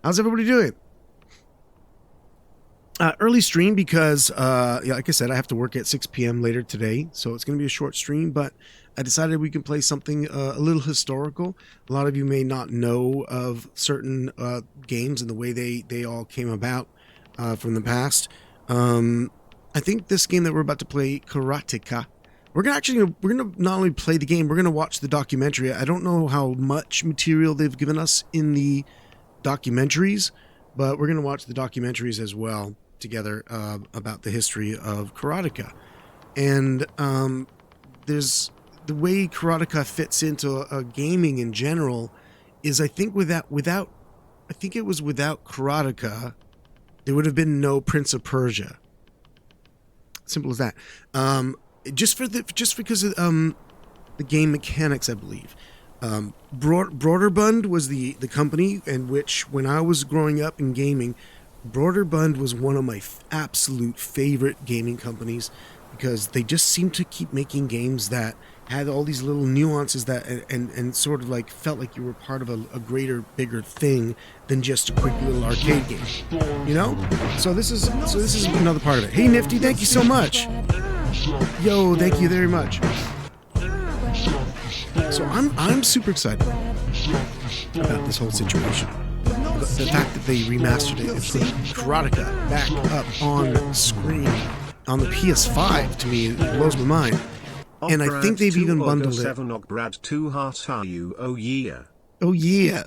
How's everybody doing? Early stream because, like I said, I have to work at 6 p.m. later today, so it's going to be a short stream, but I decided we can play something a little historical. A lot of you may not know of certain games and the way they all came about from the past. I think this game that we're about to play, Karateka, we're gonna not only play the game, we're gonna watch the documentary. I don't know how much material they've given us in the documentaries, but we're gonna watch the documentaries as well together about the history of Karateka. And there's the way Karateka fits into gaming in general is, I think without Karateka, there would have been no Prince of Persia. Simple as that. Just because of the game mechanics, I believe. Broderbund was the company in which, when I was growing up in gaming, Broderbund was one of my absolute favorite gaming companies, because they just seemed to keep making games that had all these little nuances that and sort of like felt like you were part of a greater, bigger thing than just a quick little arcade game, you know? So this is another part of it. Hey Nifty, thank you so much. Yo, thank you very much. So I'm super excited about this whole situation. The fact that they remastered it and put Karateka back up on screen on the PS5, to me, it blows my mind. And I think they've even bundled it. Oh yeah. Oh yeah.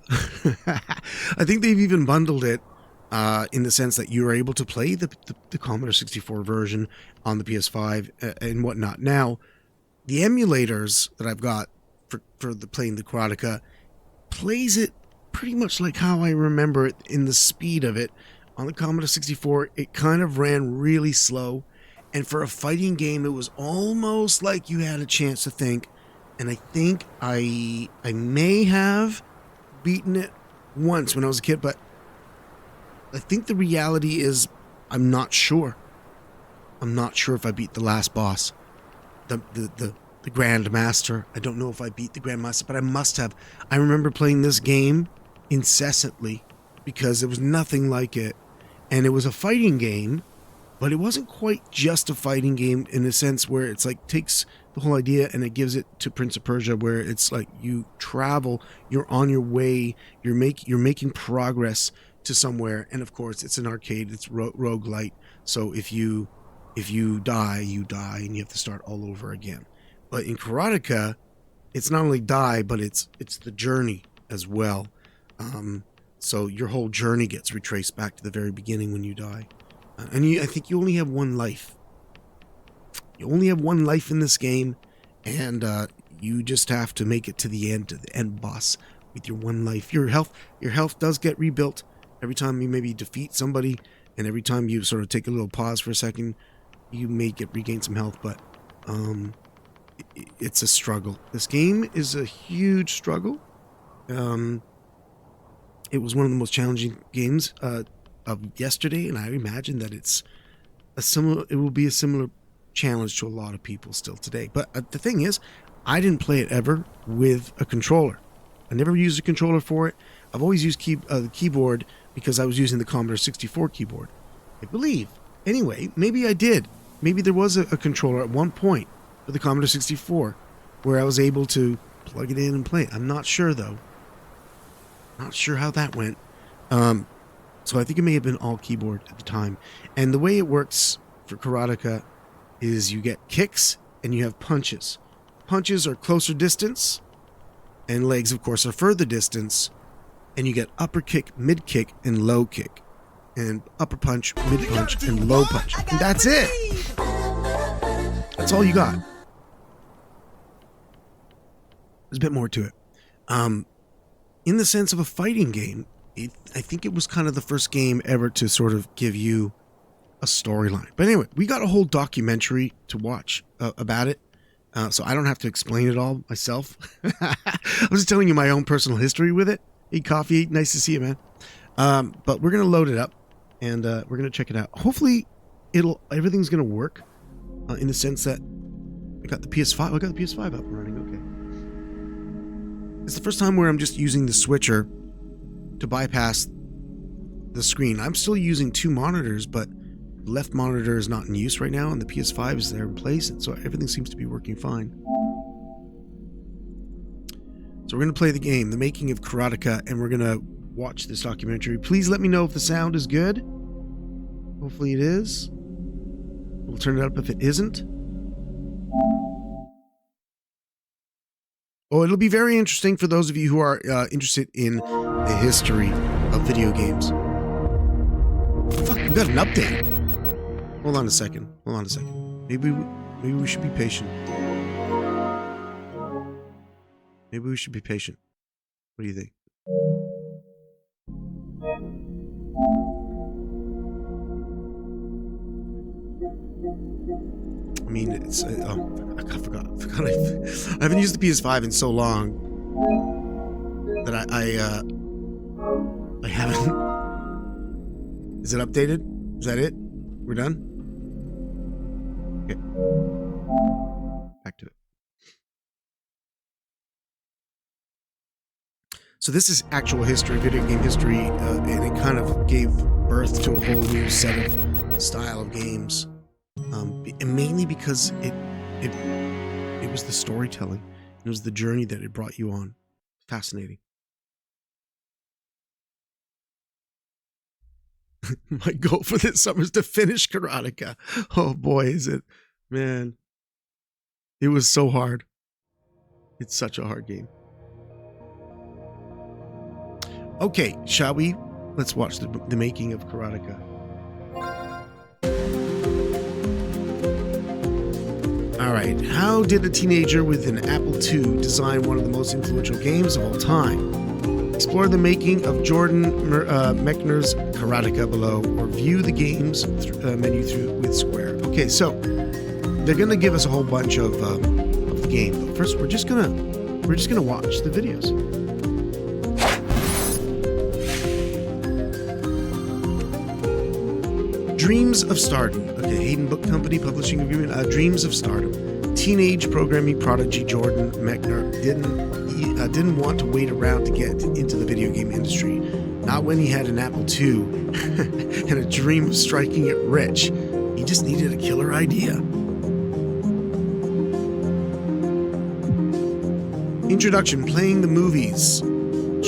I think they've even bundled it in the sense that you're able to play the Commodore 64 version on the PS5 and whatnot. Now, the emulators that I've got for playing the Karateka plays it pretty much like how I remember it in the speed of it. On the Commodore 64, it kind of ran really slow. And for a fighting game, it was almost like you had a chance to think. And I think I may have beaten it once when I was a kid, but I think the reality is I'm not sure. I'm not sure if I beat the last boss, the Grand Master. I don't know if I beat the Grand Master, but I must have. I remember playing this game incessantly because there was nothing like it. And it was a fighting game, but it wasn't quite just a fighting game in a sense where it's like takes the whole idea and it gives it to Prince of Persia, where it's like you travel, you're on your way, you're making progress to somewhere, and of course it's an arcade, it's roguelite, so if you die, you die and you have to start all over again. But in Karateka, it's not only die, but it's the journey as well. So your whole journey gets retraced back to the very beginning when you die. And I think you only have one life. You only have one life in this game, and you just have to make it to the end boss with your one life. Your health does get rebuilt every time you maybe defeat somebody, and every time you sort of take a little pause for a second, you may regain some health, but it's a struggle. This game is a huge struggle. It was one of the most challenging games of yesterday, and I imagine that it will be a similar challenge to a lot of people still today. But the thing is, I didn't play it ever with a controller. I never used a controller for it. I've always used the keyboard because I was using the Commodore 64 keyboard, I believe. Anyway, maybe I did. Maybe there was a controller at one point for the Commodore 64 where I was able to plug it in and play it. I'm not sure, though. Not sure how that went. So I think it may have been all keyboard at the time. And the way it works for Karateka is you get kicks and you have punches. Punches are closer distance, and legs, of course, are further distance. And you get upper kick, mid kick, and low kick. And upper punch, mid punch, and low punch. And that's it. That's all you got. There's a bit more to it. In the sense of a fighting game, I think it was kind of the first game ever to sort of give you a storyline. But anyway, we got a whole documentary to watch about it, so I don't have to explain it all myself. I was just telling you my own personal history with it. Hey, Coffee, nice to see you, man. But we're going to load it up, and we're going to check it out. Hopefully, everything's going to work in the sense that I got the PS5. I got the PS5 up and running. Okay. It's the first time where I'm just using the switcher to bypass the screen. I'm still using 2 monitors, but the left monitor is not in use right now, and the PS5 is there in place, and so everything seems to be working fine. So we're going to play the game, The Making of Karateka, and we're going to watch this documentary. Please let me know if the sound is good. Hopefully it is. We'll turn it up if it isn't. Oh, it'll be very interesting for those of you who are interested in the history of video games. Fuck, we got an update. Hold on a second. Maybe we should be patient. Maybe we should be patient. What do you think? I mean, it's I forgot. I haven't used the PS5 in so long that I haven't. Is it updated? Is that it? We're done? Okay. Back to it. So this is actual history, video game history, and it kind of gave birth to a whole new set of style of games. And mainly because it was the storytelling. It was the journey that it brought you on. Fascinating. My goal for this summer is to finish Karateka. Oh boy, is it. Man. It was so hard. It's such a hard game. Okay, shall we? Let's watch the making of Karateka. Alright, how did a teenager with an Apple II design one of the most influential games of all time? Explore the making of Jordan Mechner's Karateka below, or view the game's menu with Square. Okay, so they're gonna give us a whole bunch of the game, but first we're just gonna watch the videos. Dreams of Stardom. Okay, Hayden Book Company publishing agreement. Dreams of Stardom. Teenage programming prodigy Jordan Mechner didn't want to wait around to get into the video game industry. Not when he had an Apple II and a dream of striking it rich. He just needed a killer idea. Introduction: playing the movies.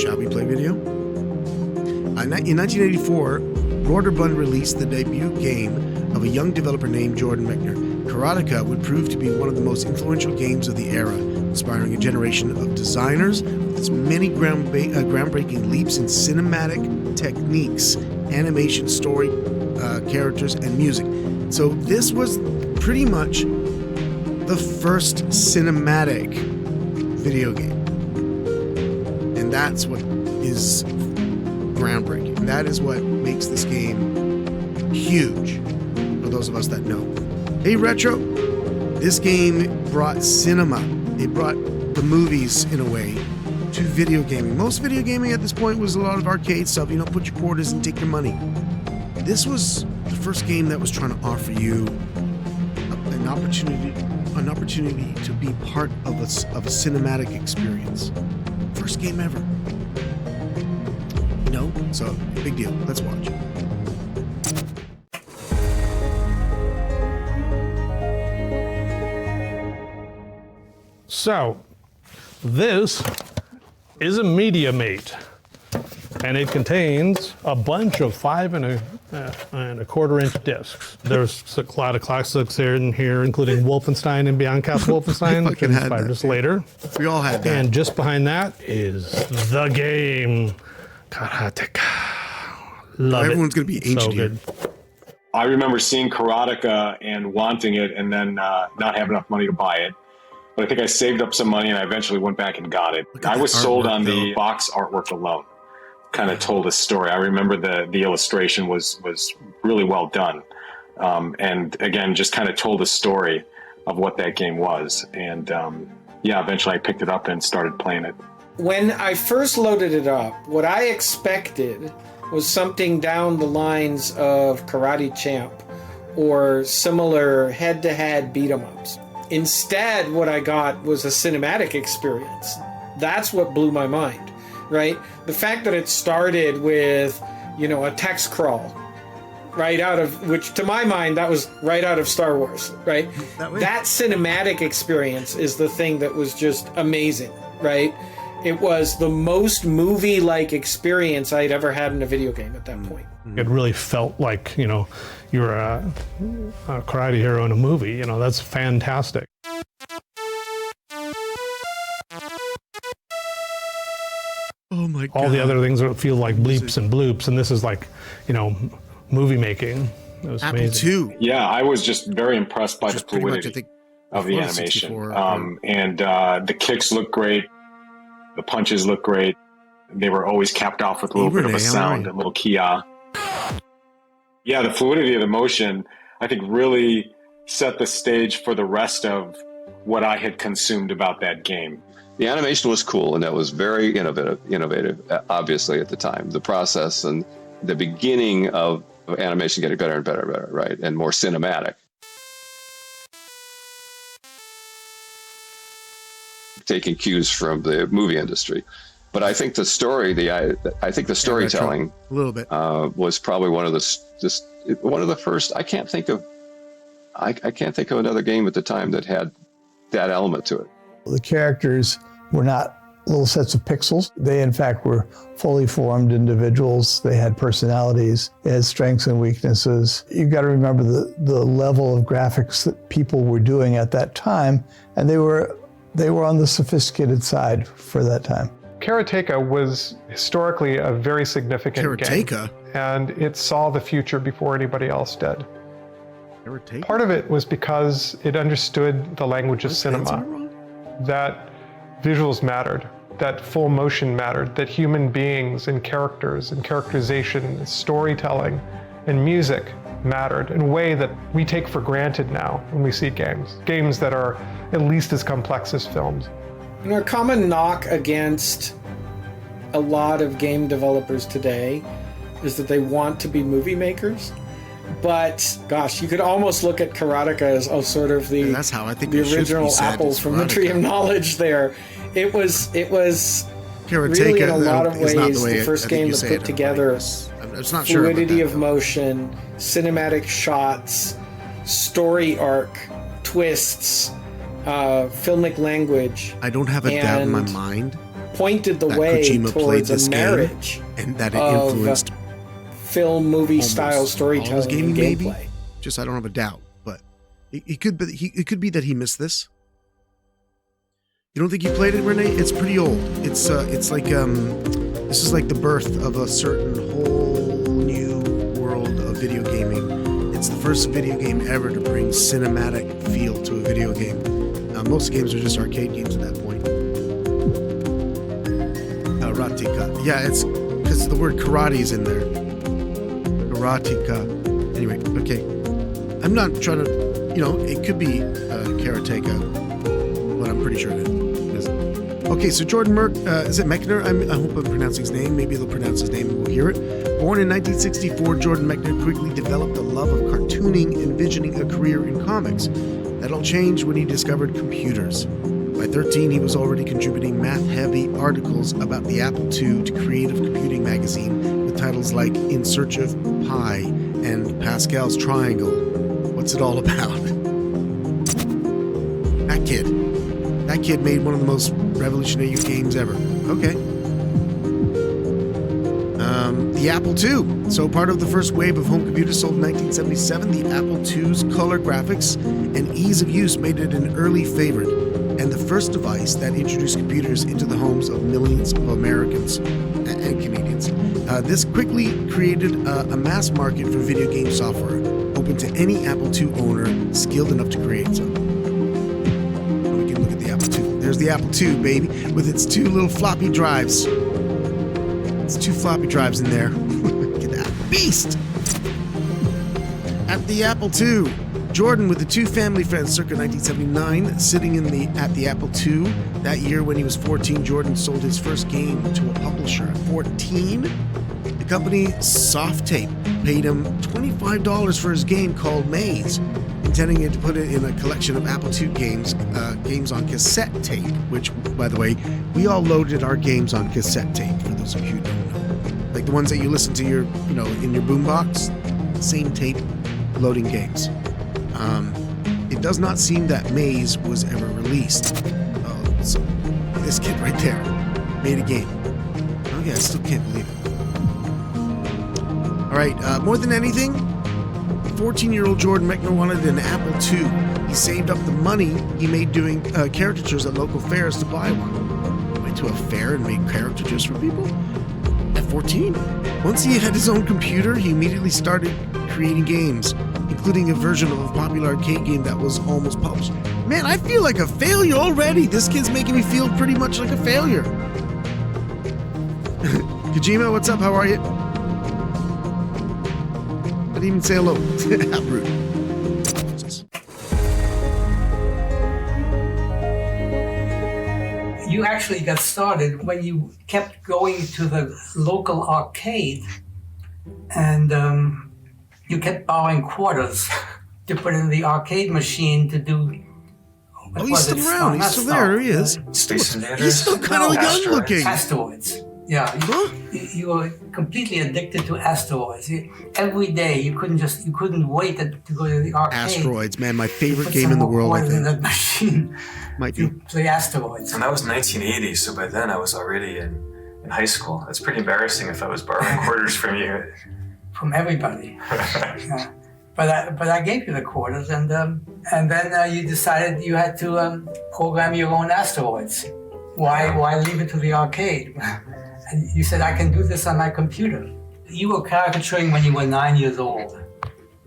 Shall we play video? In 1984, Broderbund released the debut game of a young developer named Jordan Mechner. Karateka would prove to be one of the most influential games of the era, inspiring a generation of designers with its many groundbreaking leaps in cinematic techniques, animation, story, characters, and music. So this was pretty much the first cinematic video game. And that's what is groundbreaking. That is what makes this game huge, for those of us that know. Hey Retro, this game brought cinema. It brought the movies, in a way, to video gaming. Most video gaming at this point was a lot of arcade stuff, put your quarters and take your money. This was the first game that was trying to offer you an opportunity to be part of a cinematic experience. First game ever. So, big deal. Let's watch. So, this is a MediaMate, and it contains a bunch of 5 and a quarter inch discs. There's a lot of classics here, including Wolfenstein and Beyond Castle Wolfenstein, which inspired us later. We all had that. And just behind that is the game. Karateka. Everyone's going to be ancient so here. I remember seeing Karateka and wanting it and then not have enough money to buy it. But I think I saved up some money and I eventually went back and got it. I was sold on the box artwork alone. Kind of told a story. I remember the illustration was really well done. And again, just kind of told a story of what that game was. And eventually I picked it up and started playing it. When I first loaded it up, what I expected was something down the lines of Karate Champ or similar head-to-head beat-em-ups. Instead, what I got was a cinematic experience. That's what blew my mind, right? The fact that it started with a text crawl right out of, which to my mind, that was right out of Star Wars, right? That cinematic experience is the thing that was just amazing, right? It was the most movie-like experience I'd ever had in a video game at that point. It really felt like, you were a karate hero in a movie. That's fantastic. Oh my God. All the other things feel like bleeps and bloops, and this is like, movie making. It was Apple amazing. II. Yeah, I was just very impressed by the Just pretty much, I fluidity think, of the before animation. 64, And the kicks look great. The punches look great. They were always capped off with a little bit of a sound, a little kia. Yeah, the fluidity of the motion, I think, really set the stage for the rest of what I had consumed about that game. The animation was cool, and that was very innovative, obviously, at the time. The process and the beginning of animation getting better and better, right? And more cinematic. Taking cues from the movie industry. But I think the story, I think the storytelling a little bit was probably one of the first. I can't think of another game at the time that had that element to it. The characters were not little sets of pixels. They, in fact, were fully formed individuals. They had personalities. They had strengths and weaknesses. You've got to remember the level of graphics that people were doing at that time, and they were on the sophisticated side for that time. Karateka was historically a very significant game, and it saw the future before anybody else did. Part of it was because it understood the language of cinema, that visuals mattered, that full motion mattered, that human beings and characters and characterization and storytelling and music mattered in a way that we take for granted now when we see games that are at least as complex as films. A common knock against a lot of game developers today is that they want to be movie makers. But gosh, you could almost look at Karateka as sort of the original apple from the tree of knowledge there. It was really in a lot of ways the first game that put together fluidity of motion, cinematic shots, story arc, twists, filmic language. I don't have a doubt in my mind. Pointed the way towards a marriage and that it influenced film, movie style storytelling and gameplay. Maybe. Just I don't have a doubt, but it could be that he missed this. You don't think you played it, Renee? It's pretty old. It's like this is like the birth of a certain whole new world of video gaming. It's the first video game ever to bring cinematic feel to a video game. Most games are just arcade games at that point. Karateka. Yeah, it's because the word karate is in there. Karateka. Anyway, okay. I'm not trying to, it could be Karateka, but I'm pretty sure it isn't. Okay, so Jordan is it Mechner? I hope I'm pronouncing his name. Maybe they'll pronounce his name and we'll hear it. Born in 1964, Jordan Mechner quickly developed a love of cartooning, envisioning a career in comics. That all changed when he discovered computers. By 13, he was already contributing math-heavy articles about the Apple II to Creative Computing magazine with titles like In Search of Pi and Pascal's Triangle. What's it all about? That kid made one of the most revolutionary games ever. Okay. The Apple II. So part of the first wave of home computers sold in 1977, the Apple II's color graphics and ease of use made it an early favorite, and the first device that introduced computers into the homes of millions of Americans and Canadians. This quickly created a mass market for video game software, open to any Apple II owner skilled enough to create some. We can look at the Apple II. There's the Apple II, baby, with its two little floppy drives. It's two floppy drives in there. Look at that beast! At the Apple II, Jordan with the two family friends circa 1979, sitting at the Apple II. That year when he was 14, Jordan sold his first game to a publisher. At 14, the company Soft Tape paid him $25 for his game called Maze, intending to put it in a collection of Apple II games on cassette tape, which, by the way, we all loaded our games on cassette tape, for those of you who don't know. like the ones that you listen to your, in your boombox, same tape, loading games. It does not seem that Maze was ever released. So this kid right there made a game. Okay, I still can't believe it. All right, more than anything, 14-year-old Jordan Mechner wanted an Apple II. He saved up the money he made doing caricatures at local fairs to buy one. Went to a fair and made caricatures for people? At 14? Once he had his own computer, he immediately started creating games, including a version of a popular arcade game that was almost published. Man, I feel like a failure already. This kid's making me feel pretty much like a failure. Kojima, what's up? How are you? I didn't even say hello. How rude. You actually got started when you kept going to the local arcade and you kept borrowing quarters to put in the arcade machine to do. Oh, he's still around. He's still there. He is. He's still kind of young looking. Asteroids. Yeah. You were completely addicted to asteroids. Every day you couldn't wait to go to the arcade. Asteroids, man, my favorite game in the world. I think. In that machine. Might be. Play asteroids. And that was 1980, so by then I was already in high school. That's pretty embarrassing if I was borrowing quarters from you. From everybody. Yeah. But I gave you the quarters, and then you decided you had to program your own asteroids. Why leave it to the arcade? And you said, I can do this on my computer. You were caricaturing when you were 9 years old.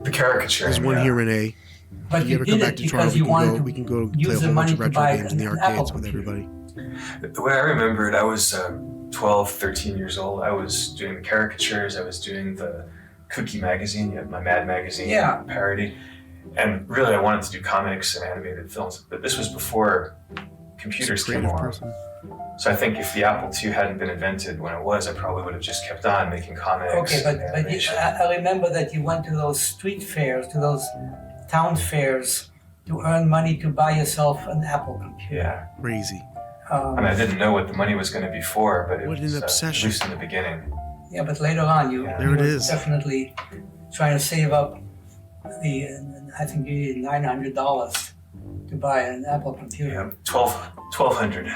The caricature. There's one here, Renee. But you did it because you wanted to use the money to buy games in the arcades with everybody. The way I remember it, I was 12, 13 years old. I was doing the caricatures. I was doing the Cookie magazine, my Mad magazine parody. And really, I wanted to do comics and animated films. But this was before computers came along. So I think if the Apple II hadn't been invented when it was, I probably would have just kept on making comics. Okay, but I remember that you went to those street fairs, to those town fairs, to earn money to buy yourself an Apple computer. Yeah. Crazy. And I didn't know what the money was going to be for, but it was an obsession. At least in the beginning. Yeah, but later on, you were definitely trying to save up I think you needed $900 to buy an Apple computer. Yeah, $1,200.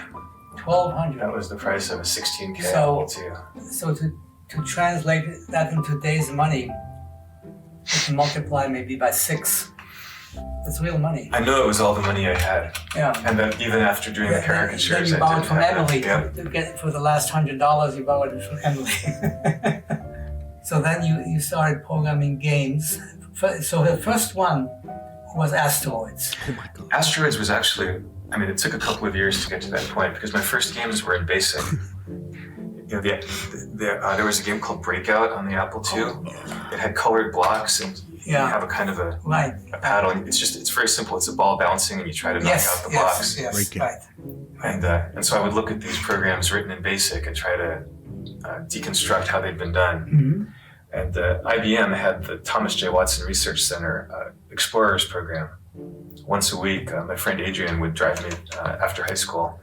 $1,200. That was the price of a 16K Apple II. So to translate that into today's money, you can multiply maybe by 6. That's real money. I know it was all the money I had. Yeah. And then even after doing the caricatures, then you borrowed from Emily to get for the last $100. You borrowed it from Emily. So then you started programming games. So the first one was Asteroids. Oh my God. Asteroids was actually, it took a couple of years to get to that point because my first games were in BASIC. There was a game called Breakout on the Apple II. It had colored blocks and you have a kind of a paddle. It's very simple. It's a ball bouncing and you try to knock out the blocks. Yes, right. And so I would look at these programs written in BASIC and try to deconstruct how they'd been done. Mm-hmm. And IBM had the Thomas J. Watson Research Center Explorers program. Once a week, my friend Adrian would drive me after high school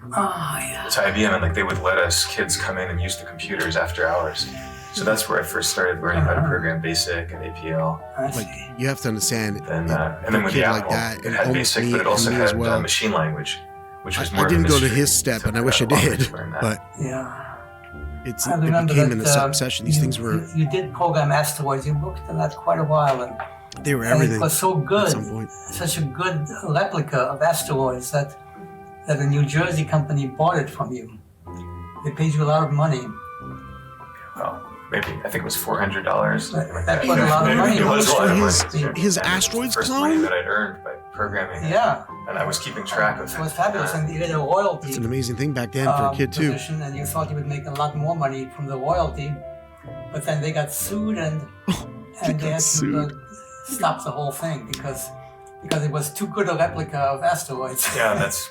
to IBM, and they would let us kids come in and use the computers after hours. So that's where I first started learning how to program BASIC and APL. You have to understand. And then with the Apple, it had BASIC, but it also had machine language, which was more. I didn't go to his step, and I wish I did. But it became an obsession. These things were. You did program Asteroids. You worked on that quite a while, and they were everything. And it was so good, at some point. Such a good replica of Asteroids that a New Jersey company bought it from you. They paid you a lot of money. Well, maybe I think it was $400. That was a lot of money. It was a lot of money. His Asteroids first clone? money that I'd earned by programming. Yeah. And I was keeping track of it. It was fabulous, and you had a royalty. It's an amazing thing back then for a kid too. And you thought you would make a lot more money from the royalty, but then they got sued and they had to stop the whole thing because it was too good a replica of Asteroids. Yeah, that's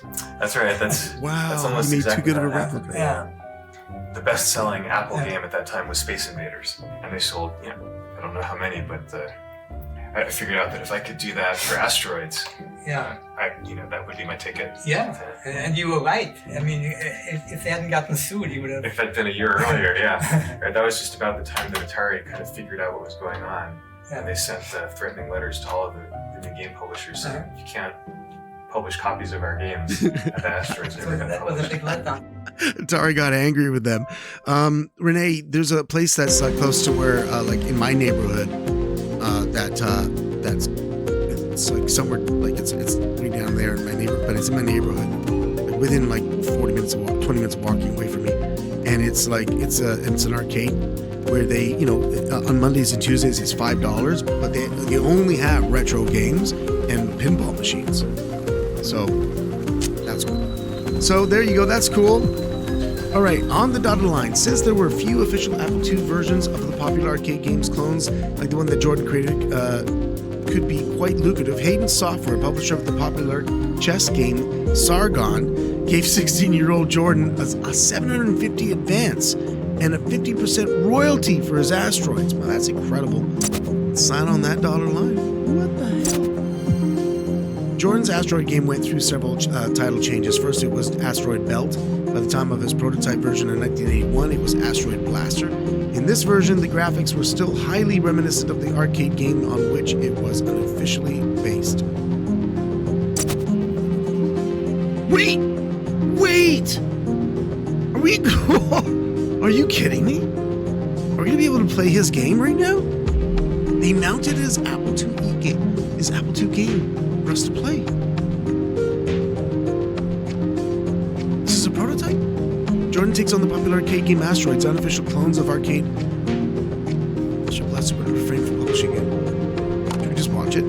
right. That's almost you made exactly too good of a happened. replica. Yeah. The best-selling Apple game at that time was Space Invaders, and they sold, I don't know how many, but I figured out that if I could do that for Asteroids, I that would be my ticket. Yeah, and you were right. I mean, if they hadn't gotten sued, he would have. If that'd been a year earlier, yeah. Right, that was just about the time that Atari kind of figured out what was going on. Yeah. And they sent threatening letters to all of the new game publishers saying, you can't publish copies of our games at Asteroids. That was a big letdown. Atari got angry with them. Renee, there's a place that's close to where, like in my neighborhood, that's it's like somewhere like it's way down there in my neighborhood, but it's in my neighborhood, like within like 20 minutes of walking away from me, and it's like it's an arcade where they on Mondays and Tuesdays it's $5, but they only have retro games and pinball machines, so that's cool. So there you go, that's cool. All right, on the dotted line, since there were few official Apple II versions of the popular arcade games clones, like the one that Jordan created, could be quite lucrative, Hayden Software, publisher of the popular chess game Sargon, gave 16-year-old Jordan a 750 advance and a 50% royalty for his Asteroids. Well, that's incredible. Sign on that dotted line. What the hell? Jordan's Asteroid game went through several title changes. First, it was Asteroid Belt. By the time of his prototype version in 1981, it was Asteroid Blaster. In this version, the graphics were still highly reminiscent of the arcade game on which it was unofficially based. Wait! Are you kidding me? Are we gonna be able to play his game right now? They mounted his Apple II game for us to play. This is a prototype. Jordan takes on the popular arcade game Asteroids, unofficial clones of arcade. Should bless would refrain from publishing it. Can we just watch it?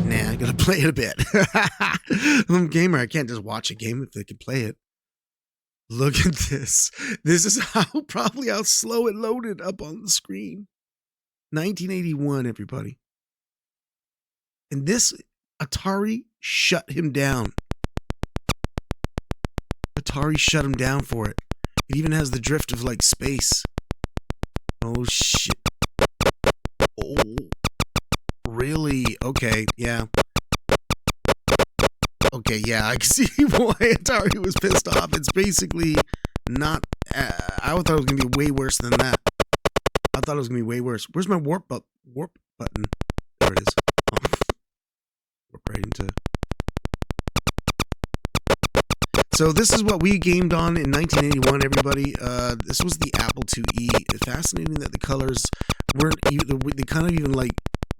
Nah, I gotta play it a bit. I'm a gamer. I can't just watch a game if they can play it. Look at this. This is how slow it loaded up on the screen. 1981, everybody. And this, Atari shut him down. Atari shut him down for it. It even has the drift of like space. Oh shit. Oh. Really? Okay, yeah. Okay, yeah, I can see why Atari was pissed off. It's basically not... I thought it was going to be way worse than that. I thought it was going to be way worse. Where's my warp button? There it is. Oh. Warp right into... So this is what we gamed on in 1981, everybody. This was the Apple IIe. It's fascinating that the colors weren't... They kind of even like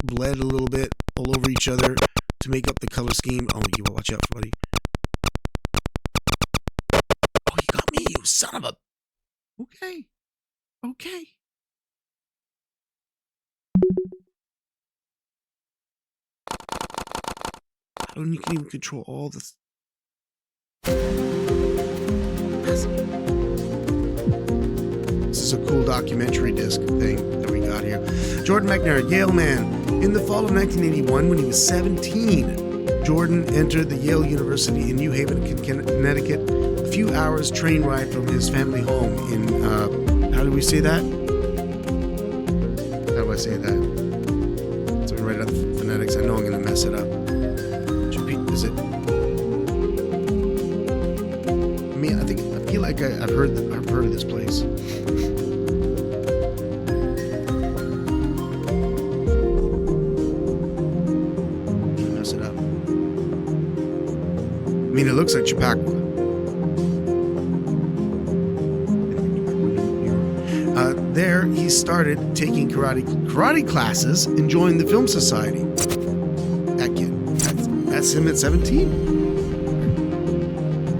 bled a little bit all over each other to make up the color scheme. Oh, you watch out, buddy. Oh, you got me, you son of a... Okay. I don't you can even control all this. This is a cool documentary disc thing that we got here. Jordan Mechner, Yale man. In the fall of 1981, when he was 17, Jordan entered the Yale University in New Haven, Connecticut, a few hours train ride from his family home in, how do we say that? How do I say that? So we write out the phonetics. I know I'm going to mess it up. Is it? I mean, I feel like I've heard of this place. Mess it up. I mean, it looks like Chappaqua. There, he started taking karate classes and joined the Film Society. That kid. That's him at 17.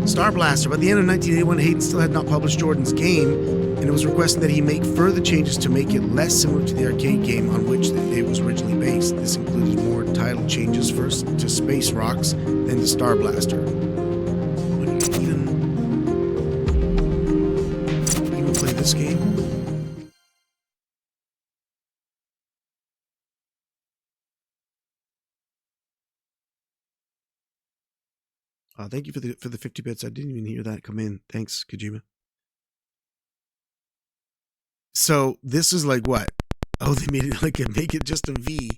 Star Blaster. By the end of 1981, Hayden still had not published Jordan's game, and it was requested that he make further changes to make it less similar to the arcade game on which it was originally based. This included more title changes, first to Space Rocks, then to Star Blaster. Would you even play this game? Thank you for the 50 bits. I didn't even hear that come in. Thanks, Kojima. So this is like what? Oh, they made it make it just a V.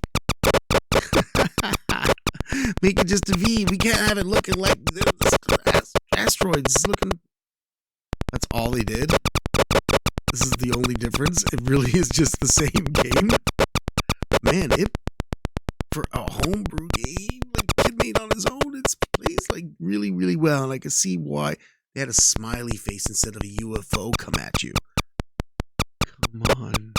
Make it just a V. We can't have it looking like asteroids. It's looking. That's all they did. This is the only difference. It really is just the same game. Man, it for a homebrew game, like kid made on his own, it plays like really, really well. And I can see why they had a smiley face instead of a UFO come at you. Come on.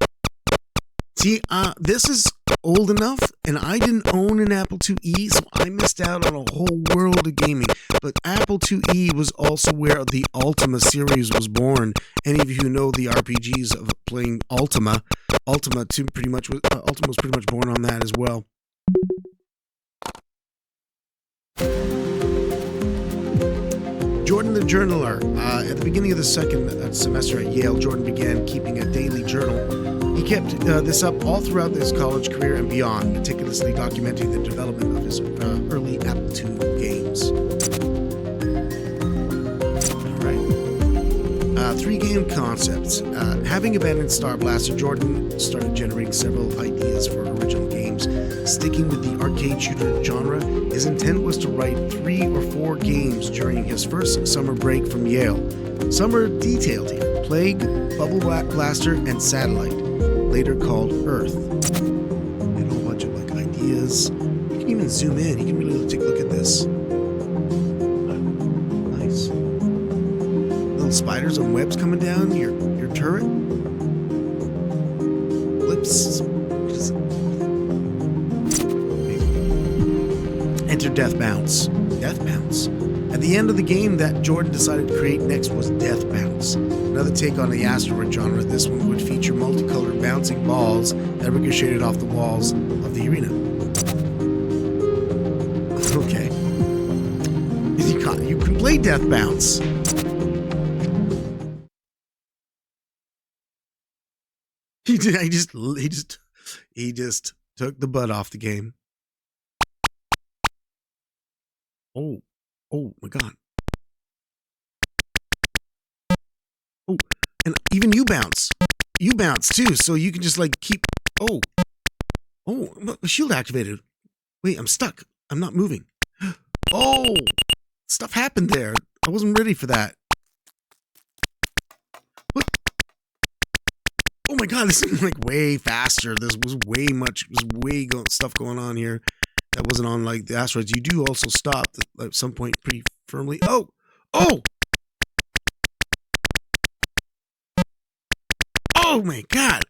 See, this is old enough, and I didn't own an Apple IIe, so I missed out on a whole world of gaming. But Apple IIe was also where the Ultima series was born. Any of you who know the RPGs of playing Ultima was pretty much born on that as well. Jordan the Journaler. At the beginning of the second semester at Yale, Jordan began keeping a daily journal. He kept this up all throughout his college career and beyond, meticulously documenting the development of his early Apple II games. All right. 3 game concepts. Having abandoned Star Blaster, Jordan started generating several ideas for original games. Sticking with the arcade shooter genre, his intent was to write 3 or 4 games during his first summer break from Yale. Some are detailed here: Plague, Bubble Blaster, and Satellite, later called Earth. And a whole bunch of ideas. You can even zoom in. You can really take a look at this. Nice. Little spiders and webs coming down your turret. Blips. Enter Death Bounce. Death Bounce. At the end of the game that Jordan decided to create next was Death Bounce. Another take on the asteroid genre, this one would feature multicolored bouncing balls that ricocheted off the walls of the arena. Okay. You can play Death Bounce. He just took the butt off the game. Oh my god. Oh, and even you bounce. You bounce too, so you can just keep. Oh, shield activated. Wait, I'm stuck. I'm not moving. Oh, stuff happened there. I wasn't ready for that. What? Oh my god, this is way faster. This was stuff going on here that wasn't on the asteroids. You do also stop at some point pretty firmly. Oh! Oh my god!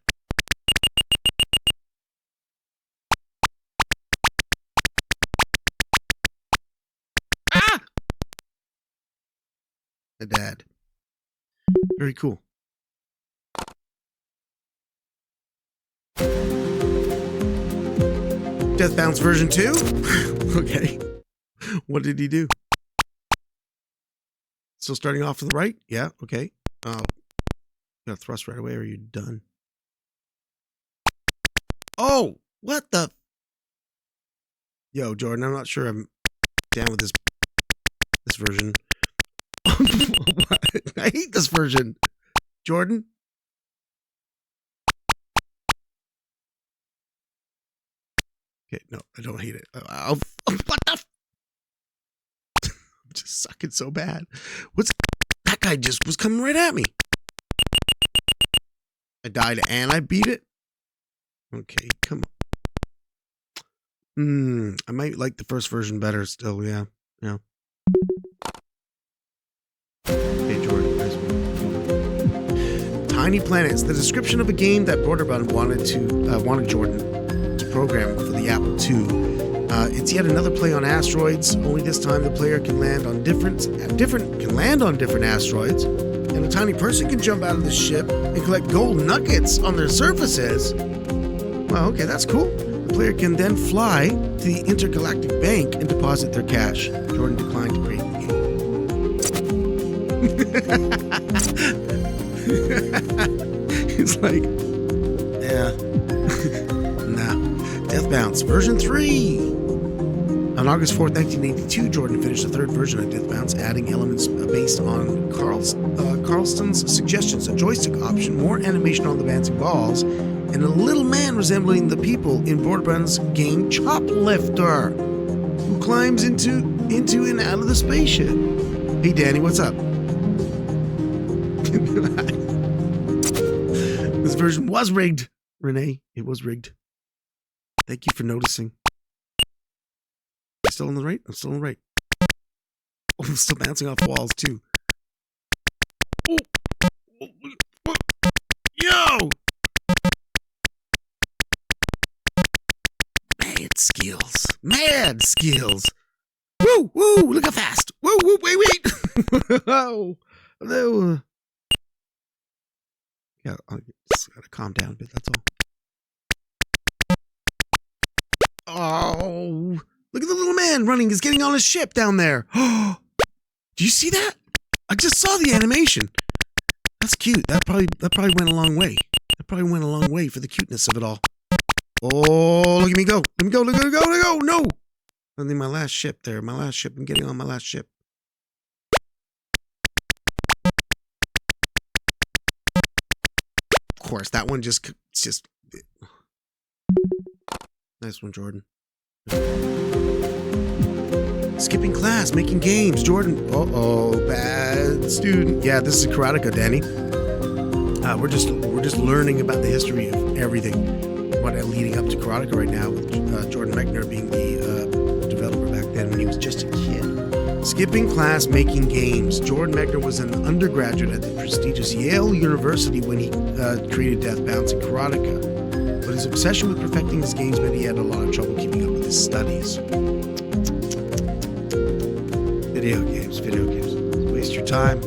Ah! The dad. Very cool. Death Bounce version 2? Okay. What did he do? Still starting off to the right? Yeah, okay. You gotta thrust right away or you're done. Oh! What the? Yo, Jordan, I'm not sure I'm down with this version. I hate this version. Jordan? Okay, no, I don't hate it. What the? I'm just sucking so bad. That guy just was coming right at me. I died and I beat it. Okay, come on. I might like the first version better still. Yeah. Okay, Jordan. Nice one. Tiny Planets, the description of a game that Broderbund wanted Jordan to program for the Apple II. It's yet another play on asteroids. Only this time the player can land on different asteroids, and a tiny person can jump out of the ship and collect gold nuggets on their surfaces. Well, okay, that's cool. The player can then fly to the intergalactic bank and deposit their cash. Jordan declined to create the game. It's yeah. Nah. Death Bounce version 3. On August 4th, 1982, Jordan finished the third version of Death Bounce, adding elements based on Carlston's suggestions, a joystick option, more animation on the bouncing balls, and a little man resembling the people in Borderlands game Choplifter, who climbs into and out of the spaceship. Hey, Danny, what's up? This version was rigged, Renee. It was rigged. Thank you for noticing. Am I still on the right? I'm still on the right. Oh, I'm still bouncing off walls, too. Oh. Yo! Mad skills. Mad skills. Woo! Woo! Look how fast. Woo! Woo! Wait! Oh, hello. Yeah, I just gotta calm down a bit, that's all. Oh, look at the little man running. He's getting on his ship down there. Oh, do you see that? I just saw the animation. That's cute. That probably went a long way. That probably went a long way for the cuteness of it all. Oh, look at me go. Let me go. Let me go. No. I think my last ship there. My last ship. I'm getting on my last ship. Of course, that one just nice one, Jordan. Skipping class, making games. Jordan. Bad student. Yeah, this is Karateka, Danny. We're just learning about the history of everything. What leading up to Karateka right now, with Jordan Mechner being the developer back then when he was just a kid. Skipping class, making games. Jordan Mechner was an undergraduate at the prestigious Yale University when he created Death Bounce and Karateka. But his obsession with perfecting his games meant he had a lot of trouble keeping up with his studies. Video games. Waste your time.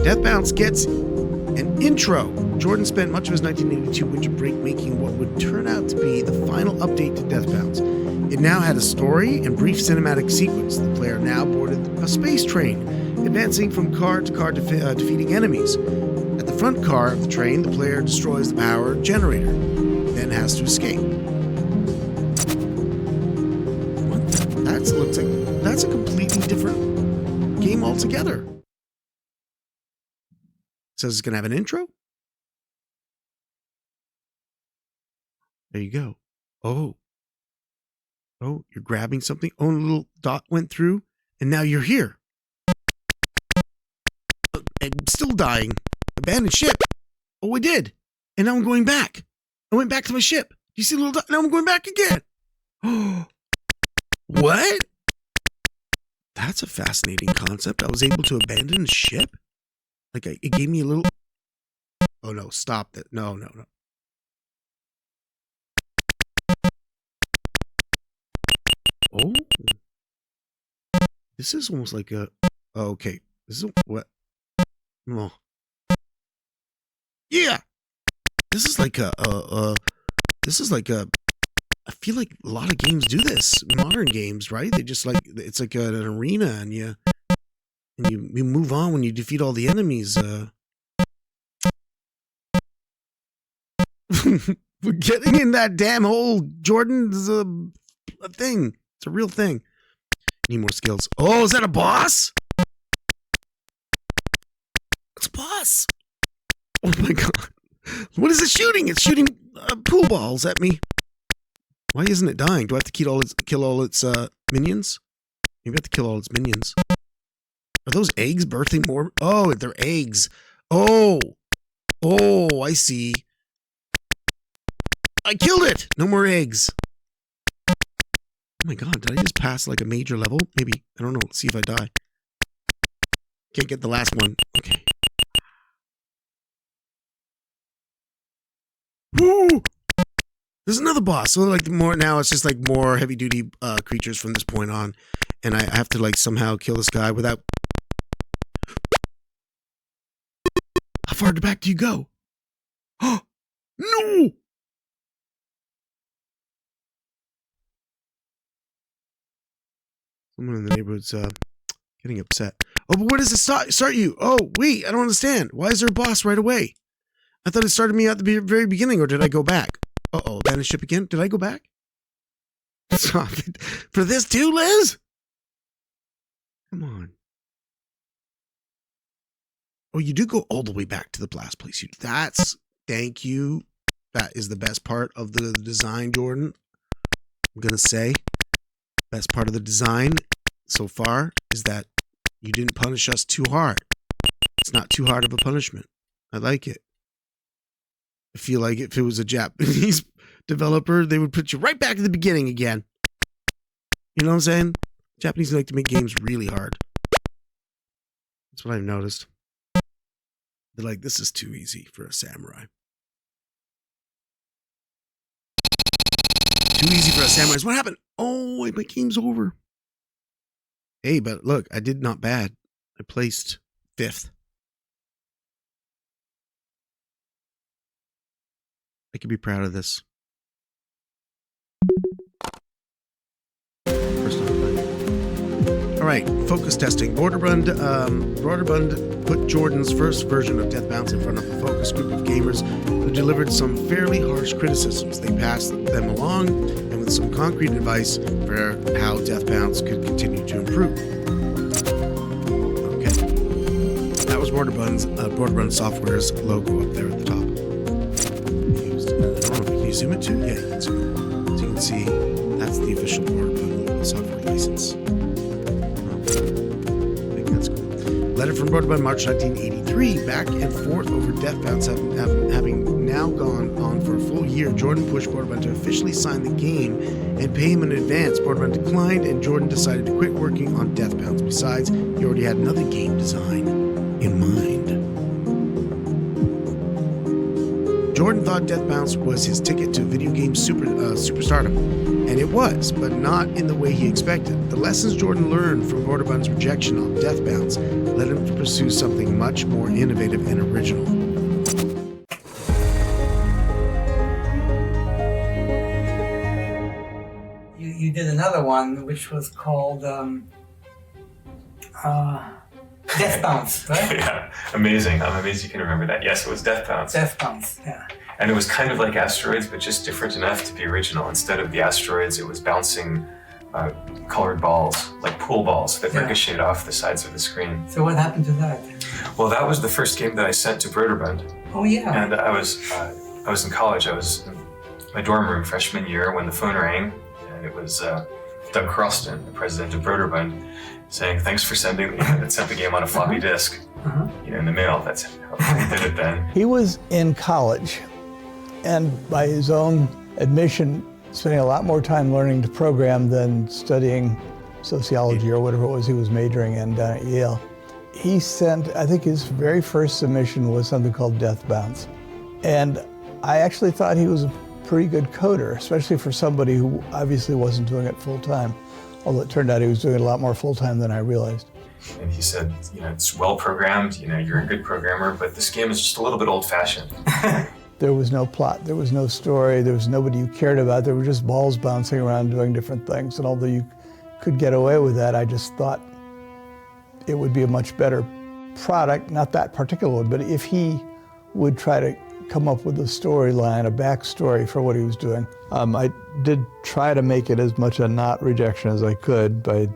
Death Bounce gets an intro. Jordan spent much of his 1982 winter break making what would turn out to be the final update to Death Bounce. It now had a story and brief cinematic sequence. The player now boarded a space train, advancing from car to car, defeating enemies. At the front car of the train, the player destroys the power generator, then has to escape. Looks like that's a completely different game altogether. It says it's gonna have an intro. There you go. Oh, you're grabbing something. Oh, a little dot went through, and now you're here. I'm still dying. Abandoned ship. Oh, I did. And now I'm going back. I went back to my ship. You see the little dot? Now I'm going back again. Oh. What? That's a fascinating concept. I was able to abandon a ship? Like, it gave me a little... Oh, no, stop that. No. Oh. This is almost like a... Oh, okay. This is... What? Oh. Yeah! This is like a... I feel like a lot of games do this. Modern games, right? They just like, it's like an arena, and you move on when you defeat all the enemies. We're getting in that damn hole, Jordan. This is a thing. It's a real thing. Need more skills. Oh, is that a boss? It's a boss. Oh my god. What is it shooting? It's shooting pool balls at me. Why isn't it dying? Do I have to kill all its minions? Maybe I have to kill all its minions. Are those eggs birthing more? Oh, they're eggs. Oh, I see. I killed it. No more eggs. Oh my god, did I just pass like a major level? Maybe. I don't know. Let's see if I die. Can't get the last one. Okay. Woo! There's another boss. So like more now, it's just like more heavy duty creatures from this point on, and I have to like somehow kill this guy without. How far back do you go? Oh no! Someone in the neighborhood's getting upset. Oh, but where does it start you? Oh wait, I don't understand. Why is there a boss right away? I thought it started me at the very beginning, or did I go back? Uh-oh, abandoned ship again? Did I go back? Stop it. For this too, Liz? Come on. Oh, you do go all the way back to the blast place. Thank you. That is the best part of the design, Jordan. I'm going to say, best part of the design so far is that you didn't punish us too hard. It's not too hard of a punishment. I like it. I feel like if it was a Japanese developer, they would put you right back at the beginning again. You know what I'm saying? Japanese like to make games really hard. That's what I've noticed. They're like, this is too easy for a samurai. Too easy for a samurai. What happened? Oh, my game's over. Hey, but look, I did not bad. I placed 5th. I could be proud of this. First time playing. All right, focus testing. Borderbund put Jordan's first version of Death Bounce in front of a focus group of gamers who delivered some fairly harsh criticisms. They passed them along and with some concrete advice for how Death Bounce could continue to improve. Okay. That was Borderbund Software's logo up there at the top. Can you zoom it too? Yeah, you can zoom it. So you can see that's the official Borderbund software license. I think that's cool. Letter from Borderbund, March 1983. Back and forth over Death Bounce having now gone on for a full year. Jordan pushed Borderbund to officially sign the game and pay him in advance. Borderbund declined, and Jordan decided to quit working on Death Bounce. Besides, he already had another game design in mind. Jordan thought Death Bounce was his ticket to video game superstardom, and it was, but not in the way he expected. The lessons Jordan learned from Borderbund's rejection of Death Bounce led him to pursue something much more innovative and original. You did another one which was called Death Bounce, right? Yeah, amazing. I'm amazed you can remember that. Yes, it was Death Bounce. Death Bounce, yeah. And it was kind of like asteroids, but just different enough to be original. Instead of the asteroids, it was bouncing colored balls, like pool balls, that ricocheted off the sides of the screen. So what happened to that? Well, that was the first game that I sent to Broderbund. Oh, yeah. And I was in college. I was in my dorm room freshman year when the phone rang, and it was Doug Carlston, the president of Broderbund, saying, thanks for sending me, and sent the game on a floppy disk, in the mail. That's how he did it then. He was in college, and by his own admission, spending a lot more time learning to program than studying sociology or whatever it was he was majoring in down at Yale. He sent, I think his very first submission was something called Death Bounce. And I actually thought he was a pretty good coder, especially for somebody who obviously wasn't doing it full time. Although it turned out he was doing it a lot more full time than I realized. And he said, it's well programmed, you're a good programmer, but this game is just a little bit old fashioned. There was no plot, there was no story, there was nobody you cared about, there were just balls bouncing around doing different things. And although you could get away with that, I just thought it would be a much better product, not that particular one, but if he would try to come up with a storyline, a backstory for what he was doing. I did try to make it as much a not rejection as I could by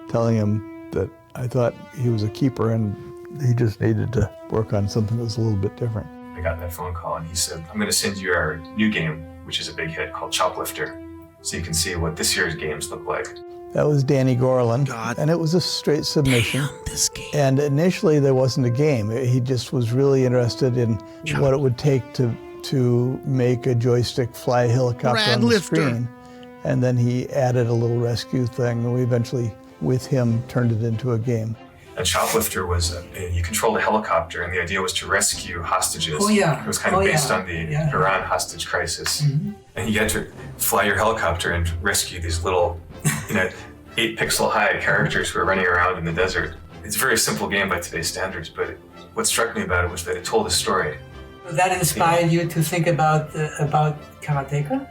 telling him that I thought he was a keeper and he just needed to work on something that was a little bit different. I got that phone call and he said, I'm going to send you our new game, which is a big hit called Choplifter, so you can see what this year's games look like. That was Danny Gorlin, and it was a straight submission. And initially there wasn't a game. He just was really interested in what it would take to make a joystick fly a helicopter on the screen. And then he added a little rescue thing, and we eventually, with him, turned it into a game. And Choplifter was, you controlled a helicopter, and the idea was to rescue hostages. Oh, yeah. It was kind of based on the Iran hostage crisis. Mm-hmm. And you had to fly your helicopter and rescue these little, 8-pixel high characters who are running around in the desert. It's a very simple game by today's standards, but what struck me about it was that it told a story. That inspired you to think about Karateka?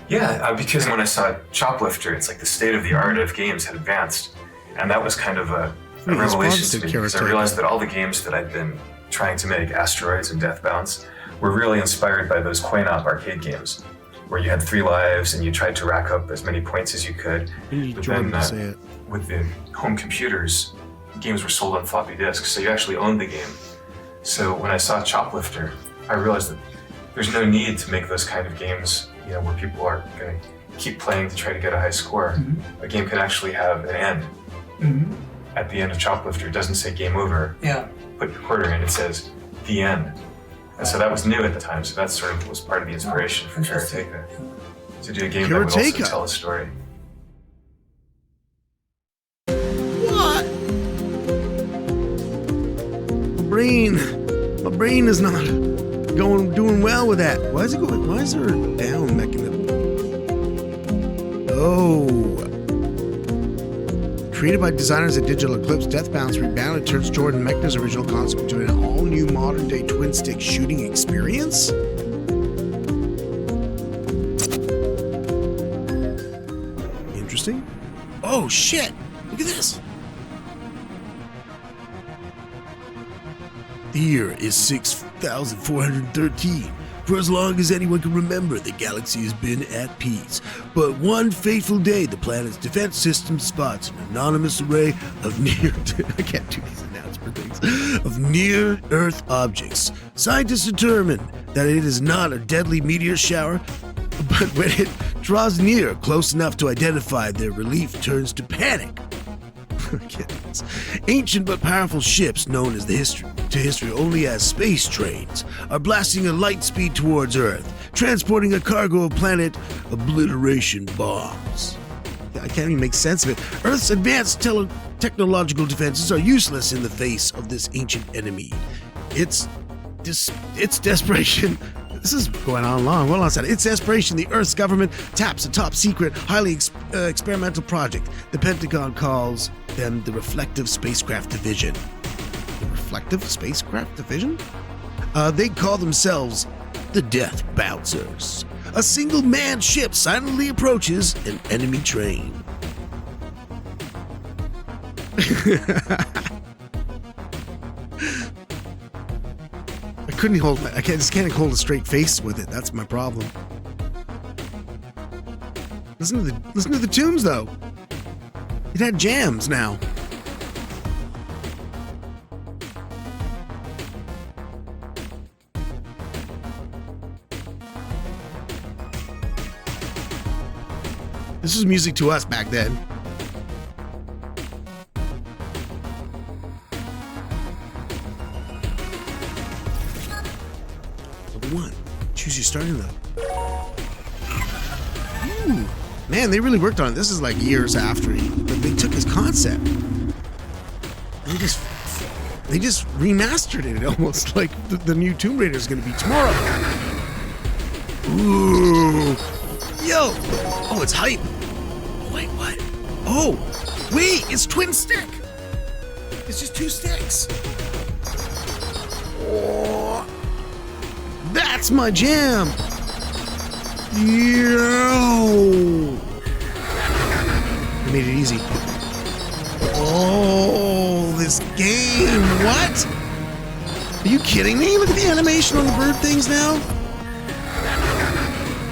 Yeah, because when I saw Choplifter, it's like the state of the art of games had advanced. And that was kind of a revelation to me, because I realized that all the games that I'd been trying to make, Asteroids and Death Bounce, were really inspired by those coin-op arcade games. where you had 3 lives and you tried to rack up as many points as you could. You need But Jordan then, to say it. with the home computers, games were sold on floppy disks, so you actually owned the game. So when I saw Choplifter, I realized that there's no need to make those kind of games, where people are going to keep playing to try to get a high score. Mm-hmm. A game can actually have an end. Mm-hmm. At the end of Choplifter, it doesn't say game over. Yeah. Put your quarter in, it says the end. And so that was new at the time, so that sort of was part of the inspiration for Karateka. To do a game that would also tell a story. What? My brain is not doing well with that. Why is there a down mechanism? Oh. Created by designers at Digital Eclipse, Deathbound's Rebounded turns Jordan Mechner's original concept into an all-new modern-day twin-stick shooting experience? Interesting. Oh, shit! Look at this! The year is 6,413. For as long as anyone can remember, the galaxy has been at peace. But one fateful day, the planet's defense system spots an anonymous array of near-Earth objects. Scientists determine that it is not a deadly meteor shower, but when it draws near, close enough to identify, their relief turns to panic. Ancient but powerful ships known as history only as space trains are blasting at light speed towards Earth, transporting a cargo of planet obliteration bombs. I can't even make sense of it. Earth's advanced technological defenses are useless in the face of this ancient enemy. It's desperation. This is going on long. Well, outside. It's desperation. The Earth's government taps a top-secret, highly experimental project. The Pentagon calls them the Reflective Spacecraft Division. The Reflective Spacecraft Division? They call themselves the Death Bouncers. A single manned ship silently approaches an enemy train. I just can't hold a straight face with it. That's my problem. Listen to the tunes though. It had jams now. This was music to us back then. Number 1. Choose your starting level. Ooh. Man, they really worked on it. This is like years after they took his concept. They just remastered it almost like the new Tomb Raider is going to be tomorrow. Ooh. Yo. Oh, it's hype. Wait, what? Oh, wait, it's twin stick. It's just 2 sticks. Oh, that's my jam. Yo. I made it easy. Oh, this game. What? Are you kidding me? Look at the animation on the bird things now.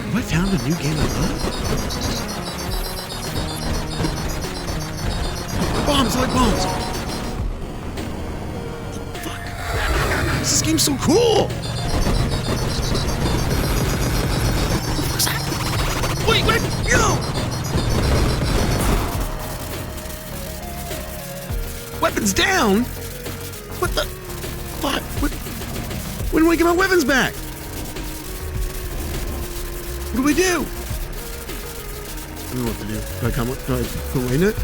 Have I found a new game I love? Bombs, I like bombs. Fuck. This game's so cool. What's that? Wait, what? Yo! Weapons down? What the fuck? When do I get my weapons back? What do we do? I don't know what to do. Do I come up? Do I go in it?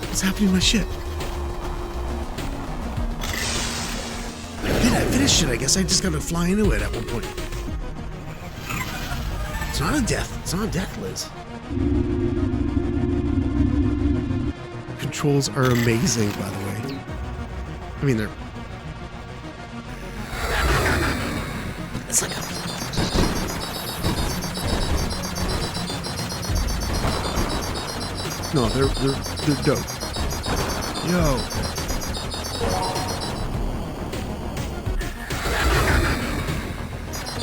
What's happening to my ship? I finished it. I guess I just gotta fly into it at one point. It's not a death. It's not a death, Liz. Controls are amazing, by the way. I mean, they're... It's like a... No, they're dope. Yo.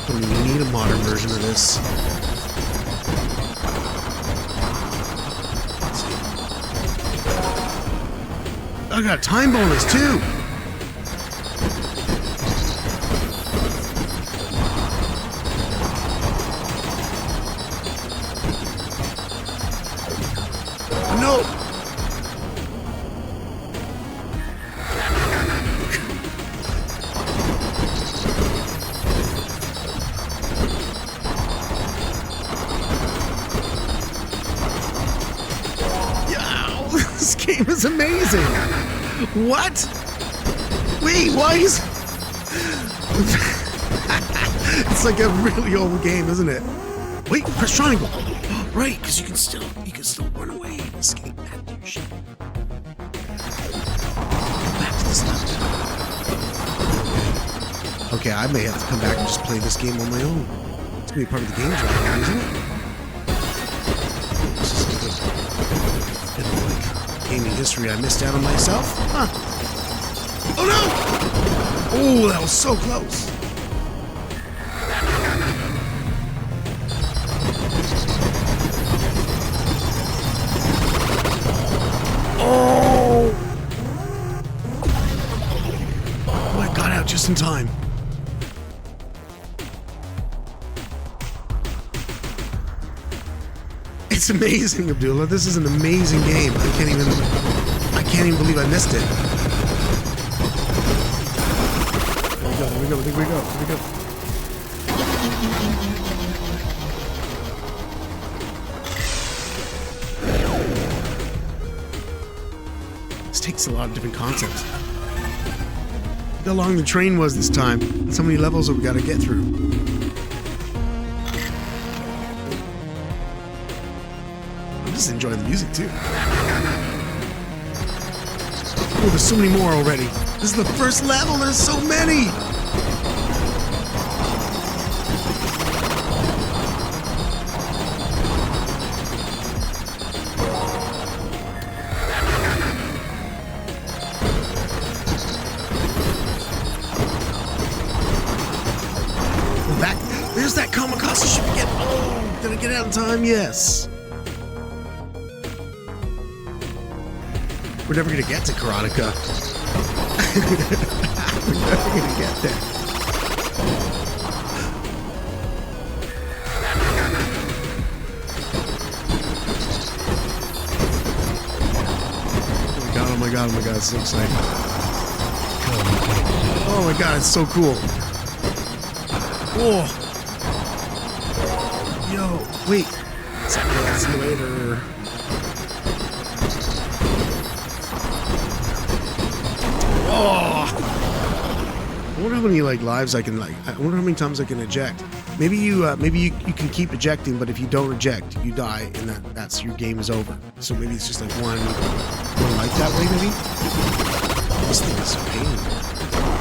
Don't even need them. modern version of this. I got a time bonus too. No. Yo, this game is amazing. What? Wait, why is... It's like a really old game, isn't it? Wait, press triangle. Right, because you can still run away and escape that new shit. Back to the stuff. Okay, I may have to come back and just play this game on my own. It's gonna be part of the games right now, isn't it? This is a bit of like gaming history I missed out on myself. Huh. Oh no! Oh, that was so close. Oh! Oh, I got out just in time. It's amazing, Abdullah. This is an amazing game. I can't even believe I missed it. Here we go. This takes a lot of different concepts. Look how long the train was this time. And so many levels that we gotta get through. I'm just enjoying the music too. Oh, there's so many more already. This is the first level. There's so many. There's that kamikaze ship again. Oh, did I get out in time? Yes. We're never gonna get to Karateka. We're never gonna get there. Oh my god, it's so exciting. Oh my god, it's so cool. Whoa. Yo, wait. See you later. Oh! I wonder how many lives I can I wonder how many times I can eject. Maybe you can keep ejecting, but if you don't eject, you die, and that's your game is over. So maybe it's just like one life that way, maybe. This thing is so pain.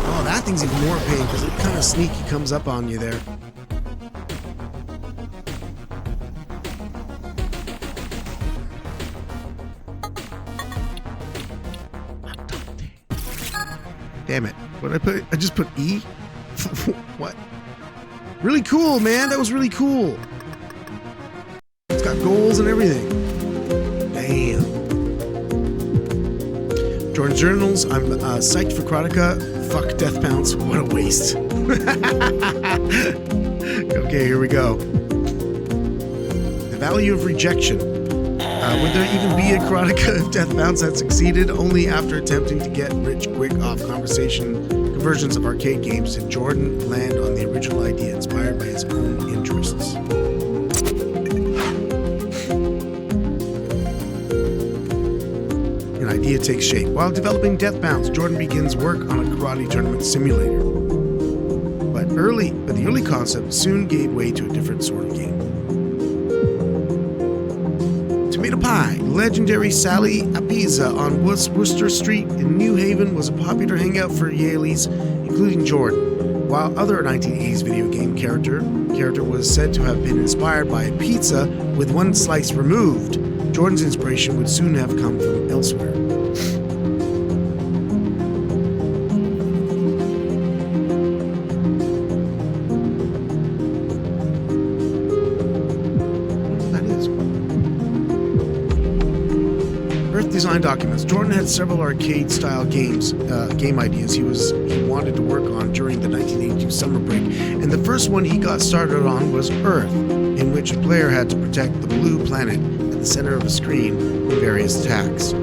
Oh, that thing's even more pain because it kind of sneaky comes up on you there. Damn it. What did I put? I just put E? What? Really cool, man. That was really cool. It's got goals and everything. Damn. Jordan's Journals. I'm psyched for Karateka. Fuck Death Bounce. What a waste. Okay, here we go. The value of rejection. Would there even be a Karateka if Death Bounce had succeeded? Only after attempting to get rich quick off conversions of arcade games did Jordan land on the original idea inspired by his own interests. An idea takes shape. While developing Death Bounce, Jordan begins work on a karate tournament simulator. But the early concept soon gave way to a different sort of game. Tomato Pie. Legendary Sally Apiza on Worcester Street in New Haven was a popular hangout for Yaleys, including Jordan. While other 1980s video game character was said to have been inspired by a pizza with one slice removed, Jordan's inspiration would soon have come from elsewhere. design documents, Jordan had several arcade-style games, game ideas he wanted to work on during the 1982 summer break, and the first one he got started on was Earth, in which a player had to protect the blue planet at the center of a screen from various attacks.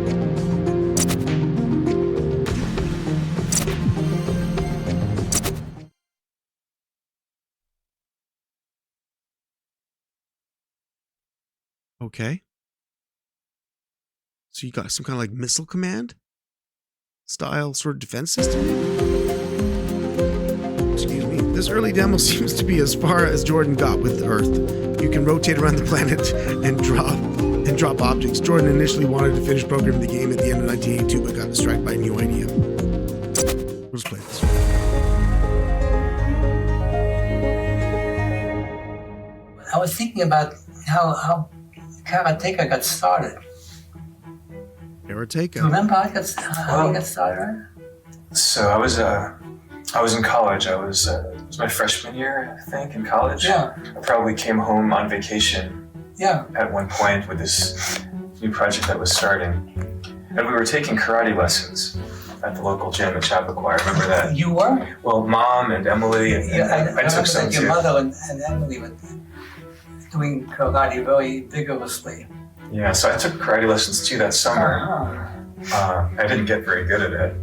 Okay. So you got some kind of like missile command style sort of defense system? Excuse me. This early demo seems to be as far as Jordan got with Earth. You can rotate around the planet and drop objects. Jordan initially wanted to finish programming the game at the end of 1982, but got distracted by a new idea. Let's play this. I was thinking about how Karateka got started. Karateka. Do you remember how he got started? So I was in college. It was my freshman year, I think, in college. Yeah. I probably came home on vacation. Yeah. At one point with this new project that was starting, and we were taking karate lessons at the local gym at Chappaqua. I remember that. You were? Well, Mom and Emily and I took some your too. mother and Emily were doing karate very vigorously. Yeah, so I took karate lessons too that summer. I didn't get very good at it.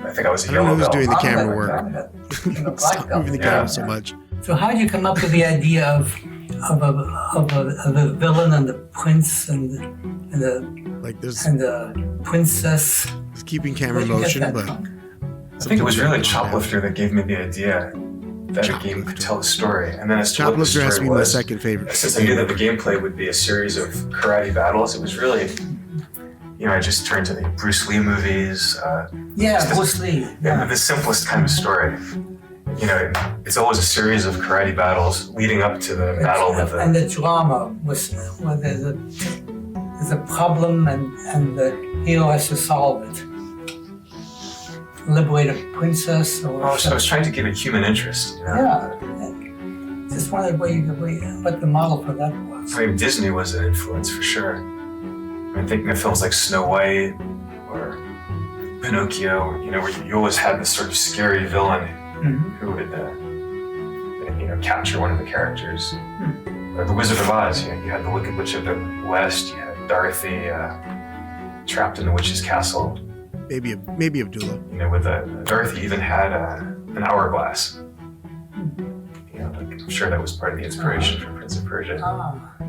I think I was a yellow belt. I don't know who's doing the camera work. Stop moving the camera so much. So how did you come up with the idea of a villain and the prince and the princess? It's keeping camera motion, but I think it was really Choplifter that gave me the idea that a game could tell a story, and then as to what the Choplifter has to story be my was, second favorite. since I knew that the gameplay would be a series of karate battles, it was really, I just turned to the Bruce Lee movies. Bruce Lee. Yeah. The simplest kind of story. It's always a series of karate battles leading up to the battle with the... And the drama was when there's a problem and the hero has to solve it. Liberate a princess or... so I was trying to give it human interest. Yeah. Just wondered what the model for that was. I mean, Disney was an influence for sure. I'm thinking of films like Snow White or Pinocchio, where you always had this sort of scary villain who would, capture one of the characters. Or The Wizard of Oz, you had the Wicked Witch of the West, you had Dorothy trapped in the witch's castle. Maybe Abdullah. With Dorothy even had an hourglass. I'm sure that was part of the inspiration for Prince of Persia.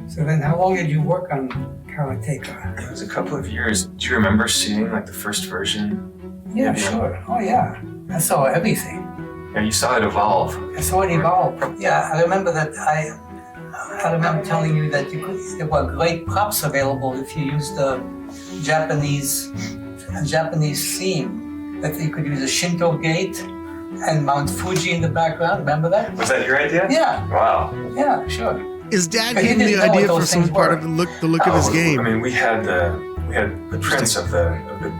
So then how long did you work on Karateka? It was a couple of years. Do you remember seeing the first version? Yeah, sure. Oh yeah. I saw everything. Yeah, you saw it evolve. I saw it evolve. Yeah, I remember that I remember telling you that there were great props available if you used the Japanese theme. That you could use a Shinto gate and Mount Fuji in the background. Remember that? Was that your idea? Yeah. Wow. Yeah, sure. His dad gave him the idea for some part of the look of his game. I mean, we had the prints of the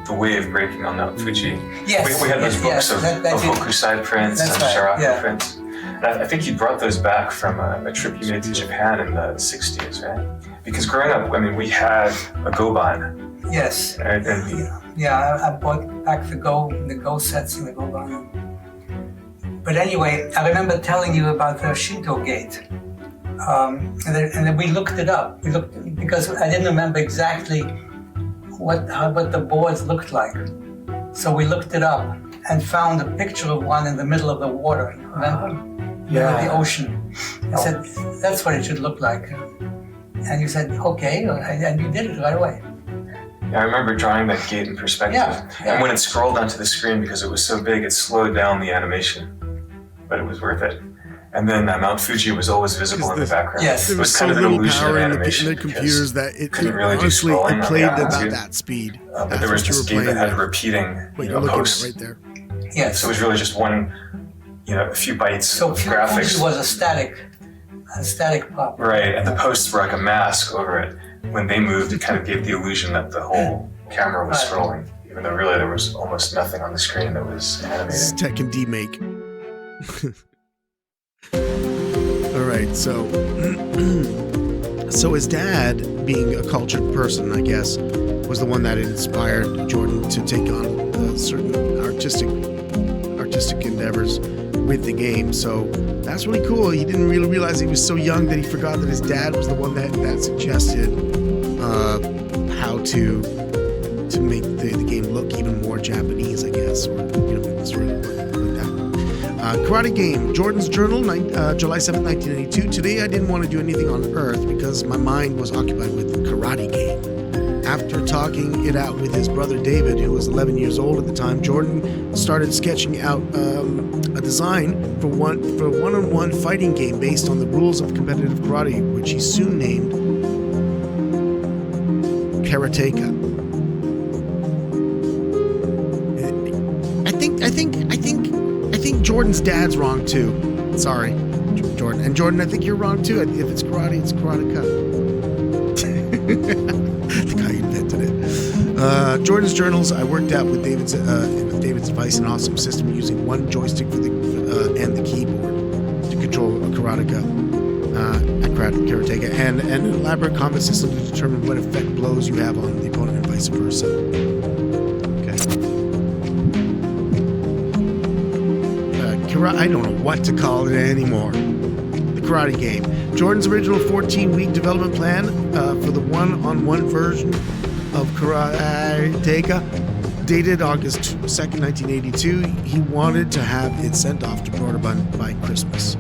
wave breaking on Mount Fuji. Yes. We had those books of Hokusai prints and Shiraku prints. And I think you brought those back from a trip you made to Japan in the 60s, right? Because growing up, we had a Goban. Yes. And I bought back the Go sets and the Goban. But anyway, I remember telling you about the Shinto gate. And then we looked it up. Because I didn't remember exactly what the boards looked like. So we looked it up and found a picture of one in the middle of the water. Remember? Yeah. The ocean. I said, that's what it should look like. And you said, okay, and you did it right away. Yeah, I remember drawing that gate in perspective. Yeah. And when it scrolled onto the screen, because it was so big, it slowed down the animation. But it was worth it. And then Mount Fuji was always visible in the background. Yes. It was kind of an illusion of in animation. the computers that it really honestly it played about that speed. But there was this gate that had repeating posts. Right there. Yes. So it was really just one, a few bytes of graphics. Fuji was a static pop. Right, and the posts were like a mask over it. When they moved, it kind of gave the illusion that the whole camera was scrolling, even though really there was almost nothing on the screen that was animated. This is Tech and D-Make. All right, so his dad, being a cultured person, I guess, was the one that inspired Jordan to take on certain artistic endeavors with the game. So that's really cool. He didn't really realize he was so young that he forgot that his dad was the one that suggested how to make the game look even more Japanese, I guess, or make the story look like that. Karate Game, Jordan's Journal, July 7th, 1992. Today I didn't want to do anything on Earth because my mind was occupied with Karate Game. After talking it out with his brother David, who was 11 years old at the time, Jordan started sketching out a design for a one-on-one fighting game based on the rules of competitive karate, which he soon named Karateka. I think Jordan's dad's wrong too. Sorry, Jordan. And Jordan, I think you're wrong too. If it's karate, it's karateka. The guy invented it. Jordan's Journals. I worked out with David's advice an awesome system using one joystick for and the keyboard to control a karateka. Karateka, and an elaborate combat system to determine what effect blows you have on the opponent and vice versa. Okay. I don't know what to call it anymore. The Karate Game. Jordan's original 14-week development plan for the one-on-one version of Karateka, dated August 2nd, 1982. He wanted to have it sent off to Broderbund by Christmas.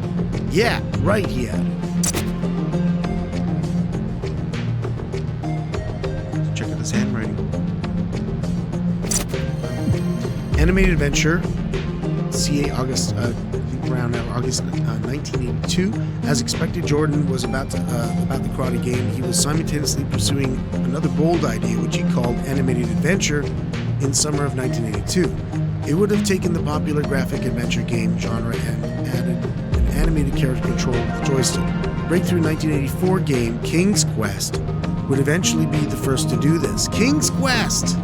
Yeah, right, he had it. Check out his handwriting. Animated Adventure, CA August, around August 1982. As expected, Jordan was about the Karate Game. He was simultaneously pursuing another bold idea, which he called Animated Adventure, in summer of 1982. It would have taken the popular graphic adventure game genre and added an animated character control with the joystick. Breakthrough 1984 game King's Quest would eventually be the first to do this. King's Quest!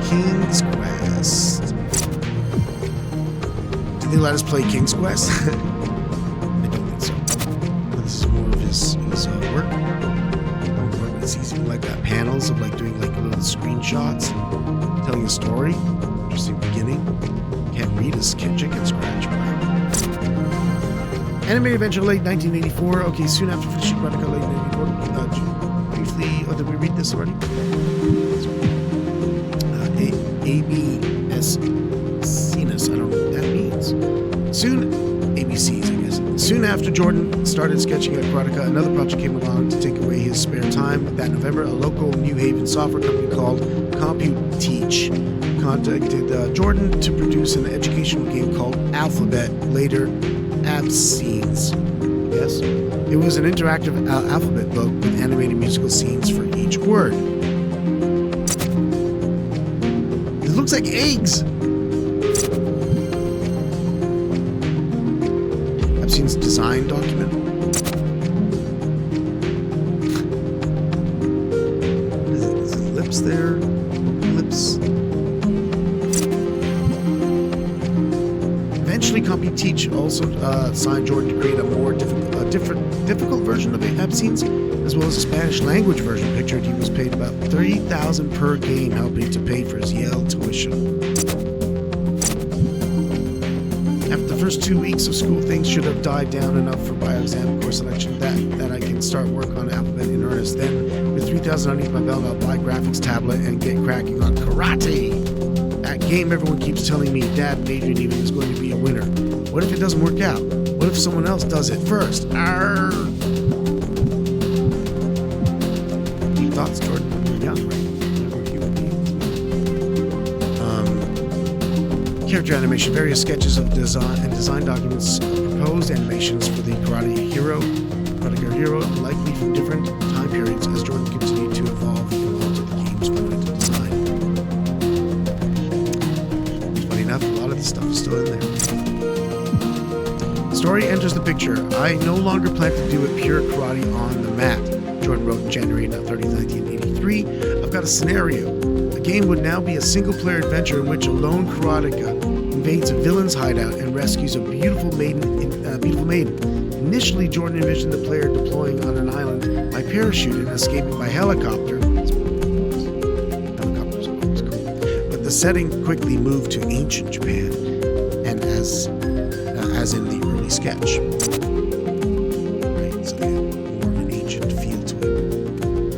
King's Quest. Did they let us play King's Quest? I don't think so. This is more of his work. It's easy, like panels of doing little screenshots, telling a story. Interesting beginning. Can't read his chicken scratch. Animated Adventure, late 1984. Okay, soon after finishing Karateka, late 1984. Briefly, did we read this already? ABS Sinus. I don't know what that means. Soon, ABCs, I guess. Soon after Jordan started sketching at Karateka, another project came along to take away his spare time. That November, a local New Haven software company called CompuTeach contacted Jordan to produce an educational game called Alphabet, later Abscenes. Yes? It was an interactive alphabet book with animated musical scenes for each word. It looks like eggs! Abscenes design document. Is it lips there? Lips. Eventually, CompuTeach also signed Jordan to create a more difficult version of Abscenes, as well as a Spanish language version. Pictured, he was paid about $30,000 per game, helping to pay for his Yale tuition. After the first 2 weeks of school, things should have died down enough for bioexam course selection that I can start work on Alphabet in earnest. Then, with $3,000 underneath my belt, I'll buy graphics tablet and get cracking on karate. That game everyone keeps telling me Dad majored even is going to be a winner. What if it doesn't work out? What if someone else does it first? Arrgh. Deep thoughts, Jordan. You're young, right? Character animation, various sketches of design documents, proposed animations for the Karate Hero, likely from different time periods as Jordan continued to evolve and alter the game's fundamental design. Funny enough, a lot of the stuff is still in there. Story enters the picture. I no longer plan to do it pure karate on the mat, Jordan wrote in January 30th, 1983. I've got a scenario. The game would now be a single-player adventure in which a lone karateka invades a villain's hideout and rescues a beautiful maiden Initially, Jordan envisioned the player deploying on an island by parachute and escaping by helicopter. Helicopters are always cool. But the setting quickly moved to ancient Japan, and as in the early sketch. Right, so they have more of an ancient feel to it.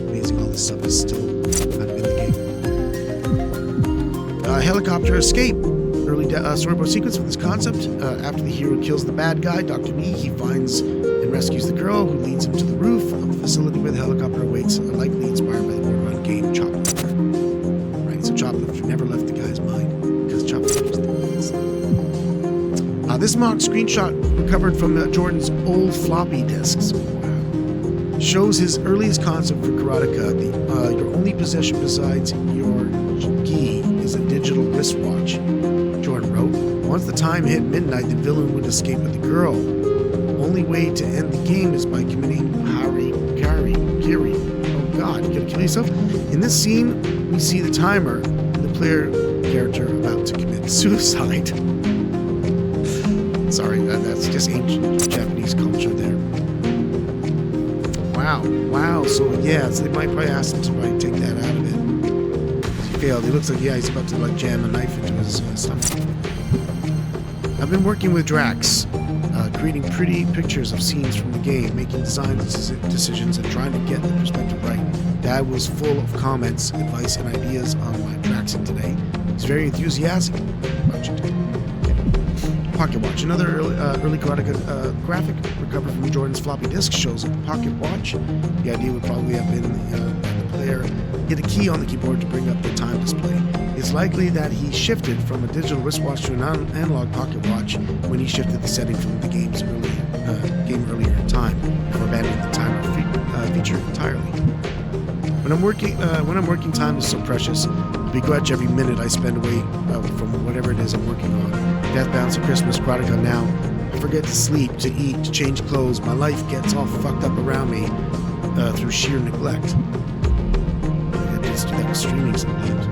Amazing, all this stuff is still kind of in the game. Helicopter escape. Early storyboard sequence with this concept. After the hero kills the bad guy, Dr. Nee, he finds and rescues the girl, who leads him to the roof of the facility where the helicopter awaits, likely inspired by the board-run game Choplifter. Right, so Choplifter never left the guy's mind, because Choplifter was the best. This mock screenshot recovered from Jordan's old floppy disks. Wow. Shows his earliest concept for Karateka. Your only possession besides your gi is a digital wristwatch. Jordan wrote, once the time hit midnight, the villain would escape with the girl. Only way to end the game is by committing harikari. Oh God, you gotta kill yourself? In this scene, we see the timer and the player character about to commit suicide. Sorry, that's just ancient Japanese culture there. Wow. So yeah, so they might probably ask him to probably take that out of it. He failed. He looks like, yeah, he's about to like jam a knife into his stomach. I've been working with Drax, creating pretty pictures of scenes from the game, making design decisions, and trying to get the perspective right. Dad was full of comments, advice, and ideas on my Draxing today. He's very enthusiastic about you today. Pocket watch. Another early Karateka graphic recovered from Jordan's floppy disk shows a pocket watch. The idea would probably have been that the player hit a key on the keyboard to bring up the time display. It's likely that he shifted from a digital wristwatch to an analog pocket watch when he shifted the setting from the game earlier in time, before abandoning the timer feature entirely. When I'm working, time is so precious. I begrudge every minute I spend away from whatever it is I'm working on. Death Bounce of Christmas, Karateka now. I forget to sleep, to eat, to change clothes. My life gets all fucked up around me through sheer neglect. I just do that with streaming sometimes.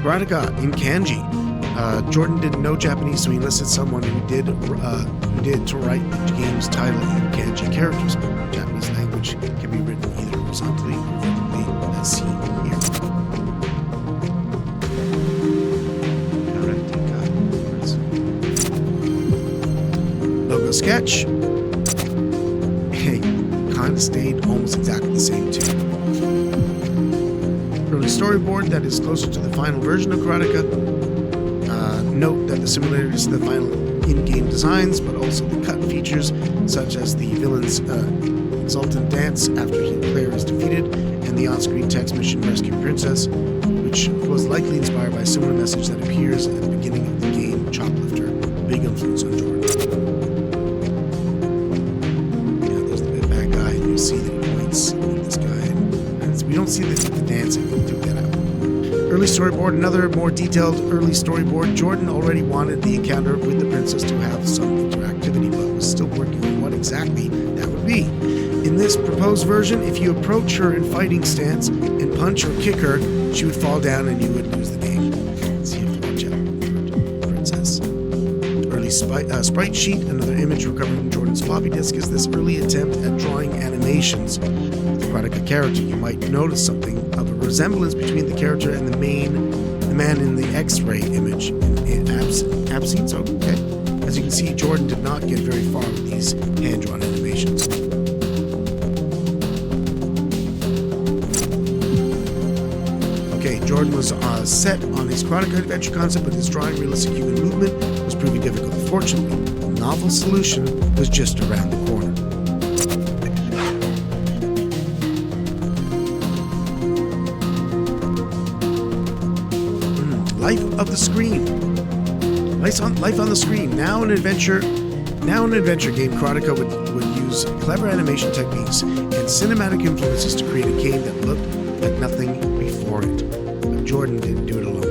Karateka in kanji. Jordan didn't know Japanese, so he enlisted someone who did to write the game's title in kanji characters. Japanese language can be written either horizontally or vertically, as seen here. Logo sketch. Hey, kind of stayed almost exactly the same too. Early storyboard that is closer to the final version of Karateka. Note that the simulator is the final in-game designs, but also the cut features, such as the villain's exultant dance after the player is defeated, and the on-screen text mission Rescue Princess, which was likely inspired by a similar message that appears at the beginning of the game Choplifter. Big influence on Jordan. Yeah, there's the bad guy, and you see that he points at this guy. And we don't see the dancing. We'll do that out. Early storyboard, another more detailed early storyboard. Jordan already wanted the encounter with the princess to have some interactivity, but was still working on what exactly that would be. In this proposed version, if you approach her in fighting stance and punch or kick her, she would fall down and you would lose the game. So you have to watch out for princess. Early sprite sheet, another image recovered from Jordan's floppy disk, is this early attempt at drawing animations with the Karateka character. You might notice something of a resemblance between the character and the man in the X-ray image in absence. Okay. As you can see, Jordan did not get very far with these hand-drawn animations. Okay, Jordan was set on his Karateka adventure concept, but his drawing realistic human movement was proving difficult. Fortunately, a novel solution was just around the corner. Life of the screen. Life on the screen. Now an adventure game, Karateka would use clever animation techniques and cinematic influences to create a game that looked like nothing before it. But Jordan didn't do it alone.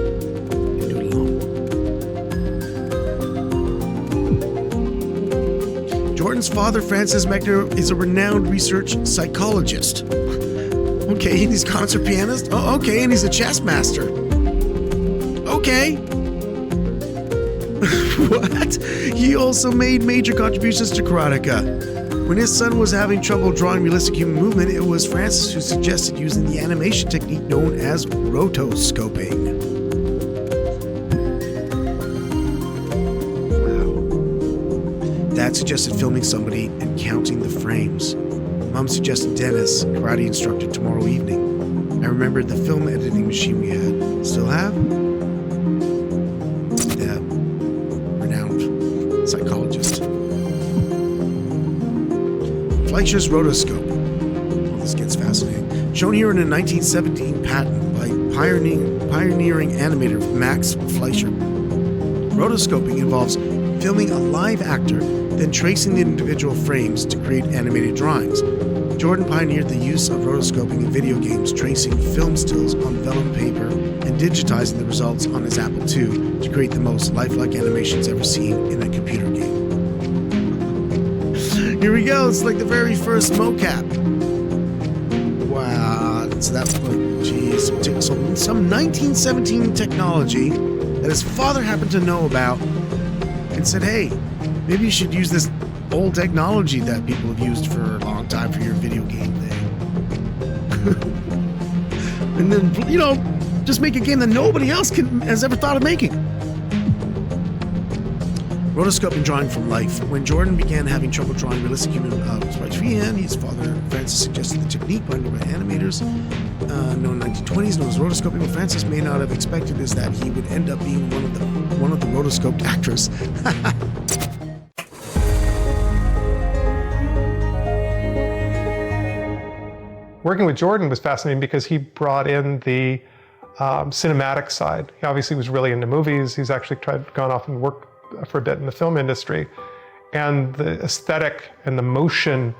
Jordan's father, Francis Mechner, is a renowned research psychologist. Okay, and he's a concert pianist. Oh, okay, and he's a chess master. Okay. What? He also made major contributions to Karateka. When his son was having trouble drawing realistic human movement, it was Francis who suggested using the animation technique known as rotoscoping. Wow. Dad suggested filming somebody and counting the frames. Mom suggested Dennis, karate instructor, tomorrow evening. I remembered the film editing machine we had. Still have? Yeah. Renowned psychologist. Fleischer's rotoscope. Well, this gets fascinating. Shown here in a 1917 patent by pioneering animator Max Fleischer. Rotoscoping involves filming a live actor, then tracing the individual frames to create animated drawings. Jordan pioneered the use of rotoscoping in video games, tracing film stills on vellum paper and digitizing the results on his Apple II to create the most lifelike animations ever seen in a computer game. Here we go, it's like the very first mocap. Wow, so that's like, geez, so some 1917 technology that his father happened to know about and said, hey, maybe you should use this old technology that people have used for a long time for your video game thing. And then, just make a game that nobody else has ever thought of making. Rotoscoping drawing from life. When Jordan began having trouble drawing realistic human sprites freehand, his father Francis suggested the technique by animators known in the 1920s, known as rotoscoping. What Francis may not have expected is that he would end up being one of the rotoscoped actors. Working with Jordan was fascinating because he brought in the cinematic side. He obviously was really into movies. He's actually gone off and worked for a bit in the film industry. And the aesthetic and the motion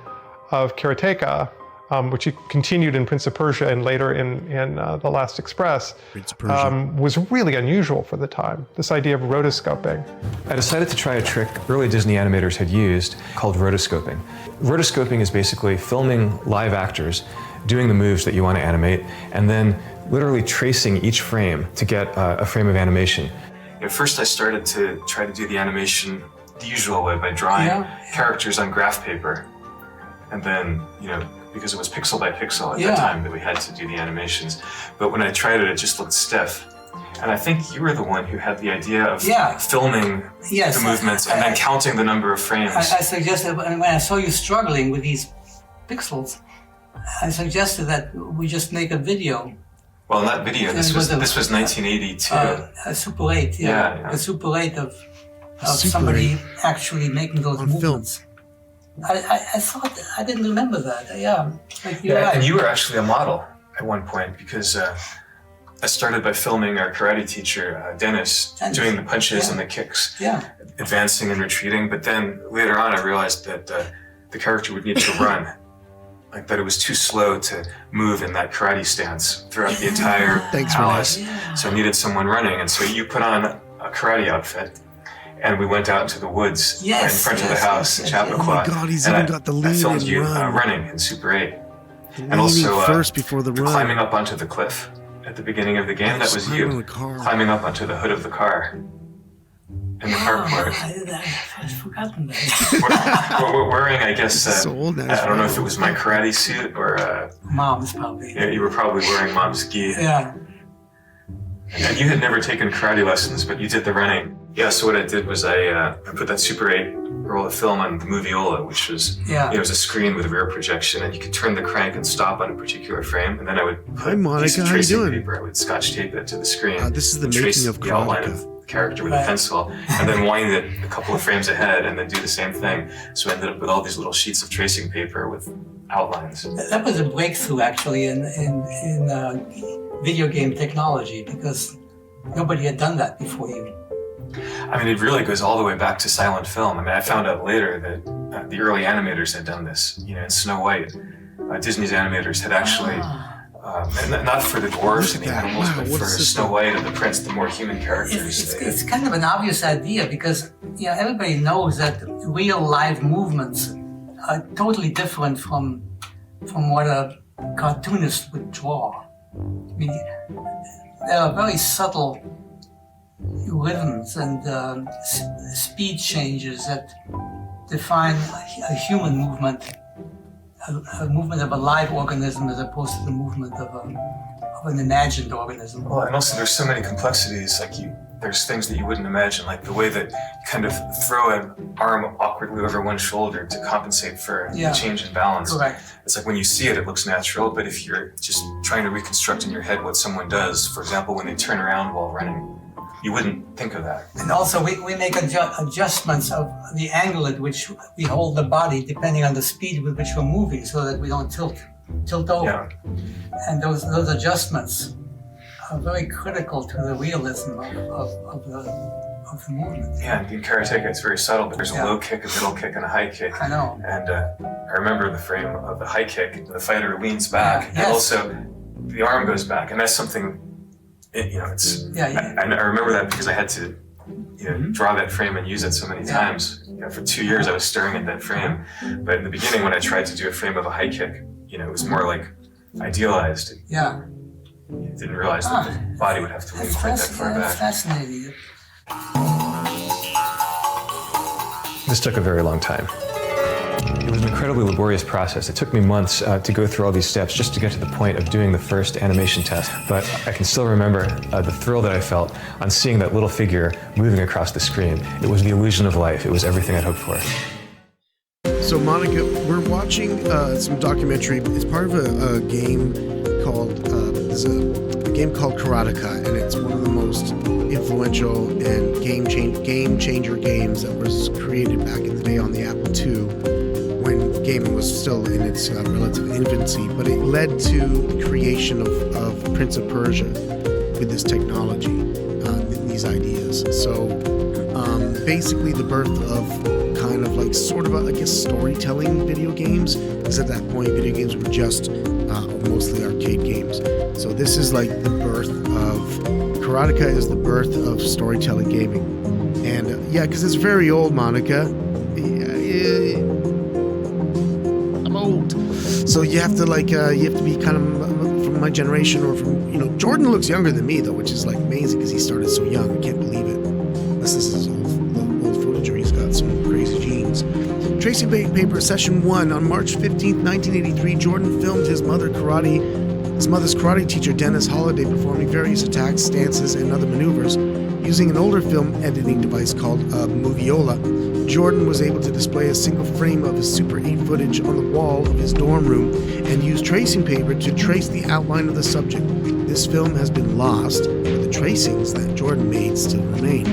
of Karateka, which he continued in Prince of Persia and later in The Last Express, was really unusual for the time, this idea of rotoscoping. I decided to try a trick early Disney animators had used called rotoscoping. Rotoscoping is basically filming live actors doing the moves that you want to animate, and then literally tracing each frame to get a frame of animation. At first I started to try to do the animation the usual way by drawing characters on graph paper. And then, because it was pixel by pixel at that time that we had to do the animations. But when I tried it, it just looked stiff. And I think you were the one who had the idea of filming the movements and then counting the number of frames. I suggested, when I saw you struggling with these pixels, I suggested that we just make a video. Well, not video. This was 1982. A Super 8, a Super 8 of somebody actually making those movements. Film. I thought I didn't remember that. Right. And you were actually a model at one point because I started by filming our karate teacher Dennis doing the punches and the kicks, advancing and retreating. But then later on, I realized that the character would need to run. Like that it was too slow to move in that karate stance throughout the entire palace. So I needed someone running, and so you put on a karate outfit, and we went out into the woods in front of the house in Chappaqua. Oh my God, he's even got the lead I filmed you run. running in Super 8. And also first before the run. Climbing up onto the cliff at the beginning of the game. That was you climbing up onto the hood of the car. In the carport. I'd forgotten that. We're wearing, I guess, so old now, I don't know if it was my karate suit or... Mom's probably. Yeah, you were probably wearing Mom's gi. Yeah. And you had never taken karate lessons, but you did the running. Yeah, so what I did was I put that Super 8 roll of film on the Moviola, which was it was a screen with a rear projection, and you could turn the crank and stop on a particular frame, and then I would put a piece of tracing paper, I would scotch tape it to the screen. This is the making of the outline of the character with a pencil, and then wind it a couple of frames ahead, and then do the same thing. So I ended up with all these little sheets of tracing paper with outlines. That was a breakthrough, actually, in video game technology, because nobody had done that before you. I mean, it really goes all the way back to silent film. I mean, I found out later that the early animators had done this. In Snow White, Disney's animators had actually, and not for the dwarves and the animals, but for Snow White and the prince, the more human characters. It's kind of an obvious idea because everybody knows that real live movements are totally different from what a cartoonist would draw. I mean, there are very subtle rhythms and speed changes that define a human movement, a movement of a live organism as opposed to the movement of an imagined organism. Well, and also there's so many complexities, like there's things that you wouldn't imagine, like the way that you kind of throw an arm awkwardly over one shoulder to compensate for the change in balance. Correct. It's like when you see it, it looks natural, but if you're just trying to reconstruct in your head what someone does, for example, when they turn around while running, you wouldn't think of that. And also we make adjustments of the angle at which we hold the body depending on the speed with which we're moving so that we don't tilt over. Yeah. And those adjustments are very critical to the realism of the movement. Yeah, in Karateka it's very subtle, but there's a low kick, a middle kick, and a high kick. I know. And I remember the frame of the high kick, the fighter leans back, and also the arm goes back, and that's something, it's... I remember that because I had to, draw that frame and use it so many times. For 2 years I was staring at that frame, but in the beginning when I tried to do a frame of a high kick, it was more like idealized. Yeah. You didn't realize that the body would have to lean quite that far back. That's fascinating. This took a very long time. It was an incredibly laborious process. It took me months to go through all these steps just to get to the point of doing the first animation test. But I can still remember the thrill that I felt on seeing that little figure moving across the screen. It was the illusion of life. It was everything I'd hoped for. So Monica, we're watching some documentary. It's part of a game called there's a game called Karateka, and it's one of the most influential and game changer games that was created back in the day on the Apple II, when gaming was still in its relative infancy. But it led to the creation of Prince of Persia with this technology, these ideas. So basically, the birth of kind of like sort of I guess storytelling video games, because at that point video games were just mostly arcade games. So this is like the birth of Karateka, is the birth of storytelling gaming. And because it's very old, Monica. I'm old, so you have to be kind of from my generation, or from Jordan looks younger than me though, which is like amazing because he started so young. I can't believe it. Unless this is old footage or he's got some crazy genes. Tracing Paper Session 1. On March 15th, 1983, Jordan filmed his mother's karate teacher, Dennis Holliday, performing various attacks, stances, and other maneuvers. Using an older film editing device called Moviola, Jordan was able to display a single frame of his Super 8 footage on the wall of his dorm room and use tracing paper to trace the outline of the subject. This film has been lost, but the tracings that Jordan made still remain.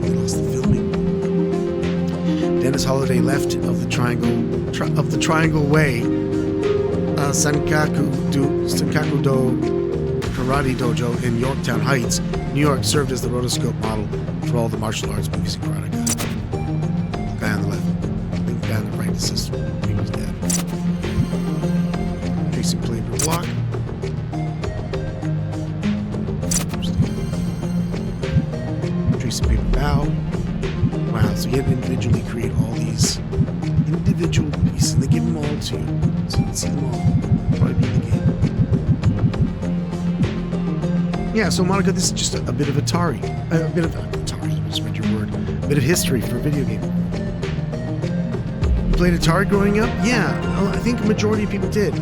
He lost the filming. Dennis Holliday left of the Triangle Way, Sankaku Do Karate Dojo in Yorktown Heights, New York, served as the rotoscope model for all the martial arts movies in Karateka. The guy on the left, the guy on the right is his, he was dead. Tracing paper block. Tracing paper bow. Wow, so you had to individually create all these individual pieces, and they give them all to you, so you can see them all. Probably be the game. Yeah, so Monica, this is just a bit of Atari. A bit of Atari, I just read your word. A bit of history for a video game. You played Atari growing up? Yeah, well, I think a majority of people did.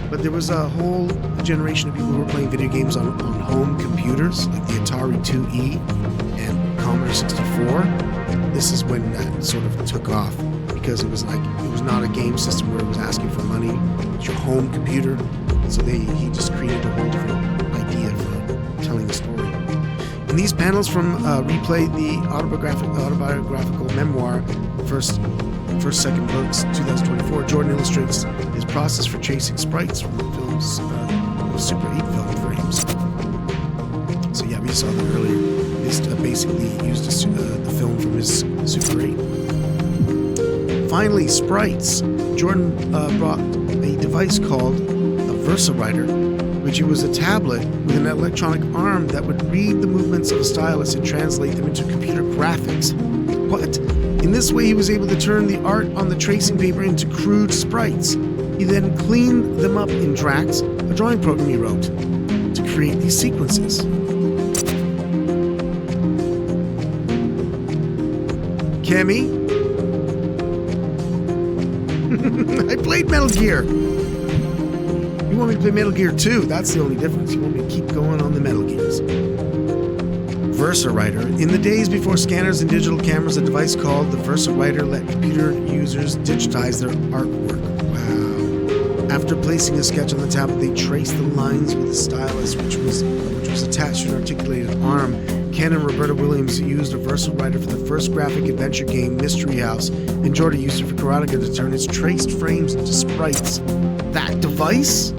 But there was a whole generation of people who were playing video games on home computers, like the Atari 2E and Commodore 64. This is when that sort of took off, because it was not a game system where it was asking for money. It was your home computer. So he just created a whole different idea for telling a story. In these panels from Replay, the autobiographical memoir, first second books, 2024, Jordan illustrates his process for chasing sprites from the film's Super 8 film frames. So yeah, we saw that earlier. They basically used the film from his Super 8. Finally, sprites. Jordan brought a device called a VersaWriter, which was a tablet with an electronic arm that would read the movements of a stylus and translate them into computer graphics. What? In this way, he was able to turn the art on the tracing paper into crude sprites. He then cleaned them up in Drax, a drawing program he wrote, to create these sequences. Kemi? I played Metal Gear. You want me to play Metal Gear 2? That's the only difference. You want me to keep going on the Metal Gears. VersaWriter. In the days before scanners and digital cameras, a device called the VersaWriter let computer users digitize their artwork. Wow. After placing a sketch on the tablet, they traced the lines with a stylus, which was attached to an articulated arm. Ken and Roberta Williams used a VersaWriter for the first graphic adventure game, Mystery House, and Jordan used it for Karateka to turn its traced frames into sprites. That device?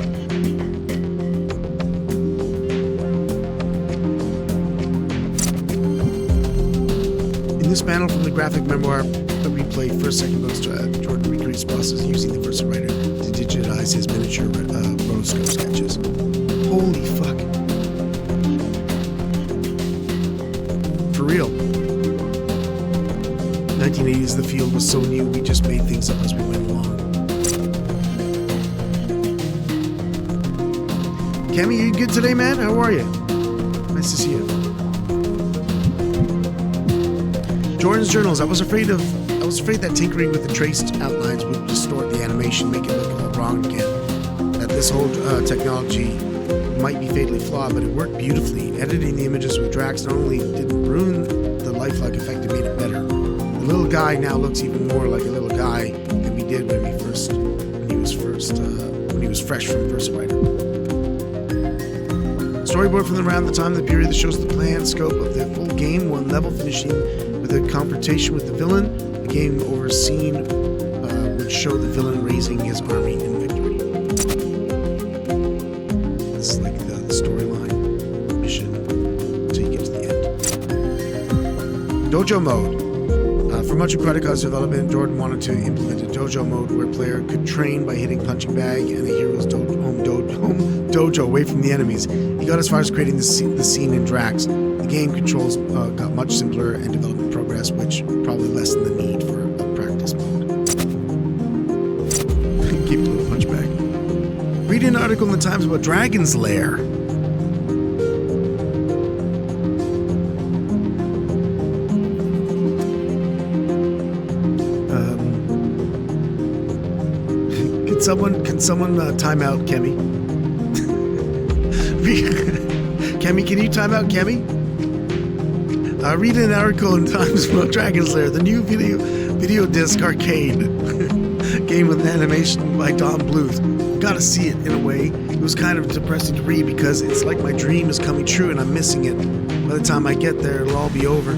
In this panel from the graphic memoir that we play, first second books, Jordan recreates the process using the VersaWriter to digitize his miniature rotoscope sketches. Holy fuck. For real. 1980s, the field was so new, we just made things up as we went along. Kemi, you good today, man? How are you? Nice to see you. Jordan's journals. I was afraid that tinkering with the traced outlines would distort the animation, make it look all wrong again. That this whole technology might be fatally flawed, but it worked beautifully. Editing the images with drags not only didn't ruin the lifelike effect, it made it better. The little guy now looks even more like a little guy than we did when he was fresh from VersaWriter. Storyboard from around the time of the period that shows the planned scope of the full game, one level finishing with a confrontation with the villain. The game over scene would show the villain raising his army in victory. This is like the storyline mission until you get to the end. Dojo mode. For much of Karateka's development, Jordan wanted to implement a dojo mode where a player could train by hitting punching bag and a hero's home dojo away from the enemies. He got as far as creating the scene in Drax. The game controls got much simpler and development progress, which probably lessened the need for a practice mode. Keep a little punch bag. Read an article in the Times about Dragon's Lair. Can someone time out Kemi? Kemi, can you time out Kemi? Read an article in Times about Dragon's Lair, the new video disc arcade game with an animation by Don Bluth. Gotta see it in a way. It was kind of depressing to read because it's like my dream is coming true and I'm missing it. By the time I get there, it'll all be over.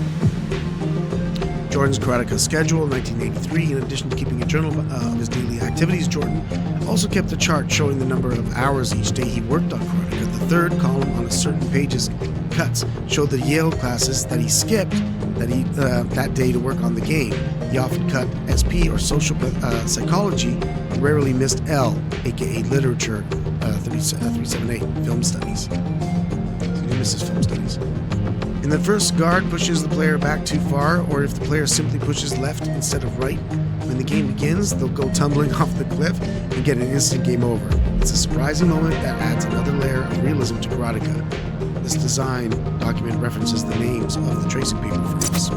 Jordan's Karateka schedule, 1983. In addition to keeping a journal of his daily activities, Jordan also kept a chart showing the number of hours each day he worked on Karateka. The third column on a certain page's cuts showed the Yale classes that he skipped that day to work on the game. He often cut SP or social psychology, and rarely missed L, aka literature, 378, film studies. So he misses film studies. In the first, guard pushes the player back too far, or if the player simply pushes left instead of right. When the game begins, they'll go tumbling off the cliff and get an instant game over. It's a surprising moment that adds another layer of realism to Karateka. This design document references the names of the tracing paper firms.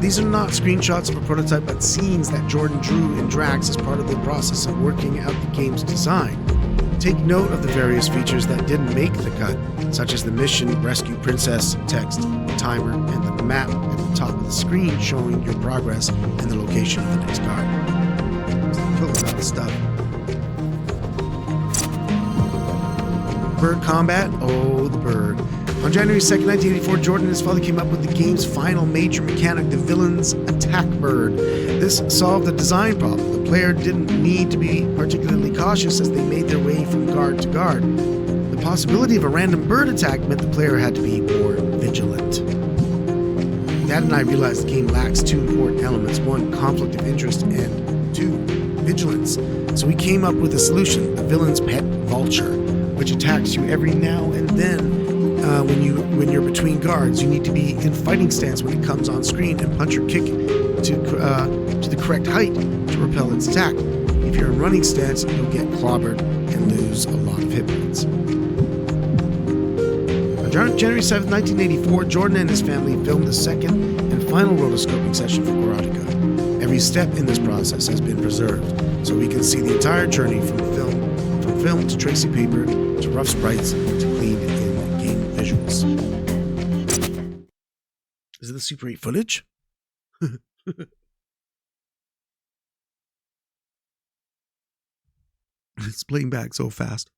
These are not screenshots of a prototype, but scenes that Jordan drew in Drax as part of the process of working out the game's design. Take note of the various features that didn't make the cut, such as the mission, rescue princess, text, timer, and the map at the top of the screen showing your progress and the location of the next guard. Full of that stuff. Bird combat? Oh, the bird. On January 2nd, 1984, Jordan and his father came up with the game's final major mechanic, the villain's attack bird. This solved the design problem. The player didn't need to be particularly cautious as they made their way from guard to guard. The possibility of a random bird attack meant the player had to be more vigilant. Dad and I realized the game lacks two important elements. One, conflict of interest, and two, vigilance. So we came up with a solution, the villain's pet vulture, which attacks you every now and then. When you're between guards, you need to be in fighting stance when it comes on screen and punch or kick to the correct height to repel its attack. If you're in running stance, you'll get clobbered and lose a lot of hit points. January 7th, 1984, Jordan and his family filmed the second and final rotoscoping session for Karateka. Every step in this process has been preserved, so we can see the entire journey from film to tracing paper to rough sprites to cleaned in-game visuals. Is it the Super 8 footage? It's playing back so fast.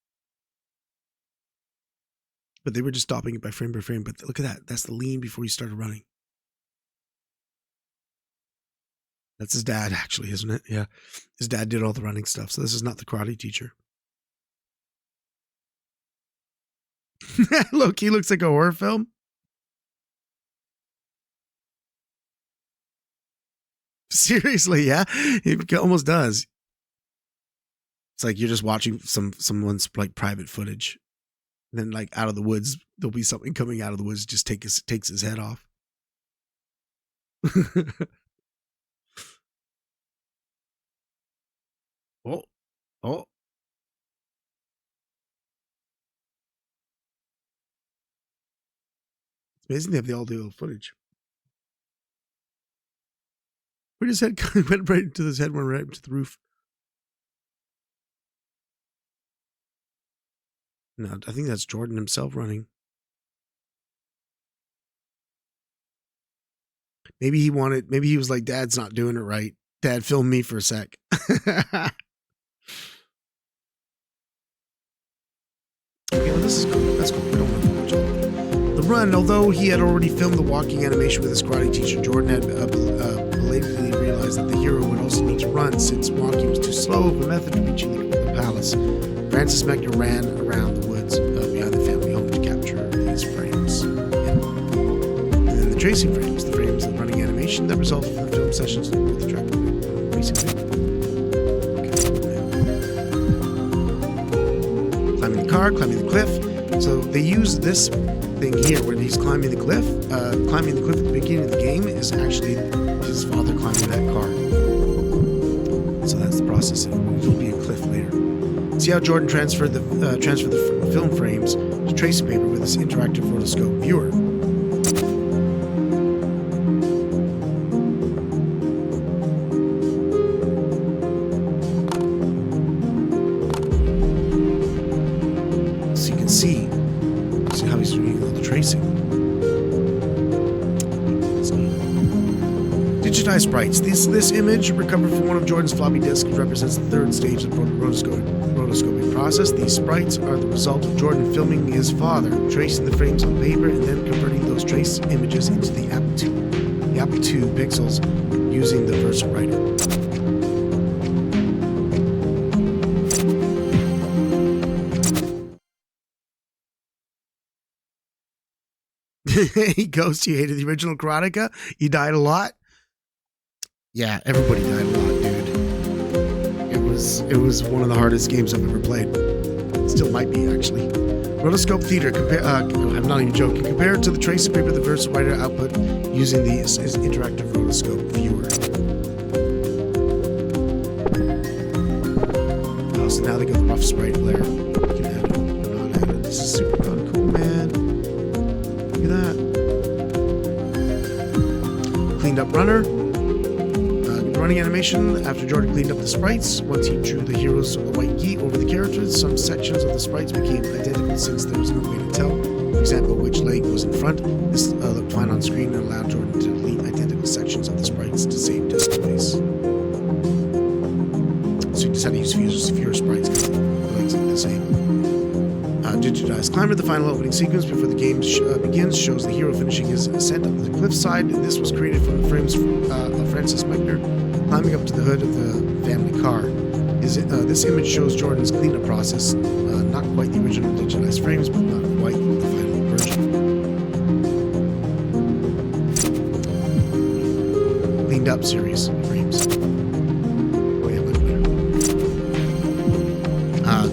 But they were just stopping it by frame. But look at that. That's the lean before he started running. That's his dad, actually, isn't it? Yeah. His dad did all the running stuff. So this is not the karate teacher. Look, he looks like a horror film. Seriously, yeah. It almost does. It's like you're just watching someone's like private footage. And then like out of the woods, there'll be something coming out of the woods, just takes his head off. Oh. It's amazing they have all the old footage. Where his head went right into his head, went right into the roof. No, I think that's Jordan himself running. Maybe he was like, Dad's not doing it right. Dad, film me for a sec. Okay, well, this is cool. That's cool. We don't want to watch all of it. The run, although he had already filmed the walking animation with his karate teacher, Jordan had belatedly realized that the hero would also need to run since walking was too slow of a method of reaching the palace. Francis Mechner ran around the woods behind the family home to capture these frames. And then the tracing frames, the running animation that resulted from the film sessions with the track tracing frame. Climbing the car, climbing the cliff. So they use this thing here where he's climbing the cliff. Climbing the cliff at the beginning of the game is actually his father climbing that car. So that's the process. It'll be a cliff later. See how Jordan transferred the film frames to tracing paper with this interactive rotoscope viewer. So you can see how he's doing all the tracing. Digitized sprites. This image, recovered from one of Jordan's floppy disks, represents the third stage of the rotoscoping process. These sprites are the result of Jordan filming his father, tracing the frames on paper, and then converting those trace images into the Apple II pixels using the Versa Writer. Hey, Ghost, you hated the original Karateka? You died a lot? Yeah, everybody died a lot, dude. It was one of the hardest games I've ever played. Still might be, actually. Rotoscope Theater, I'm not even joking. Compared to the tracing paper, the Versa Writer output using the interactive rotoscope viewer. Oh, so now they got the rough sprite layer. You can add it, you can not add it. This is super fun, cool, man. Look at that. Cleaned up runner. Running animation. After Jordan cleaned up the sprites, once he drew the hero's white gi over the characters, some sections of the sprites became identical since there was no way to tell, for example, which leg was in front. This looked fine on screen and allowed Jordan to delete identical sections of the sprites to save disk space. So you just had to use fewer sprites because the legs are the same. Digitized climber. The final opening sequence before the game begins shows the hero finishing his ascent up the cliffside. This was created from the frames of Francis Mechner climbing up to the hood of the family car. This image shows Jordan's cleanup process, not quite the original digitized frames, but not quite the final version. Cleaned up series frames. Oh yeah, much better.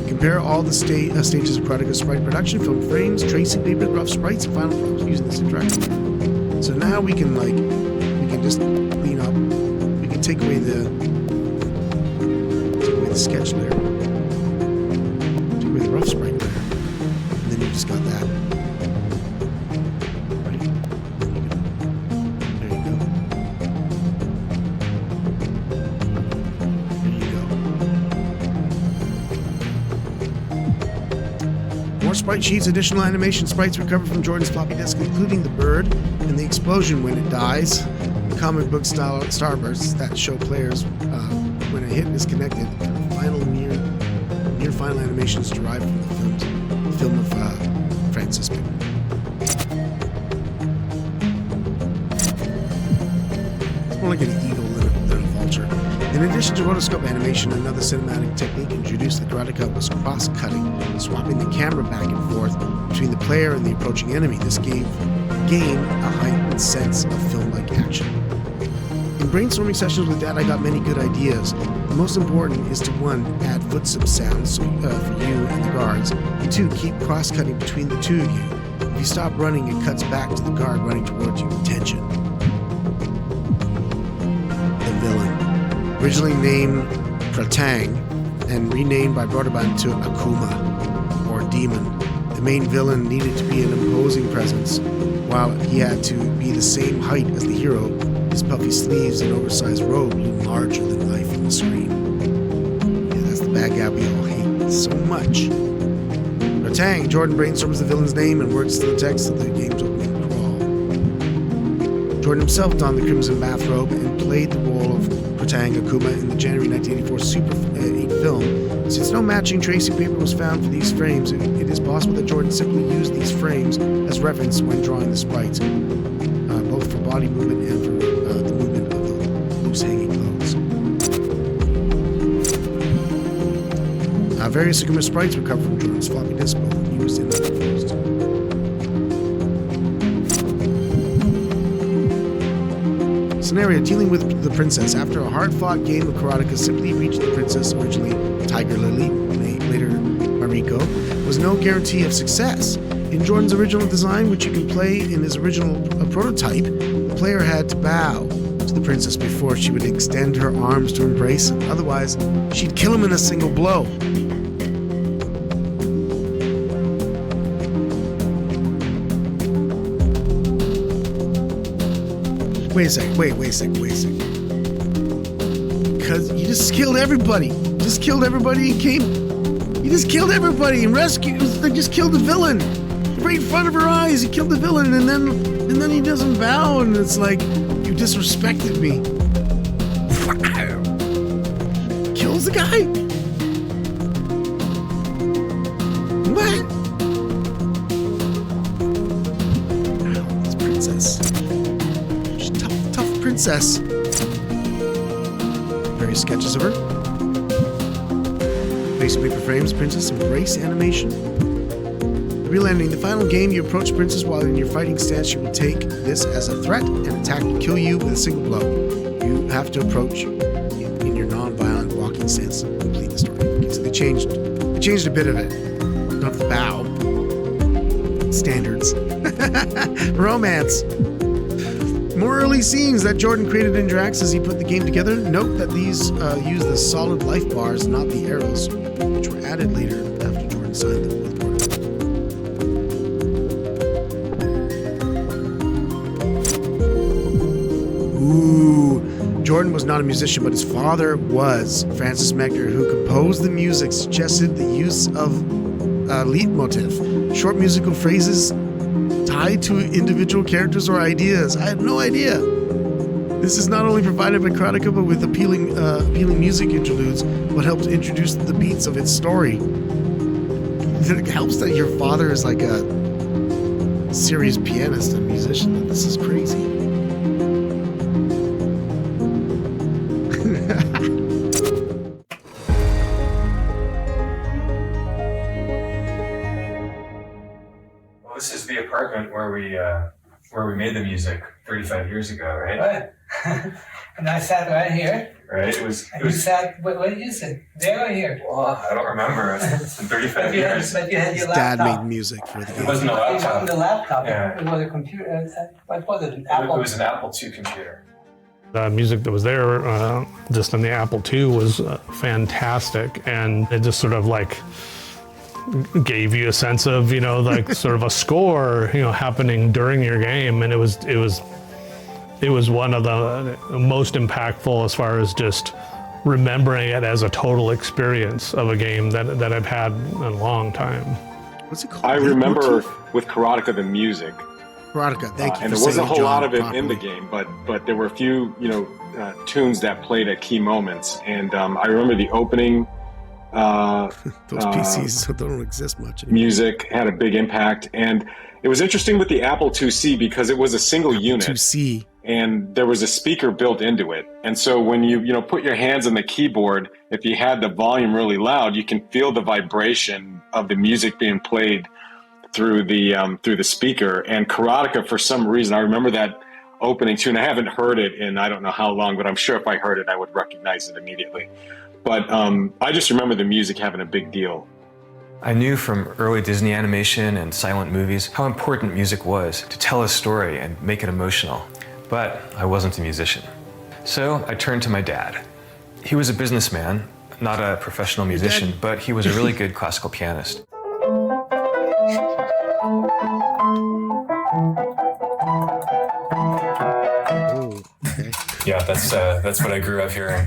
Compare all the stages of Karateka sprite production, film frames, tracing paper, rough sprites, and final frames using this interactive. So now we can just clean up. Take away the sketch layer. Take away the rough sprite layer. And then you just got that. sprite sheets, additional animation sprites recovered from Jordan's floppy disk, including the bird and the explosion when it dies, comic book style starbursts that show players when a hit is connected, and final near final animations derived from the film of Francis Mechner. It's more like an eagle than a vulture. In addition to rotoscope animation, another cinematic technique introduced the Karateka was cross-cutting, swapping the camera back and forth between the player and the approaching enemy. This gave the game a heightened sense of film-like action. In brainstorming sessions with Dad, I got many good ideas. The most important is to 1. Add footstep sounds for you and the guards, and 2. Keep cross-cutting between the two of you. If you stop running, it cuts back to the guard running towards you. Tension. The villain. Originally named Pratang and renamed by Broderbund to Akuma, or Demon. The main villain needed to be an imposing presence, while he had to be the same height as the hero. His puffy sleeves and oversized robe loomed larger than life on the screen. Yeah, that's the bad guy we all hate so much. Pratang, Jordan brainstorms the villain's name and works to the text of the game's opening crawl. Jordan himself donned the crimson bathrobe and played the role of Pratang Akuma in the January 1984 Super 8 film. Since no matching tracing paper was found for these frames, it is possible that Jordan simply used these frames as reference when drawing the sprites, both for body movement and for the movement of the loose hanging clothes. Various Akuma sprites were covered from Jordan's floppy disk, both used and unused. Scenario: dealing with the princess. After a hard-fought game of Karateka simply reached the princess, originally Tiger Lily, later Mariko, was no guarantee of success. In Jordan's original design, which you can play in his original prototype, the player had to bow to the princess before she would extend her arms to embrace him. Otherwise, she'd kill him in a single blow. Wait a second. Because you just killed everybody. You just killed everybody and rescued. They just killed the villain. Right in front of her eyes, he killed the villain, and then he doesn't bow, and it's like, you disrespected me. Kills the guy? What? Oh, this princess. She's a tough princess. Various sketches of her. Basic paper frames, princess embrace animation. Real ending. The final game, you approach Princess while in your fighting stance. She will take this as a threat and attack to kill you with a single blow. You have to approach in your non-violent walking stance to complete the story. Okay, so they changed a bit of it. Don't have to bow. Standards. Romance. More early scenes that Jordan created in Drax as he put the game together. Note that these use the solid life bars, not the arrows, which were added later after Jordan signed them with Jordan. Jordan was not a musician, but his father was. Francis Mechner, who composed the music, suggested the use of leitmotif, short musical phrases tied to individual characters or ideas. I had no idea. This is not only provided by Karateka, but with appealing music interludes, what helps introduce the beats of its story. It helps that your father is like a serious pianist and musician. This is crazy. This is the apartment where we made the music 35 years ago, right? Right. And I sat right here. Right. It was. You sat. Where did you sit? There or here? Well, I don't remember. It's been 35 years. But you had your Dad laptop. made music for the game. It wasn't a laptop. It wasn't a laptop. Yeah. It was a computer. What was it? An Apple. It was an Apple II computer. The music that was there just on the Apple II was fantastic, and it just sort of like gave you a sense of, like sort of a score, happening during your game, and it was one of the most impactful as far as just remembering it as a total experience of a game that I've had in a long time. What's it called? I remember with Karateka the music. Karateka, thank you. And there wasn't a whole lot of it in the game, but there were a few, tunes that played at key moments. And I remember the opening. Those PCs don't exist much anymore. Music had a big impact, and it was interesting with the Apple IIc because it was a single unit. IIc. And there was a speaker built into it. And so when you put your hands on the keyboard, if you had the volume really loud, you can feel the vibration of the music being played through the speaker. And Karateka, for some reason, I remember that opening tune. I haven't heard it in I don't know how long, but I'm sure if I heard it, I would recognize it immediately. But I just remember the music having a big deal. I knew from early Disney animation and silent movies how important music was to tell a story and make it emotional. But I wasn't a musician. So I turned to my dad. He was a businessman, not a professional musician, but he was a really good classical pianist. Oh, okay. Yeah, that's what I grew up hearing.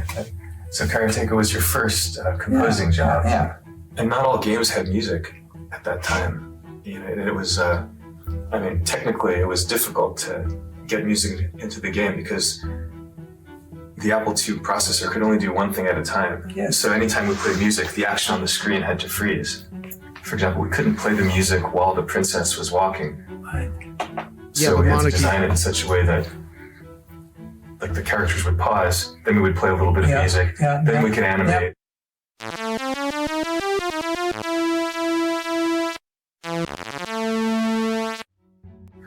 So Karateka was your first composing job. Yeah. And not all games had music at that time. It was, technically it was difficult to get music into the game because the Apple II processor could only do one thing at a time. Yes. So anytime we played music, the action on the screen had to freeze. For example, we couldn't play the music while the princess was walking. Right. So we had to design it in such a way that like the characters would pause, then we would play a little bit of music, then we could animate.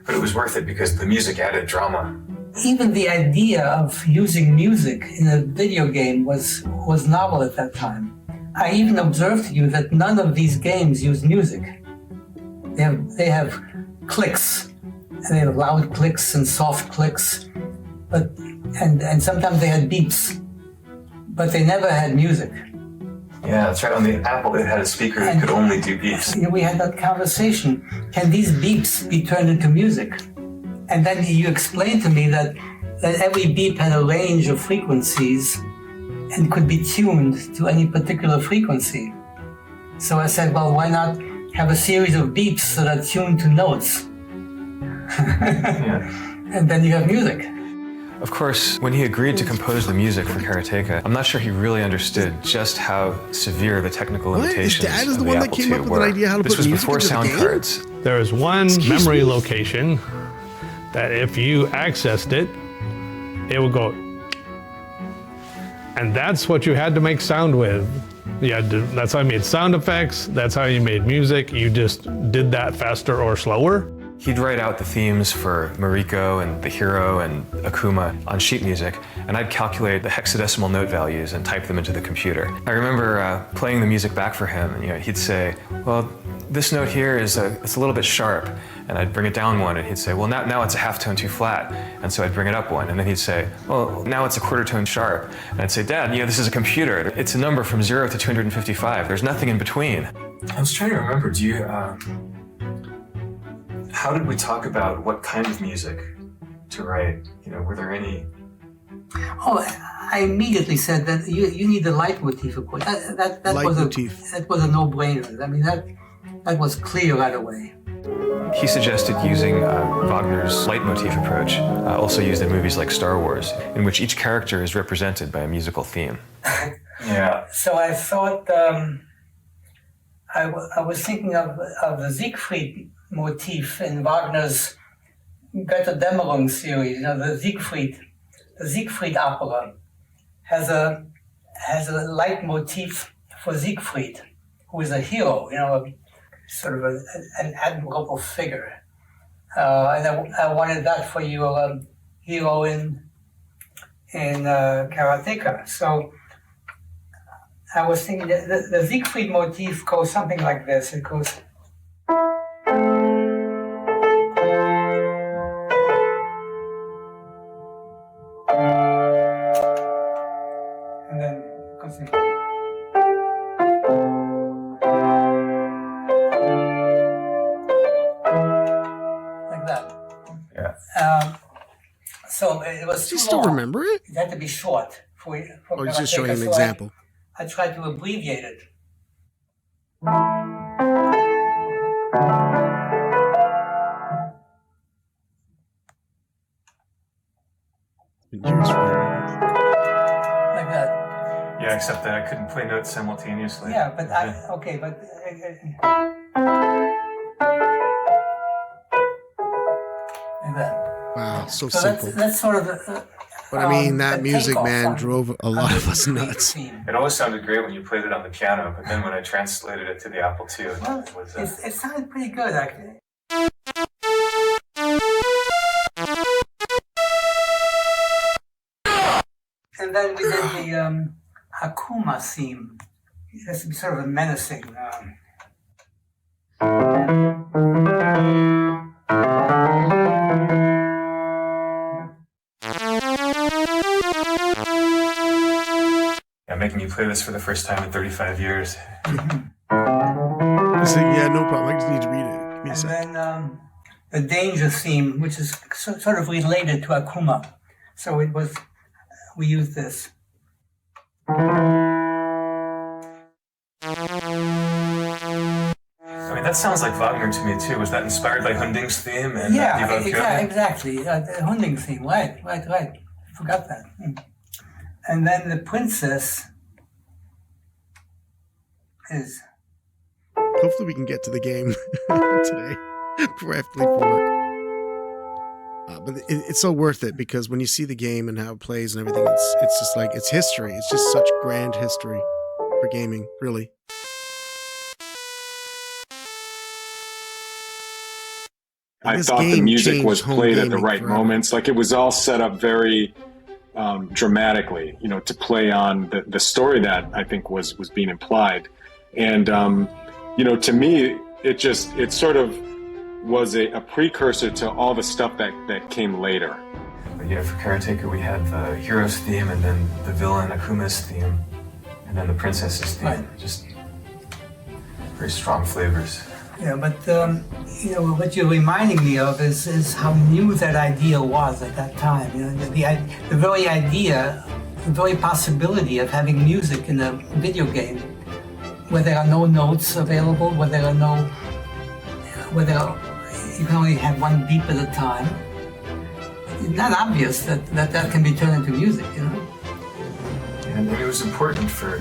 But it was worth it because the music added drama. Even the idea of using music in a video game was novel at that time. I even observed to you that none of these games use music. They have clicks, and they have loud clicks and soft clicks, and sometimes they had beeps, but they never had music. Yeah, that's right. On the Apple, it had a speaker that could only do beeps. We had that conversation. Can these beeps be turned into music? And then you explained to me that every beep had a range of frequencies and could be tuned to any particular frequency. So I said, well, why not have a series of beeps that are tuned to notes? And then you have music. Of course, when he agreed to compose the music for Karateka, I'm not sure he really understood just how severe the technical limitations His dad is the of one the that Apple came II up with were. an idea how to This put was music before into the sound game? cards. There is one memory location that if you accessed it, it would go. And that's what you had to make sound with. That's how you made sound effects, that's how you made music. You just did that faster or slower. He'd write out the themes for Mariko and the hero and Akuma on sheet music, and I'd calculate the hexadecimal note values and type them into the computer. I remember playing the music back for him, and he'd say, well, this note here it's a little bit sharp, and I'd bring it down one, and he'd say, well, now it's a half tone too flat, and so I'd bring it up one, and then he'd say, well, now it's a quarter tone sharp, and I'd say, Dad, this is a computer. It's a number from 0 to 255. There's nothing in between. I was trying to remember, how did we talk about what kind of music to write? Were there any? Oh, I immediately said that you need the leitmotif, of course. That was a no-brainer. I mean, that was clear right away. He suggested using Wagner's leitmotif approach, also used in movies like Star Wars, in which each character is represented by a musical theme. Yeah. So I thought, I was thinking of the Siegfried motif in Wagner's Götterdämmerung series. The Siegfried opera has a leitmotif for Siegfried, who is a hero, sort of an admirable figure. And I wanted that for your hero in Karateka. So I was thinking that the Siegfried motif goes something like this. It goes. And then it goes in. So it was too Do you still long. remember it? It had to be short. For Or he's just showing an so example. I tried to abbreviate it. Years for Like that. Yeah, except that I couldn't play notes simultaneously. Yeah, but like that. Wow, so simple. That's sort of But I mean, that the music, takeoff man, on- drove a lot of us nuts. It always sounded great when you played it on the piano, but then when I translated it to the Apple II, it was... It sounded pretty good, actually. And then we did the Akuma theme. It's sort of a menacing. Yeah, making you play this for the first time in 35 years. Yeah, no problem. I just need to read it. Give me a sec. And then the danger theme, which is sort of related to Akuma. So we used this. I mean, that sounds like Wagner to me, too. Was that inspired by Hunding's theme? And Exactly. The Hunding theme, right. Forgot that. And then the princess is... Hopefully we can get to the game today before I have to leave for work. But it's so worth it because when you see the game and how it plays and everything, it's just like, it's history. It's just such grand history for gaming, really. I thought the music was played at the right moments. Like, it was all set up very dramatically, to play on the story that I think was being implied. And, to me, it sort of was a precursor to all the stuff that came later. But yeah, for Karateka, we had the hero's theme, and then the villain Akuma's theme, and then the princess's theme. Right. Just very strong flavors. Yeah, but what you're reminding me of is how new that idea was at that time. The very idea, the very possibility of having music in a video game, where there are no notes available, where you can only have one beep at a time. It's not obvious that can be turned into music, And it was important for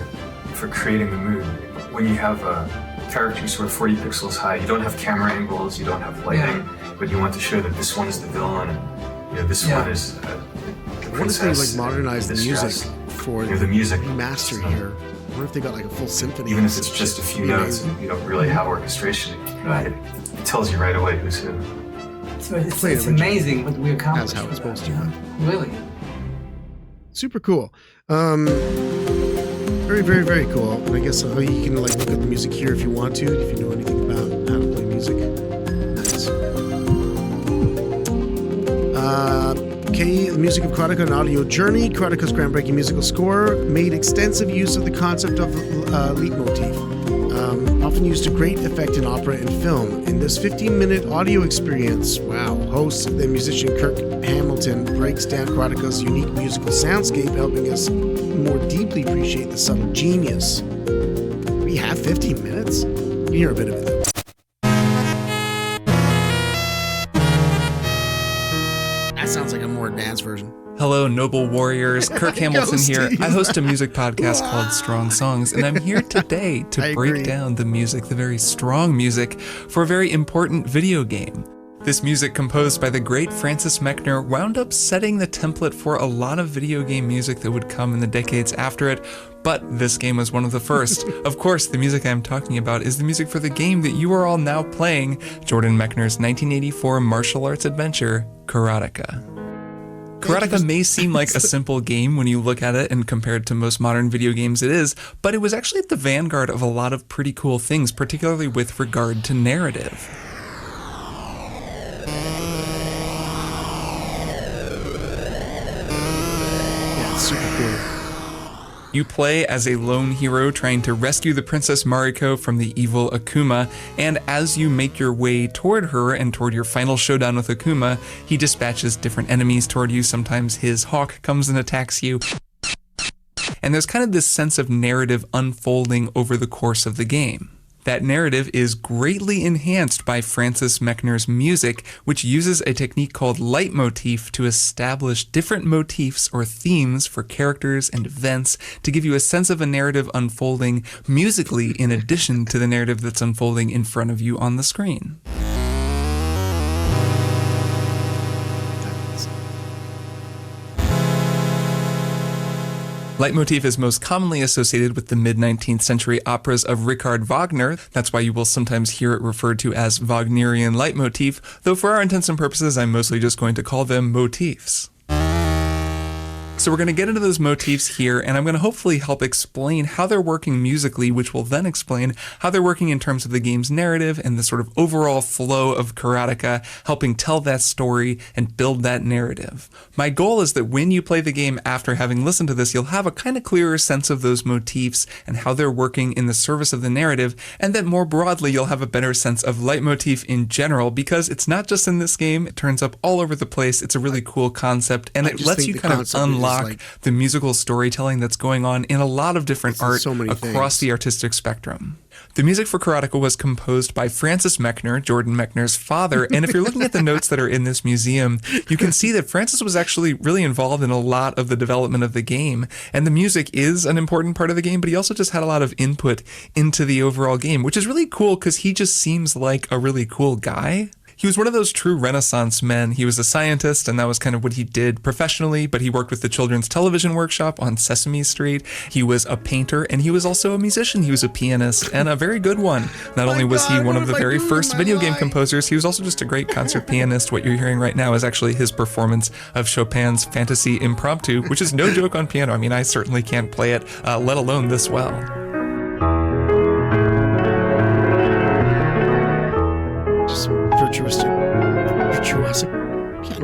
creating the mood. When you have a character sort of 40 pixels high, you don't have camera angles, you don't have lighting, but you want to show that this one is the villain, and this one is the princess. What if they modernize the music for the music remaster here? What if they got a full symphony? Even if it's just a few notes and you don't really have orchestration, it tells you right away who's who. So it's amazing what we accomplished. That's how it's supposed to. Really. Super cool. Very, very, very cool. And I guess you can look at the music here if you want to, if you know anything about how to play music. Nice. The music of Karateka, an audio journey. Karateka's groundbreaking musical score made extensive use of the concept of leitmotif, often used to great effect in opera and film. In this 15-minute audio experience, host and musician Kirk Hamilton breaks down Karateka's unique musical soundscape, helping us more deeply appreciate the subtle genius. We have 15 minutes? You can hear a bit of it, though. That sounds like a more advanced version. Hello, noble warriors. Kirk Hamilton here. I host a music podcast called Strong Songs, and I'm here today to break down the music, the very strong music, for a very important video game. This music, composed by the great Francis Mechner, wound up setting the template for a lot of video game music that would come in the decades after it, but this game was one of the first. Of course, the music I'm talking about is the music for the game that you are all now playing, Jordan Mechner's 1984 martial arts adventure, Karateka. Karateka may seem like a simple game when you look at it, and compared to most modern video games it is, but it was actually at the vanguard of a lot of pretty cool things, particularly with regard to narrative. Yeah, it's super cool. You play as a lone hero trying to rescue the Princess Mariko from the evil Akuma, and as you make your way toward her and toward your final showdown with Akuma, he dispatches different enemies toward you. Sometimes his hawk comes and attacks you. And there's kind of this sense of narrative unfolding over the course of the game. That narrative is greatly enhanced by Francis Mechner's music, which uses a technique called leitmotif to establish different motifs or themes for characters and events to give you a sense of a narrative unfolding musically in addition to the narrative that's unfolding in front of you on the screen. Leitmotif is most commonly associated with the mid-19th century operas of Richard Wagner. That's why you will sometimes hear it referred to as Wagnerian leitmotif, though for our intents and purposes, I'm mostly just going to call them motifs. So we're going to get into those motifs here, and I'm going to hopefully help explain how they're working musically, which will then explain how they're working in terms of the game's narrative and the sort of overall flow of Karateka, helping tell that story and build that narrative. My goal is that when you play the game after having listened to this, you'll have a kind of clearer sense of those motifs and how they're working in the service of the narrative, and that more broadly, you'll have a better sense of leitmotif in general, because it's not just in this game, it turns up all over the place. It's a really cool concept, and it lets you kind of unlock the musical storytelling that's going on in a lot of different art across the artistic spectrum. The music for Karateka was composed by Francis Mechner, Jordan Mechner's father, and if you're looking at the notes that are in this museum, you can see that Francis was actually really involved in a lot of the development of the game, and the music is an important part of the game, but he also just had a lot of input into the overall game, which is really cool because he just seems like a really cool guy. He was one of those true Renaissance men. He was a scientist, and that was kind of what he did professionally, but he worked with the Children's Television Workshop on Sesame Street. He was a painter, and he was also a musician. He was a pianist, and a very good one. Not only was he one of the very first video game composers, he was also just a great concert pianist. What you're hearing right now is actually his performance of Chopin's Fantasy Impromptu, which is no joke on piano. I mean, I certainly can't play it, let alone this well. Virtuosic.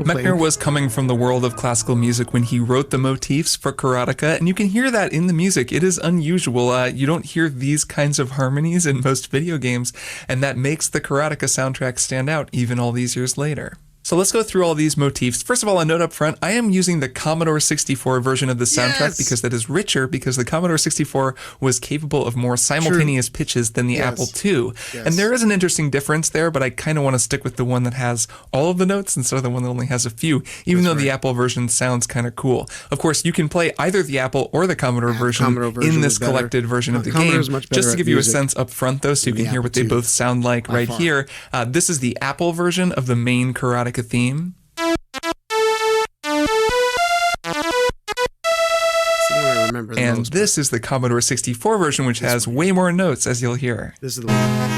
Mechner was coming from the world of classical music when he wrote the motifs for Karateka, and you can hear that in the music. It is unusual. You don't hear these kinds of harmonies in most video games, and that makes the Karateka soundtrack stand out even all these years later. So let's go through all these motifs. First of all, a note up front, I am using the Commodore 64 version of the soundtrack because that is richer, because the Commodore 64 was capable of more simultaneous pitches than the Apple II. And there is an interesting difference there, but I kind of want to stick with the one that has all of the notes instead of the one that only has a few, even though the Apple version sounds kind of cool. Of course, you can play either the Apple or the Commodore version in this collected version of the game. Just to give you a sense up front, though, so you can hear what they both sound like right here. This is the Apple version of the main Karateka theme. And this is the Commodore 64 version, which has way more notes, as you'll hear. This is the one.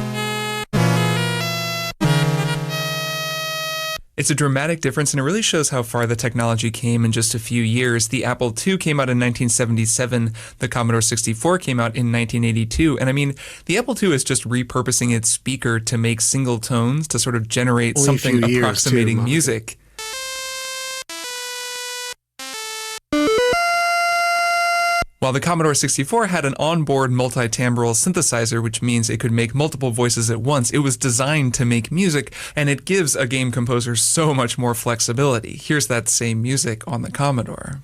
It's a dramatic difference, and it really shows how far the technology came in just a few years. The Apple II came out in 1977, the Commodore 64 came out in 1982, and I mean, the Apple II is just repurposing its speaker to make single tones to sort of generate something approximating music. While the Commodore 64 had an onboard multi-timbral synthesizer, which means it could make multiple voices at once, it was designed to make music, and it gives a game composer so much more flexibility. Here's that same music on the Commodore.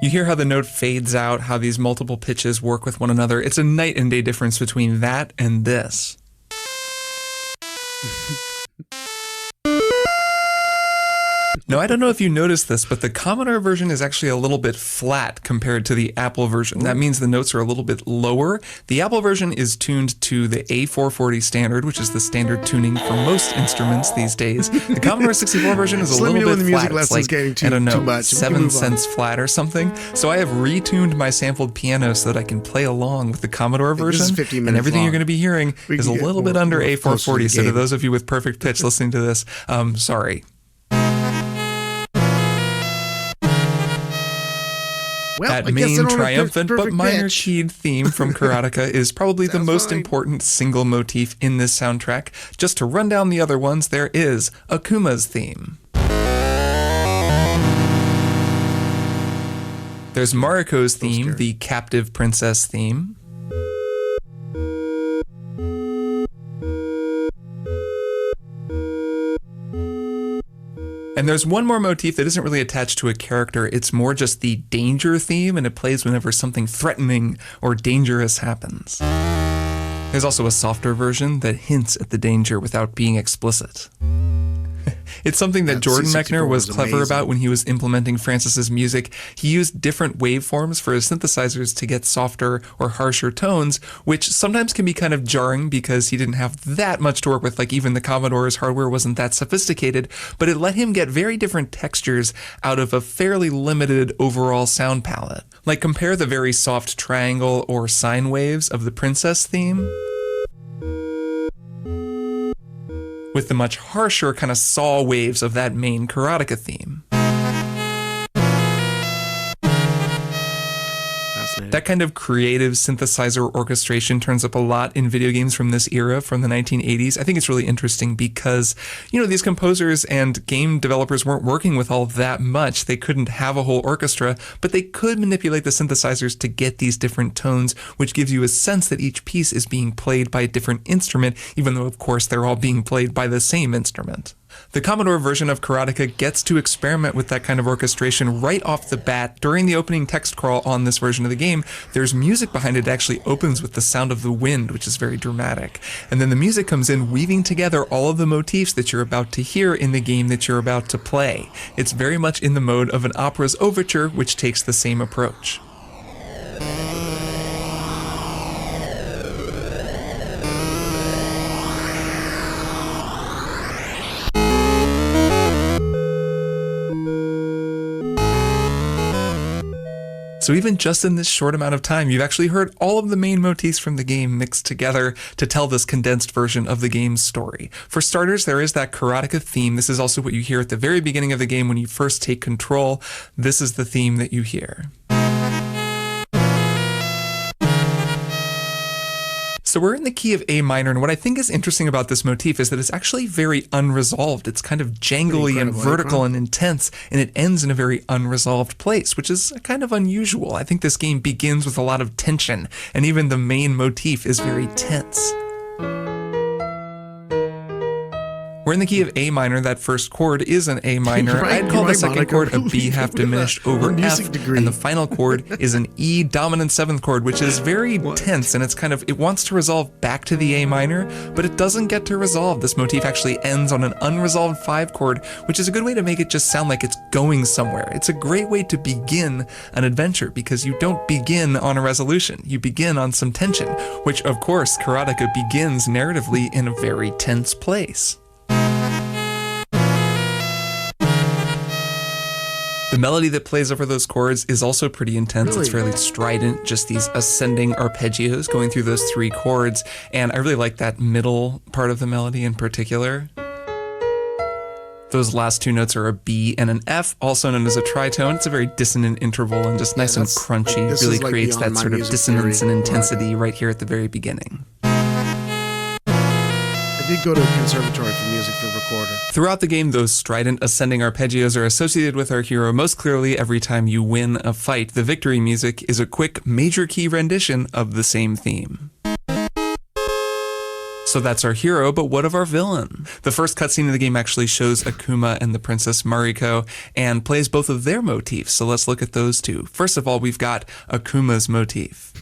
You hear how the note fades out, how these multiple pitches work with one another. It's a night and day difference between that and this. Now, I don't know if you noticed this, but the Commodore version is actually a little bit flat compared to the Apple version. That means the notes are a little bit lower. The Apple version is tuned to the A440 standard, which is the standard tuning for most instruments these days. The Commodore 64 version is a little bit flat. It's like, I don't know, 7 cents flat or something. So I have retuned my sampled piano so that I can play along with the Commodore version. And everything you're going to be hearing is a little bit under A440. So to those of you with perfect pitch listening to this, sorry. Well, that main triumphant but minor keyed theme from Karateka is probably the most important single motif in this soundtrack. Just to run down the other ones, there is Akuma's theme. There's Mariko's theme, the captive princess theme. And there's one more motif that isn't really attached to a character. It's more just the danger theme, and it plays whenever something threatening or dangerous happens. There's also a softer version that hints at the danger without being explicit. It's something that Jordan Mechner was clever about when he was implementing Francis's music. He used different waveforms for his synthesizers to get softer or harsher tones, which sometimes can be kind of jarring because he didn't have that much to work with, like even the Commodore's hardware wasn't that sophisticated, but it let him get very different textures out of a fairly limited overall sound palette. Like compare the very soft triangle or sine waves of the Princess theme with the much harsher kind of saw waves of that main Karateka theme. That kind of creative synthesizer orchestration turns up a lot in video games from this era, from the 1980s. I think it's really interesting because, these composers and game developers weren't working with all that much. They couldn't have a whole orchestra, but they could manipulate the synthesizers to get these different tones, which gives you a sense that each piece is being played by a different instrument, even though, of course, they're all being played by the same instrument. The Commodore version of Karateka gets to experiment with that kind of orchestration right off the bat. During the opening text crawl on this version of the game, there's music behind it that actually opens with the sound of the wind, which is very dramatic. And then the music comes in, weaving together all of the motifs that you're about to hear in the game that you're about to play. It's very much in the mode of an opera's overture, which takes the same approach. So even just in this short amount of time, you've actually heard all of the main motifs from the game mixed together to tell this condensed version of the game's story. For starters, there is that Karateka theme. This is also what you hear at the very beginning of the game when you first take control. This is the theme that you hear. So we're in the key of A minor, and what I think is interesting about this motif is that it's actually very unresolved. It's kind of jangly and vertical and intense, and it ends in a very unresolved place, which is kind of unusual. I think this game begins with a lot of tension, and even the main motif is very tense. We're in the key of A minor. That first chord is an A minor. I'd call the second chord a B half diminished over F, and the final chord is an E dominant seventh chord, which is very tense, and it wants to resolve back to the A minor, but it doesn't get to resolve. This motif actually ends on an unresolved 5 chord, which is a good way to make it just sound like it's going somewhere. It's a great way to begin an adventure, because you don't begin on a resolution. You begin on some tension, which, of course, Karateka begins narratively in a very tense place. The melody that plays over those chords is also pretty intense. Really? It's fairly strident, just these ascending arpeggios going through those 3 chords. And I really like that middle part of the melody in particular. Those last 2 notes are a B and an F, also known as a tritone. It's a very dissonant interval and just nice and crunchy. It really creates that sort of dissonance and intensity right here at the very beginning. I did go to a conservatory for music for recorder. Throughout the game, those strident ascending arpeggios are associated with our hero most clearly every time you win a fight. The victory music is a quick major key rendition of the same theme. So that's our hero, but what of our villain? The first cutscene of the game actually shows Akuma and the Princess Mariko and plays both of their motifs, so let's look at those two. First of all, we've got Akuma's motif.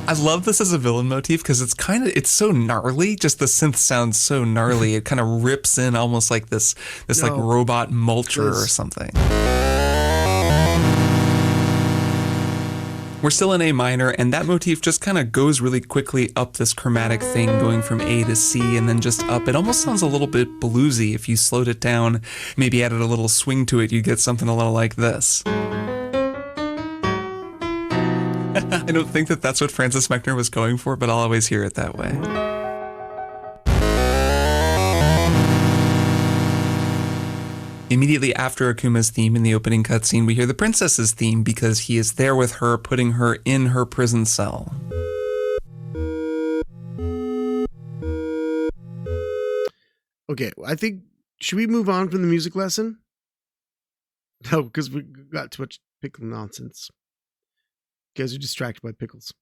I love this as a villain motif because it's so gnarly. Just the synth sounds so gnarly. It kind of rips in almost like this like robot mulcher or something. We're still in A minor, and that motif just kind of goes really quickly up this chromatic thing, going from A to C and then just up. It almost sounds a little bit bluesy. If you slowed it down, maybe added a little swing to it, you'd get something a little like this. I don't think that that's what Francis Mechner was going for, but I'll always hear it that way. Immediately after Akuma's theme in the opening cutscene, we hear the princess's theme because he is there with her, putting her in her prison cell. Okay, I think, should we move on from the music lesson? No, because we got too much pickle nonsense. You guys are distracted by pickles.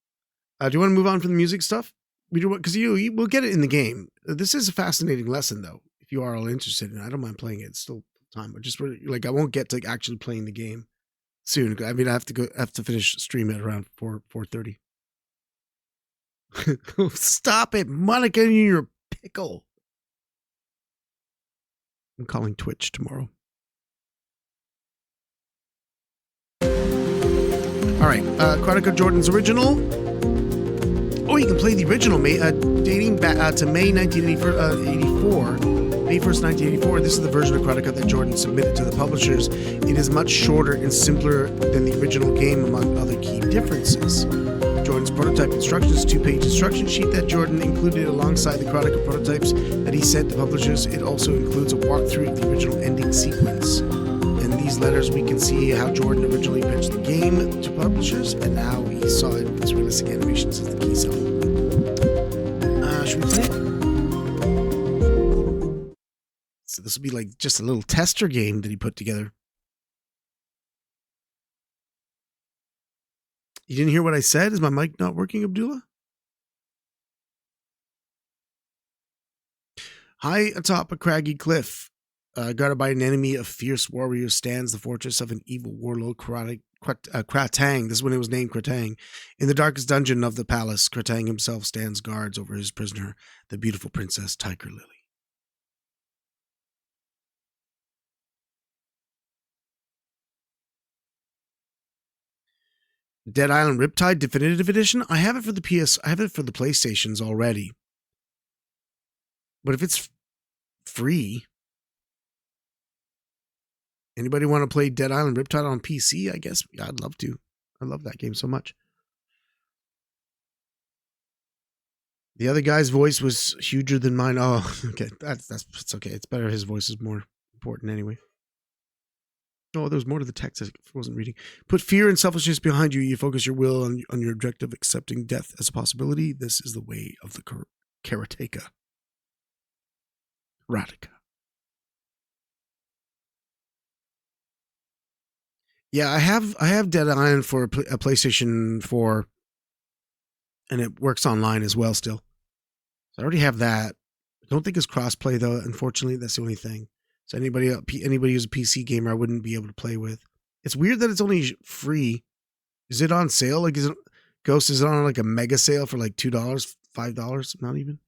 Do you want to move on from the music stuff? Because you will get it in the game. This is a fascinating lesson, though. If you are all interested in it, I don't mind playing it. It's still time, but just like I won't get to actually playing the game soon. I mean, I have to finish stream at around 4:30. Stop it, Monica, you're a pickle. I'm calling Twitch tomorrow. All right, Karateka Jordan's original. Oh, you can play the original, dating back to May 1984. May 1st, 1984. This is the version of Karateka that Jordan submitted to the publishers. It is much shorter and simpler than the original game, among other key differences. Jordan's prototype instructions, 2-page instruction sheet that Jordan included alongside the Karateka prototypes that he sent to publishers. It also includes a walkthrough of the original ending sequence. In these letters, we can see how Jordan originally pitched the game to publishers and how he saw it with realistic animations as the key selling. Should we play it? So this will be like just a little tester game that he put together. You didn't hear what I said? Is my mic not working, Abdullah? High atop a craggy cliff, guarded by an enemy of fierce warriors, stands the fortress of an evil warlord, Kratang. This is when it was named Kratang. In the darkest dungeon of the palace, Kratang himself stands guards over his prisoner, the beautiful princess Tiger Lily. Dead Island Riptide Definitive Edition. I have it for the I have it for the PlayStations already. But if it's free, anybody want to play Dead Island Riptide on PC? I guess I'd love to. I love that game so much. The other guy's voice was huger than mine. Oh, okay. That's okay. It's better. His voice is more important anyway. Oh, there's more to the text I wasn't reading. Put fear and selfishness behind you. You focus your will on your objective, accepting death as a possibility. This is the way of the Karateka. Karateka. Yeah, I have Dead Island for a PlayStation 4, and it works online as well still. So I already have that. I don't think it's crossplay though. Unfortunately, that's the only thing. So anybody who's a PC gamer, I wouldn't be able to play with. It's weird that it's only free. Is it on sale? Like, is it on like a mega sale for like $2, $5? Not even.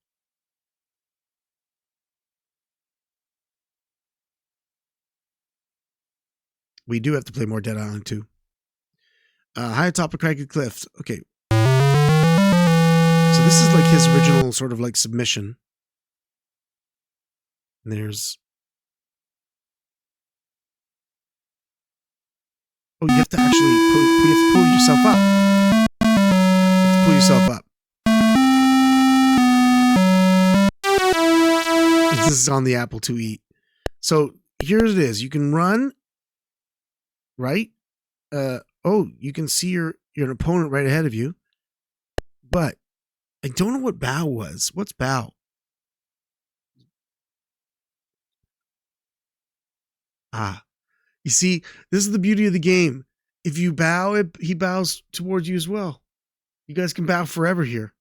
We do have to play more Dead Island 2. High atop a craggy cliff. Okay. So this is like his original sort of like submission. And there's... Oh, you have to actually pull yourself up. You have to pull yourself up. This is on the Apple IIe. So here it is. You can run, right? You can see your opponent right ahead of you. But I don't know what bow was. What's bow? You see, this is the beauty of the game. If you bow, he bows towards you as well. You guys can bow forever here.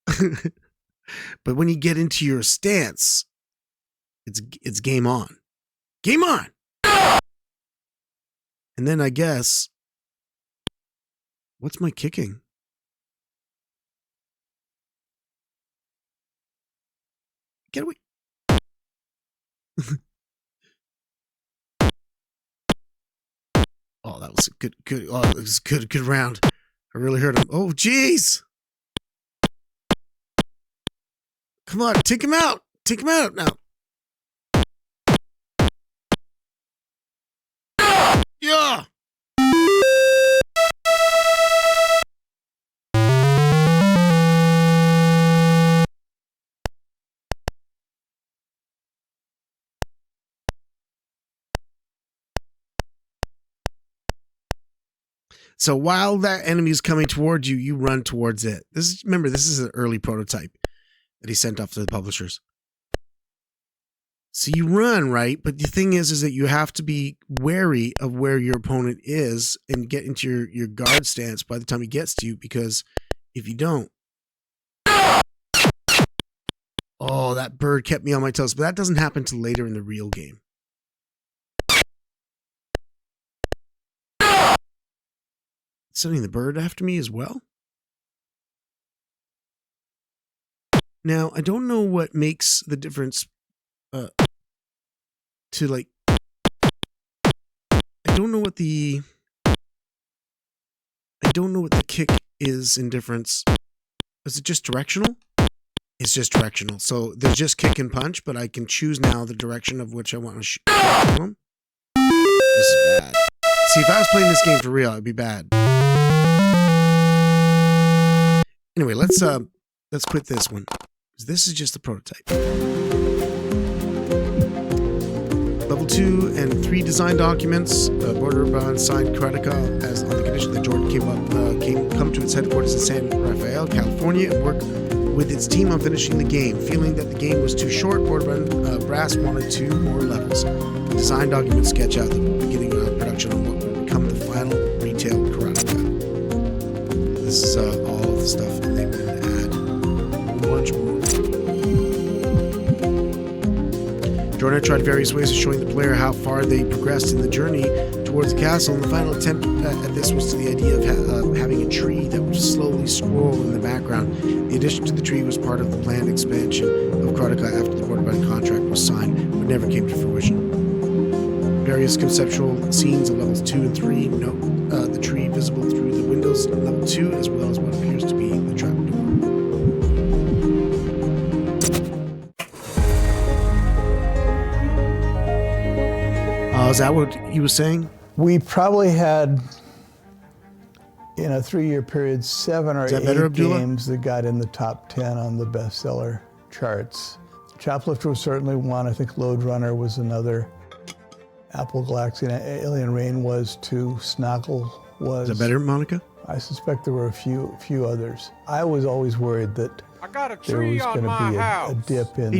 But when you get into your stance, it's game on. Game on! And then I guess... What's my kicking? Get away. Oh, that was a good. Oh, it was a good round. I really hurt him. Oh, jeez. Come on, take him out. Take him out now. Yeah. So while that enemy is coming towards you, you run towards it. Remember, this is an early prototype that he sent off to the publishers. So you run, right? But the thing is that you have to be wary of where your opponent is and get into your guard stance by the time he gets to you, because if you don't, Oh, that bird kept me on my toes, but that doesn't happen till later in the real game. Sending the bird after me as well? Now, I don't know what makes the difference to like... I don't know what the kick is in difference. Is it just directional? It's just directional. So there's just kick and punch, but I can choose now the direction of which I want to shoot. This is bad. See, if I was playing this game for real, it'd be bad. Anyway, let's quit this one. This is just the prototype. Level 2 and 3 design documents. Borderbound signed Karateka as on the condition that Jordan come to its headquarters in San Rafael, California, and work with its team on finishing the game. Feeling that the game was too short, Borderbound Brass wanted 2 more levels. The design documents sketch out the beginning of production on what will become the final retail Karateka. This is all of the stuff that they were going to add. A bunch more. Jordan tried various ways of showing the player how far they progressed in the journey towards the castle, and the final attempt at this was to the idea of having a tree that would slowly scroll in the background. The addition to the tree was part of the planned expansion of Karateka after the Borderbound contract was signed, but never came to fruition. Various conceptual scenes of levels 2 and 3 note the tree visible through the windows of level 2, as well as what appears to be the trapdoor. Is that what you were saying? We probably had, in a 3-year period, 7 or 8 games that got in the top 10 on the bestseller charts. Choplifter was certainly one. I think Lode Runner was another. Apple Galaxy and Alien Rain was 2. Snoggle was. Is that better, Monica? I suspect there were a few others. I was always worried that there was going to be a dip in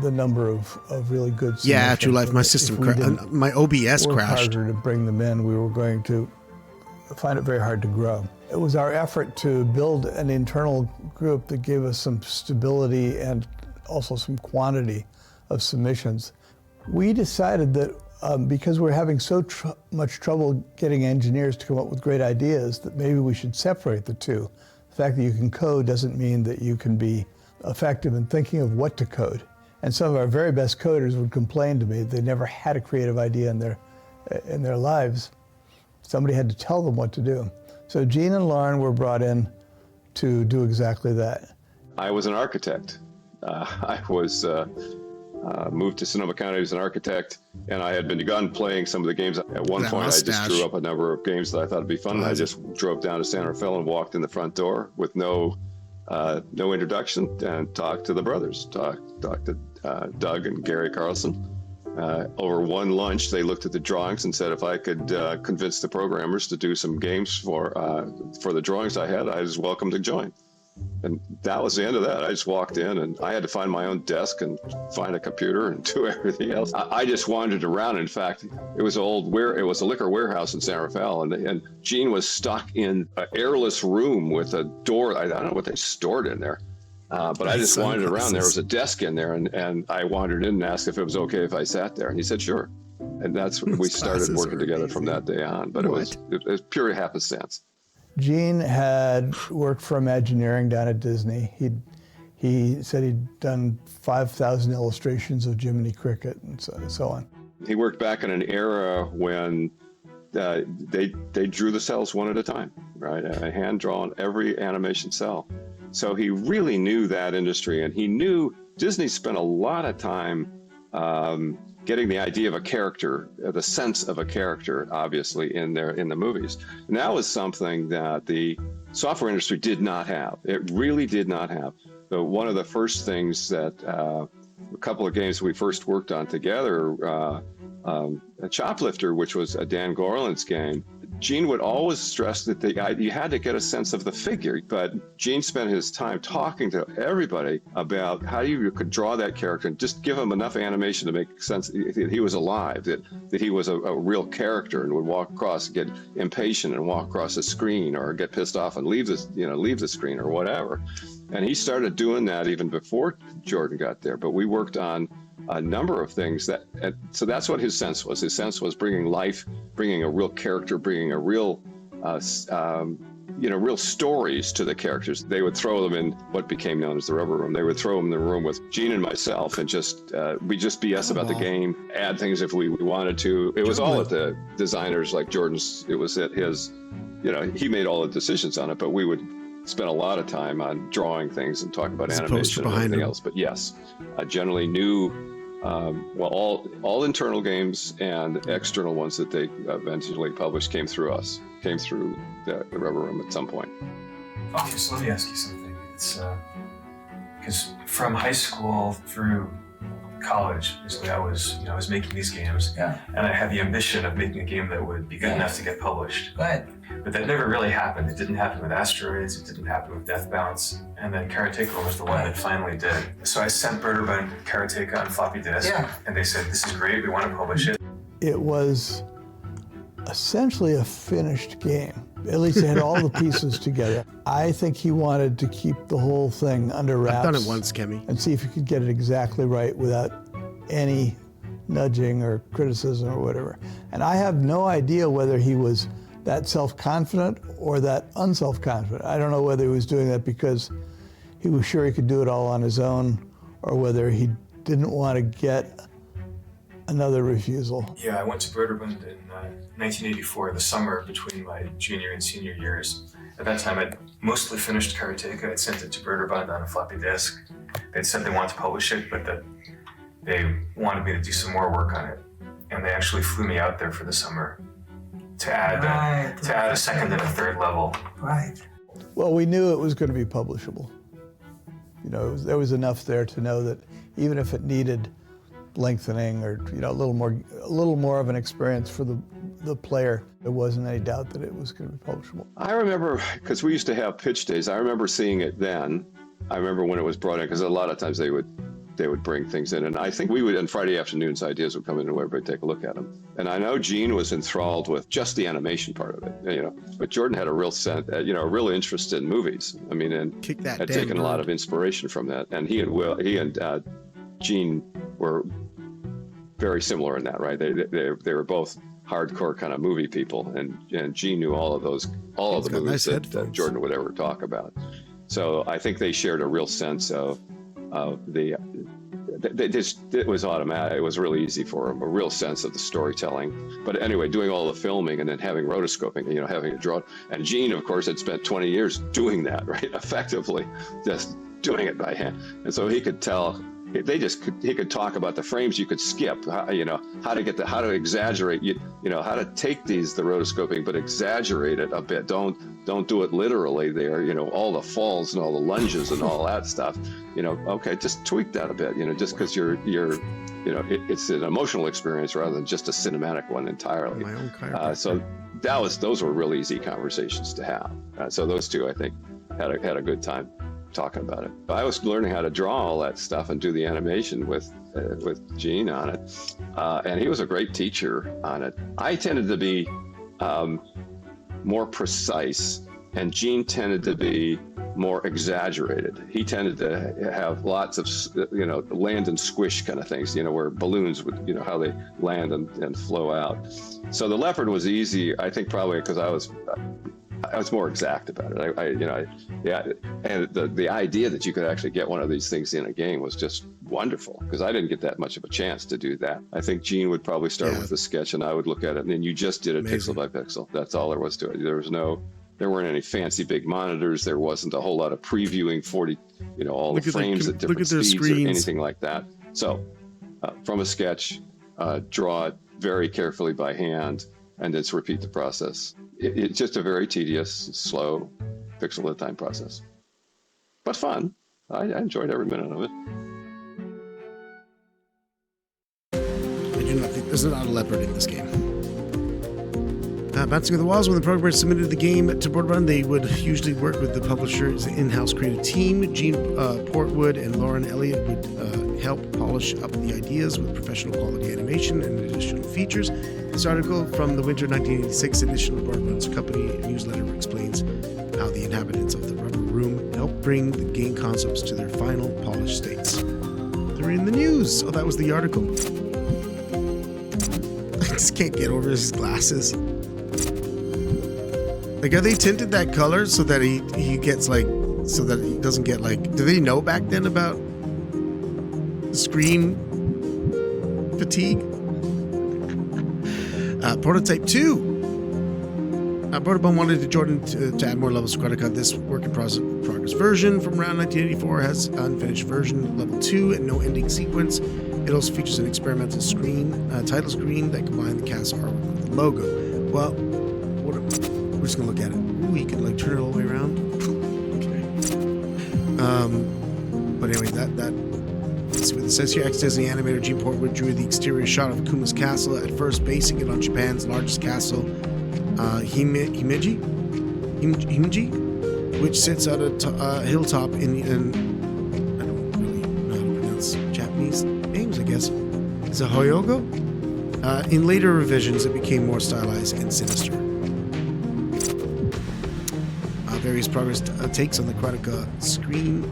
the number of really good submissions. Yeah, True Life. My system crashed. My OBS crashed. Harder to bring them in. We were going to find it very hard to grow. It was our effort to build an internal group that gave us some stability and also some quantity of submissions. We decided that because we're having so much trouble getting engineers to come up with great ideas, that maybe we should separate the two. The fact that you can code doesn't mean that you can be effective in thinking of what to code. And some of our very best coders would complain to me they never had a creative idea in their lives. Somebody had to tell them what to do. So Gene and Lauren were brought in to do exactly that. I was an architect. I was moved to Sonoma County as an architect, and I had begun playing some of the games. At one point, I just drew up a number of games that I thought would be fun. I just drove down to San Rafael and walked in the front door with no introduction and talked to the brothers, talked to Doug and Gary Carlson. Over one lunch, they looked at the drawings and said if I could convince the programmers to do some games for the drawings I had, I was welcome to join. And that was the end of that. I just walked in and I had to find my own desk and find a computer and do everything else. I just wandered around. In fact, it was a liquor warehouse in San Rafael, and Gene was stuck in an airless room with a door. I don't know what they stored in there. But I just wandered around. There was a desk in there, and I wandered in and asked if it was okay if I sat there. And he said, sure. And that's when we started working together from that day on. But it was pure happenstance. Gene had worked for Imagineering down at Disney. He said he'd done 5,000 illustrations of Jiminy Cricket and so on. He worked back in an era when they drew the cells one at a time, right? A hand drawn every animation cell. So he really knew that industry, and he knew Disney spent a lot of time getting the idea of a character, the sense of a character, obviously, in the movies. And that was something that the software industry did not have. It really did not have. So one of the first things that a couple of games we first worked on together, Choplifter, which was a Dan Gorland's game, Gene would always stress that you had to get a sense of the figure, but Gene spent his time talking to everybody about how you could draw that character and just give him enough animation to make sense that he was alive, that he was a real character and would walk across, get impatient and walk across the screen, or get pissed off and leave the screen or whatever. And he started doing that even before Jordan got there. But we worked on a number of things so that's what his sense was. His sense was bringing life, bringing a real character, bringing a real, real stories to the characters. They would throw them in what became known as the rubber room. They would throw them in the room with Gene and myself, and we just BS about the game, add things if we wanted to. It was all at the designers like Jordan's. It was at his, he made all the decisions on it, but we would spent a lot of time on drawing things and talking about animation and everything else. But yes, I generally knew, all internal games and external ones that they eventually published came through the rubber room at some point. Okay, so let me ask you something. It's because from high school through college, basically, I was making these games, and I had the ambition of making a game that would be good enough to get published. Right. But that never really happened. It didn't happen with Asteroids. It didn't happen with Death Bounce. And then Karateka was the one that finally did. So I sent Berterbund Karateka on floppy disk, and they said, "This is great. We want to publish it." It was essentially a finished game. At least it had all the pieces together. I think he wanted to keep the whole thing under wraps. I've done it once, Kemi. And see if he could get it exactly right without any nudging or criticism or whatever. And I have no idea whether he was that self-confident or that unself-confident. I don't know whether he was doing that because he was sure he could do it all on his own, or whether he didn't want to get another refusal. Yeah, I went to Berterbund in 1984, the summer between my junior and senior years. At that time, I'd mostly finished Karateka. I'd sent it to Berterbund on a floppy disk. They'd said they wanted to publish it, but that they wanted me to do some more work on it. And they actually flew me out there for the summer to add a second and a third level. Right. Well, we knew it was going to be publishable. There was enough there to know that even if it needed lengthening or a little more of an experience for the player, there wasn't any doubt that it was going to be publishable. I remember, because we used to have pitch days, I remember seeing it then. I remember when it was brought in, because a lot of times they would bring things in, and I think we would, on Friday afternoons, ideas would come in and everybody take a look at them. And I know Gene was enthralled with just the animation part of it, but Jordan had a real sense, a real interest in movies. I mean, and had taken a lot of inspiration from that. And he and Gene were very similar in that, right? They were both hardcore kind of movie people, and Gene knew all of the movies that Jordan would ever talk about. So I think they shared a real sense of it was automatic. It was really easy for him, a real sense of the storytelling. But anyway, doing all the filming and then having rotoscoping, having it drawn. And Gene, of course, had spent 20 years doing that, right? Effectively, just doing it by hand. And so he could tell. He could talk about the frames you could skip, how to exaggerate, how to take the rotoscoping, but exaggerate it a bit. Don't do it literally there, all the falls and all the lunges and all that stuff, okay, just tweak that a bit, just because it's an emotional experience rather than just a cinematic one entirely. My own chiropractor. So those were really easy conversations to have. So those two, I think, had a good time talking about it. I was learning how to draw all that stuff and do the animation with Gene on it, and he was a great teacher on it. I tended to be more precise, and Gene tended to be more exaggerated. He tended to have lots of land and squish kind of things, where balloons would, how they land and flow out. So the leopard was easy, I think, probably because I was more exact about it. And the idea that you could actually get one of these things in a game was just wonderful, because I didn't get that much of a chance to do that. I think Gene would probably start with the sketch, and I would look at it, and then you just did it pixel by pixel. That's all there was to it. There weren't any fancy big monitors. There wasn't a whole lot of previewing all the frames at different speeds or anything like that. So from a sketch, draw it very carefully by hand, and then repeat the process. It's just a very tedious, slow, pixel at a time process, but fun. I enjoyed every minute of it. I do not think there's not a leopard in this game. Bouncing on the walls, when the programmers submitted the game to Board Run, they would usually work with the publisher's in-house creative team. Gene Portwood and Lauren Elliott would help polish up the ideas with professional quality animation and additional features. This article from the winter 1986 edition of Board Run's company newsletter explains how the inhabitants of the Rubber Room helped bring the game concepts to their final polished states. They're in the news. Oh, that was the article. I just can't get over his glasses. Like, are they tinted that color so that he gets like, so that he doesn't get like, do they know back then about screen fatigue? Prototype 2. Protobone wanted Jordan to add more levels to Karateka. This work in progress version from around 1984 has unfinished version level 2 and no ending sequence. It also features an experimental screen, title screen that combined the cast artwork with the logo. Well, we're just gonna look at it. Ooh, you can like turn it all the way around. Okay. But anyway, that let's see what it says here. Ex-Disney animator Gene Portwood drew the exterior shot of Akuma's castle, at first basing it on Japan's largest castle, Himeji, which sits at a hilltop in I don't really know how to pronounce Japanese names, I guess. Is it Hyogo? In later revisions, it became more stylized and sinister. Various progress takes on the Karateka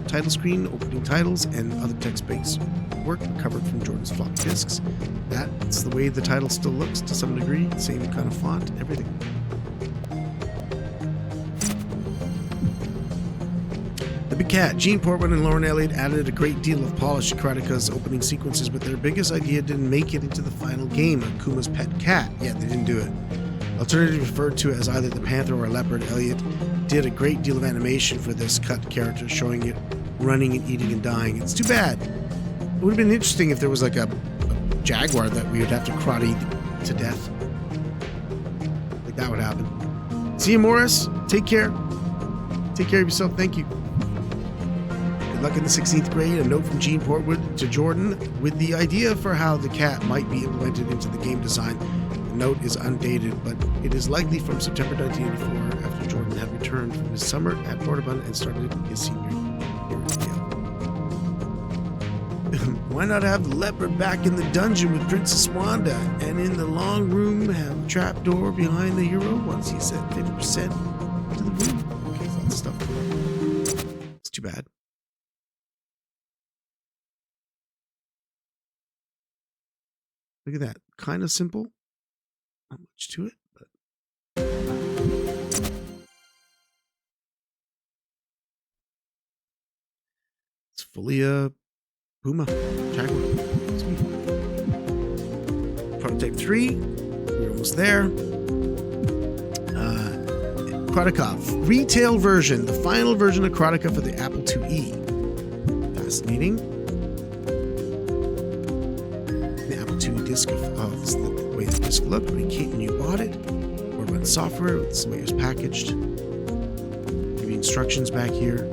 title screen, opening titles, and other text-based work recovered from Jordan's floppy disks. That's the way the title still looks to some degree. Same kind of font, everything. The Big Cat. Gene Portwood and Lauren Elliott added a great deal of polish to Karateka's opening sequences, but their biggest idea didn't make it into the final game, Akuma's pet cat. Yeah, they didn't do it. Alternatively referred to as either the panther or a leopard, Elliott did a great deal of animation for this cut character, showing it running and eating and dying. It's too bad. It would have been interesting if there was like a jaguar that we would have to karate to death. Like that would happen. See you, Morris. Take care. Take care of yourself. Thank you. Good luck in the 16th grade. A note from Gene Portwood to Jordan with the idea for how the cat might be implemented into the game design. The note is undated, but it is likely from September 1984, after Jordan had returned from his summer at Protobone and started his senior year at Yale. Why not have the leopard back in the dungeon with Princess Wanda, and in the long room have a trapdoor behind the hero once he's at 50% to the room? Okay, lots of stuff. It's too bad. Look at that. Kind of simple. Not much to it, but it's fully a Puma Jaguar. Sweet. Prototype 3. We're almost there. Karateka retail version, the final version of Karateka for the Apple IIe. Fascinating. The Apple II disc this is the way the disc looked when you bought it. Or when software, this is the way it was packaged. Give you instructions back here.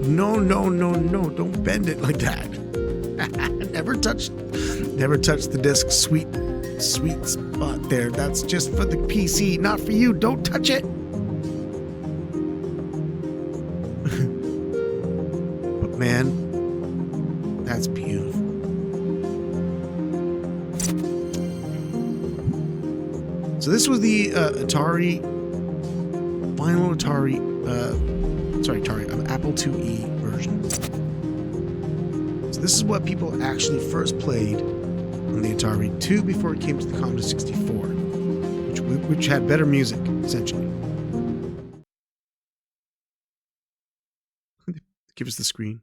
No, don't bend it like that. Never touch the disc, sweet spot there. That's just for the PC, not for you. Don't touch it. But man, that's beautiful. So this was the Apple IIe version. So this is what people actually first played on the Atari 2 before it came to the Commodore 64, which had better music, essentially. Give us the screen.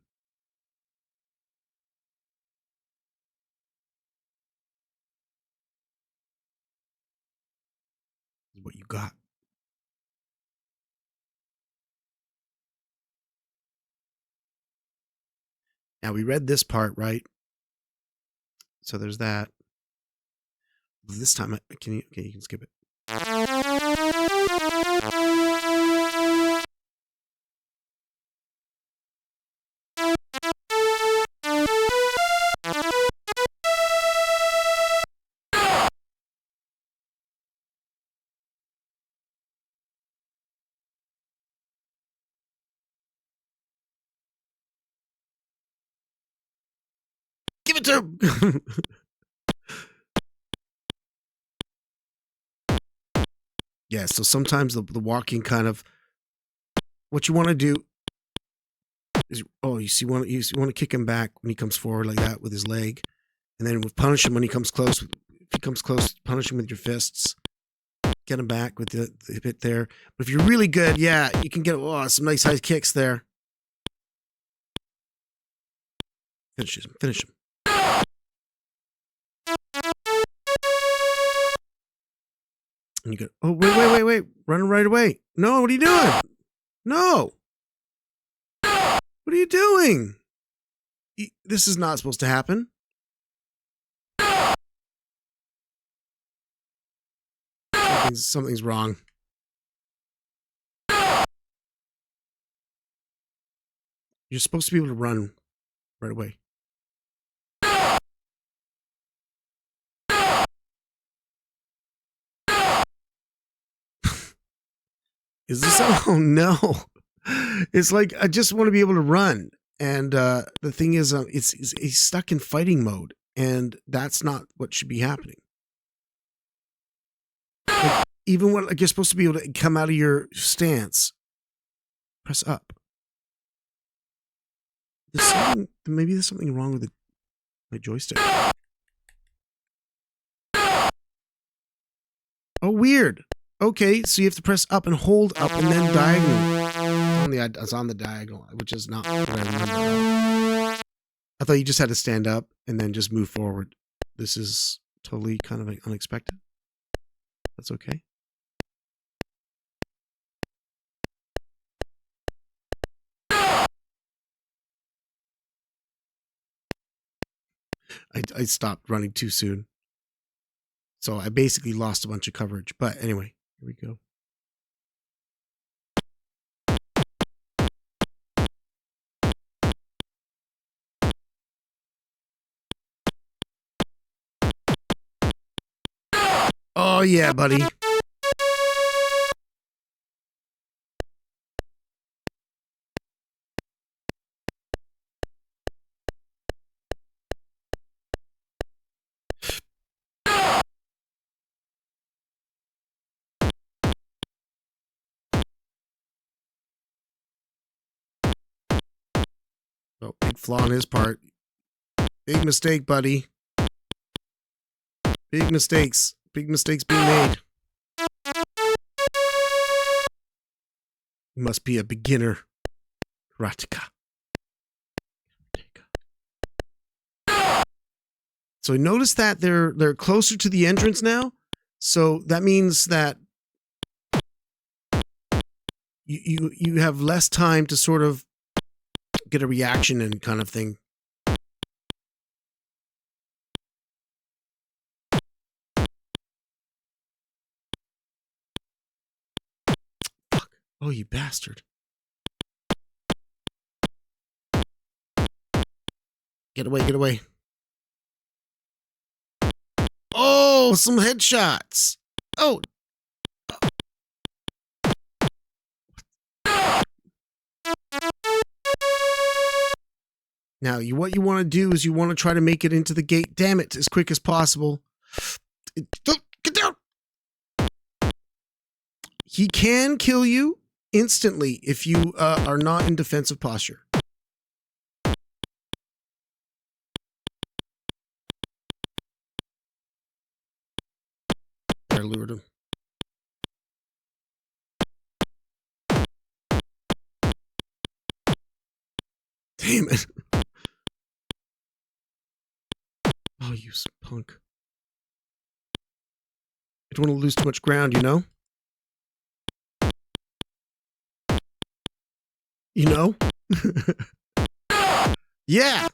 This is what you got. Now we read this part, right? So there's that. This time, you can skip it. Give it to him. Yeah, so sometimes the walking kind of, what you want to do is, you want to kick him back when he comes forward like that with his leg, and then punish him when he comes close. If he comes close, punish him with your fists. Get him back with the bit there. But if you're really good, yeah, you can get some nice high kicks there. Finish him. And you go, oh, wait. Run right away. No, what are you doing? No. What are you doing? This is not supposed to happen. Something's wrong. You're supposed to be able to run right away. Is this? Oh no! It's like I just want to be able to run, and the thing is, he's stuck in fighting mode, and that's not what should be happening. Like, even when you're supposed to be able to come out of your stance, press up. Maybe there's something wrong with my joystick. Oh, weird. Okay, so you have to press up and hold up and then diagonal. It's on the diagonal, which is not what I remember. I thought you just had to stand up and then just move forward. This is totally kind of unexpected. That's okay. I stopped running too soon. So I basically lost a bunch of coverage. But anyway, here we go. Oh yeah, buddy. Oh, big flaw on his part. Big mistake, buddy. Big mistakes. Big mistakes being made. You must be a beginner. Karateka. So notice that they're closer to the entrance now. So that means that you have less time to sort of get a reaction and kind of thing. Fuck. Oh, you bastard. Get away, get away. Oh, some headshots. Oh. Now, what you want to do is you want to try to make it into the gate. Damn it, as quick as possible. Get down. He can kill you instantly if you are not in defensive posture. I lured him. Damn it. Oh, you punk. I don't want to lose too much ground, you know? You know? Yeah!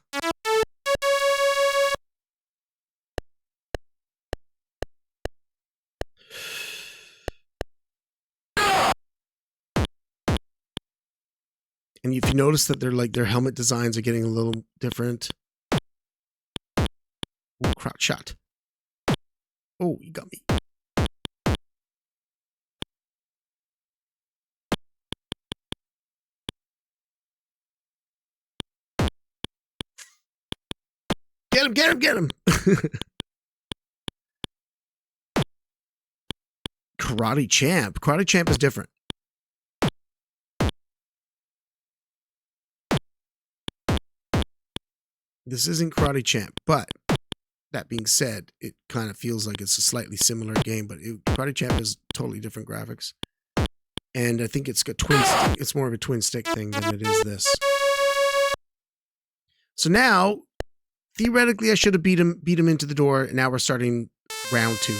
And if you notice that their helmet designs are getting a little different. Oh, crotch shot. Oh, you got me. Get him, get him, get him. Karate Champ. Karate Champ is different. This isn't Karate Champ, but that being said, it kind of feels like it's a slightly similar game, but Karate Champ is totally different graphics. And I think it's got it's more of a twin stick thing than it is this. So now, theoretically, I should have beat him into the door. And now we're starting round 2.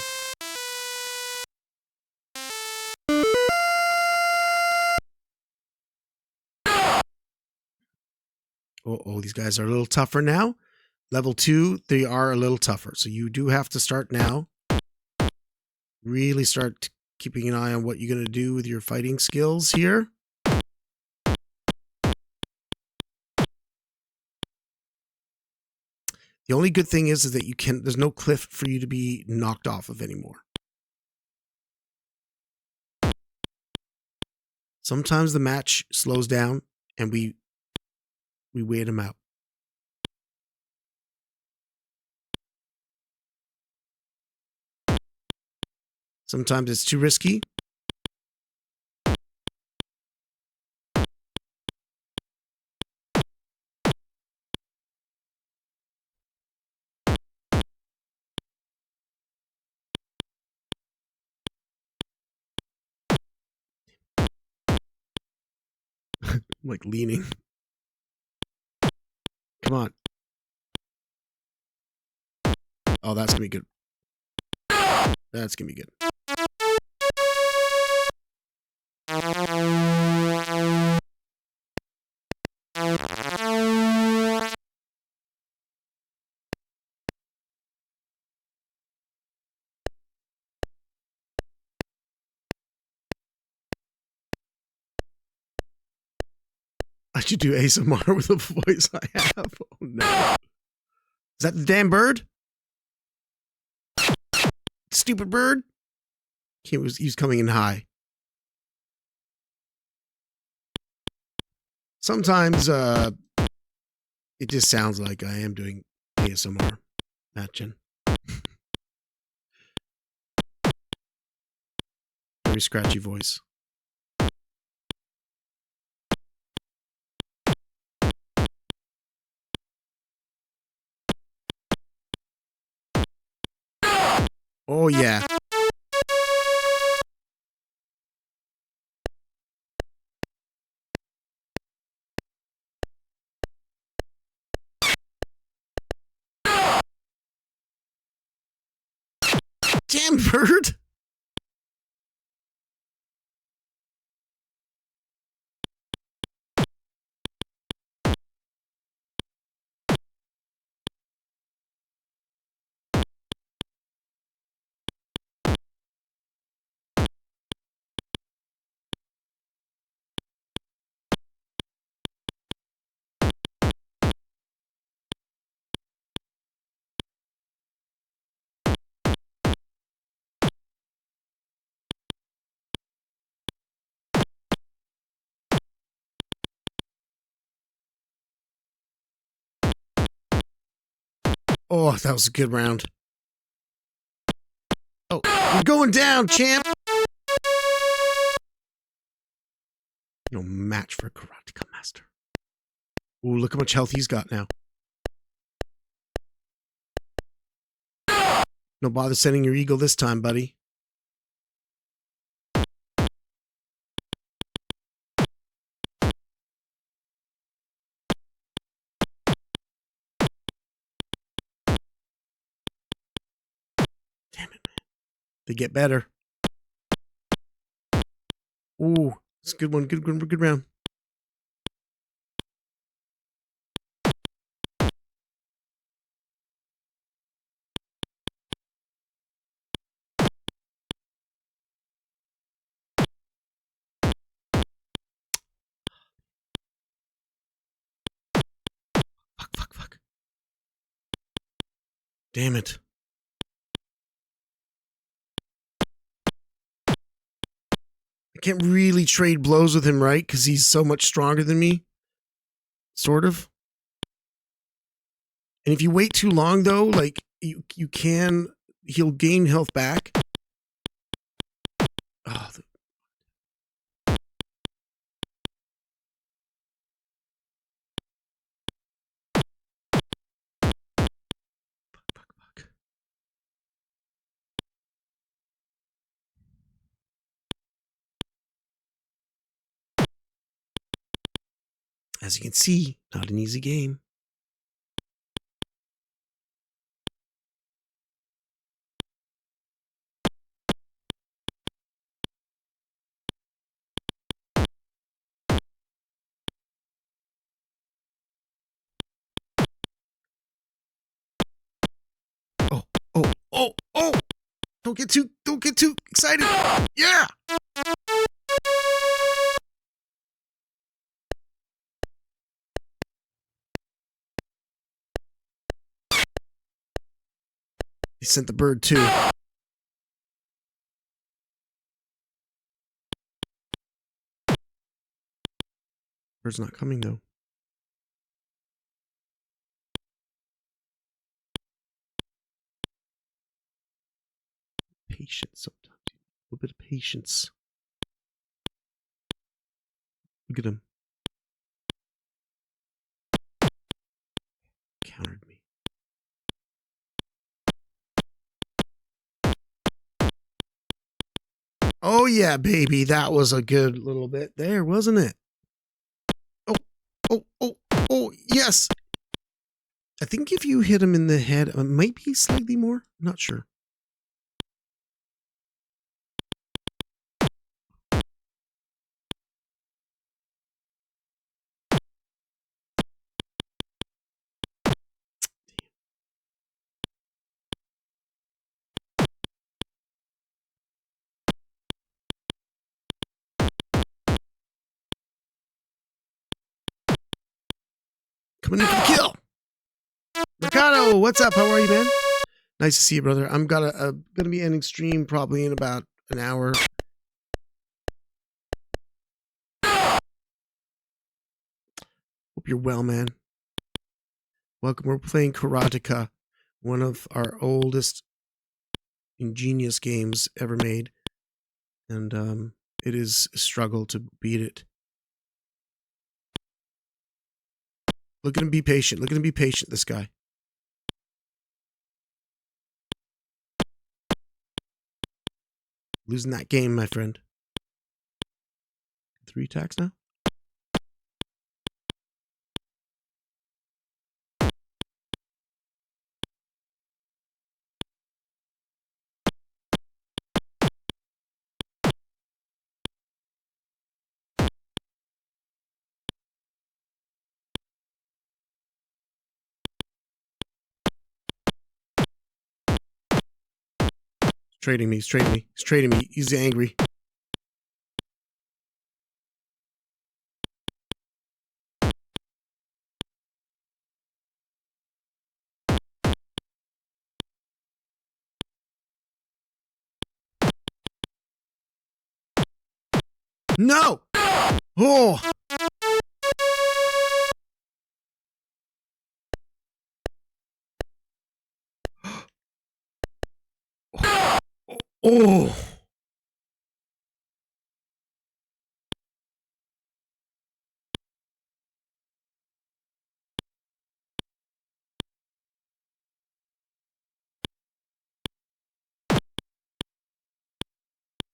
Oh, these guys are a little tougher now. Level 2, they are a little tougher. So you do have to start now. Really start keeping an eye on what you're going to do with your fighting skills here. The only good thing is that there's no cliff for you to be knocked off of anymore. Sometimes the match slows down and we wait him out. Sometimes it's too risky. Like leaning. Come on. Oh, that's going to be good. That's going to be good. I should do ASMR with the voice I have. Oh no. Is that the damn bird? Stupid bird? He was coming in high. Sometimes it just sounds like I am doing ASMR matching. Very scratchy voice. Oh yeah. Damn bird. Oh, that was a good round. Oh, you're going down, champ. No match for a Karateka master. Ooh, look how much health he's got now. No bother sending your eagle this time, buddy. Damn it, man. They get better. Ooh, it's a good one. Good round. Fuck. Damn it. I can't really trade blows with him, right? Because he's so much stronger than me. Sort of. And if you wait too long, though, like he'll gain health back. Oh, fuck. As you can see, not an easy game. Oh! Don't get too excited. Yeah. He sent the bird too. Bird's not coming though. Patience sometimes. A little bit of patience. Look at him. Countered me. Oh yeah, baby. That was a good little bit there, wasn't it? Oh, yes. I think if you hit him in the head, it might be slightly more. I'm not sure. Coming in for the kill. Ricardo, what's up? How are you, man? Nice to see you, brother. I'm gonna be ending stream probably in about an hour. Hope you're well, man. Welcome. We're playing Karateka, one of our oldest ingenious games ever made, and it is a struggle to beat it. Look at him be patient. Look at him be patient, this guy. Losing that game, my friend. 3 attacks now? Trading me. He's trading me. He's trading me. He's angry. No! Oh! Oh!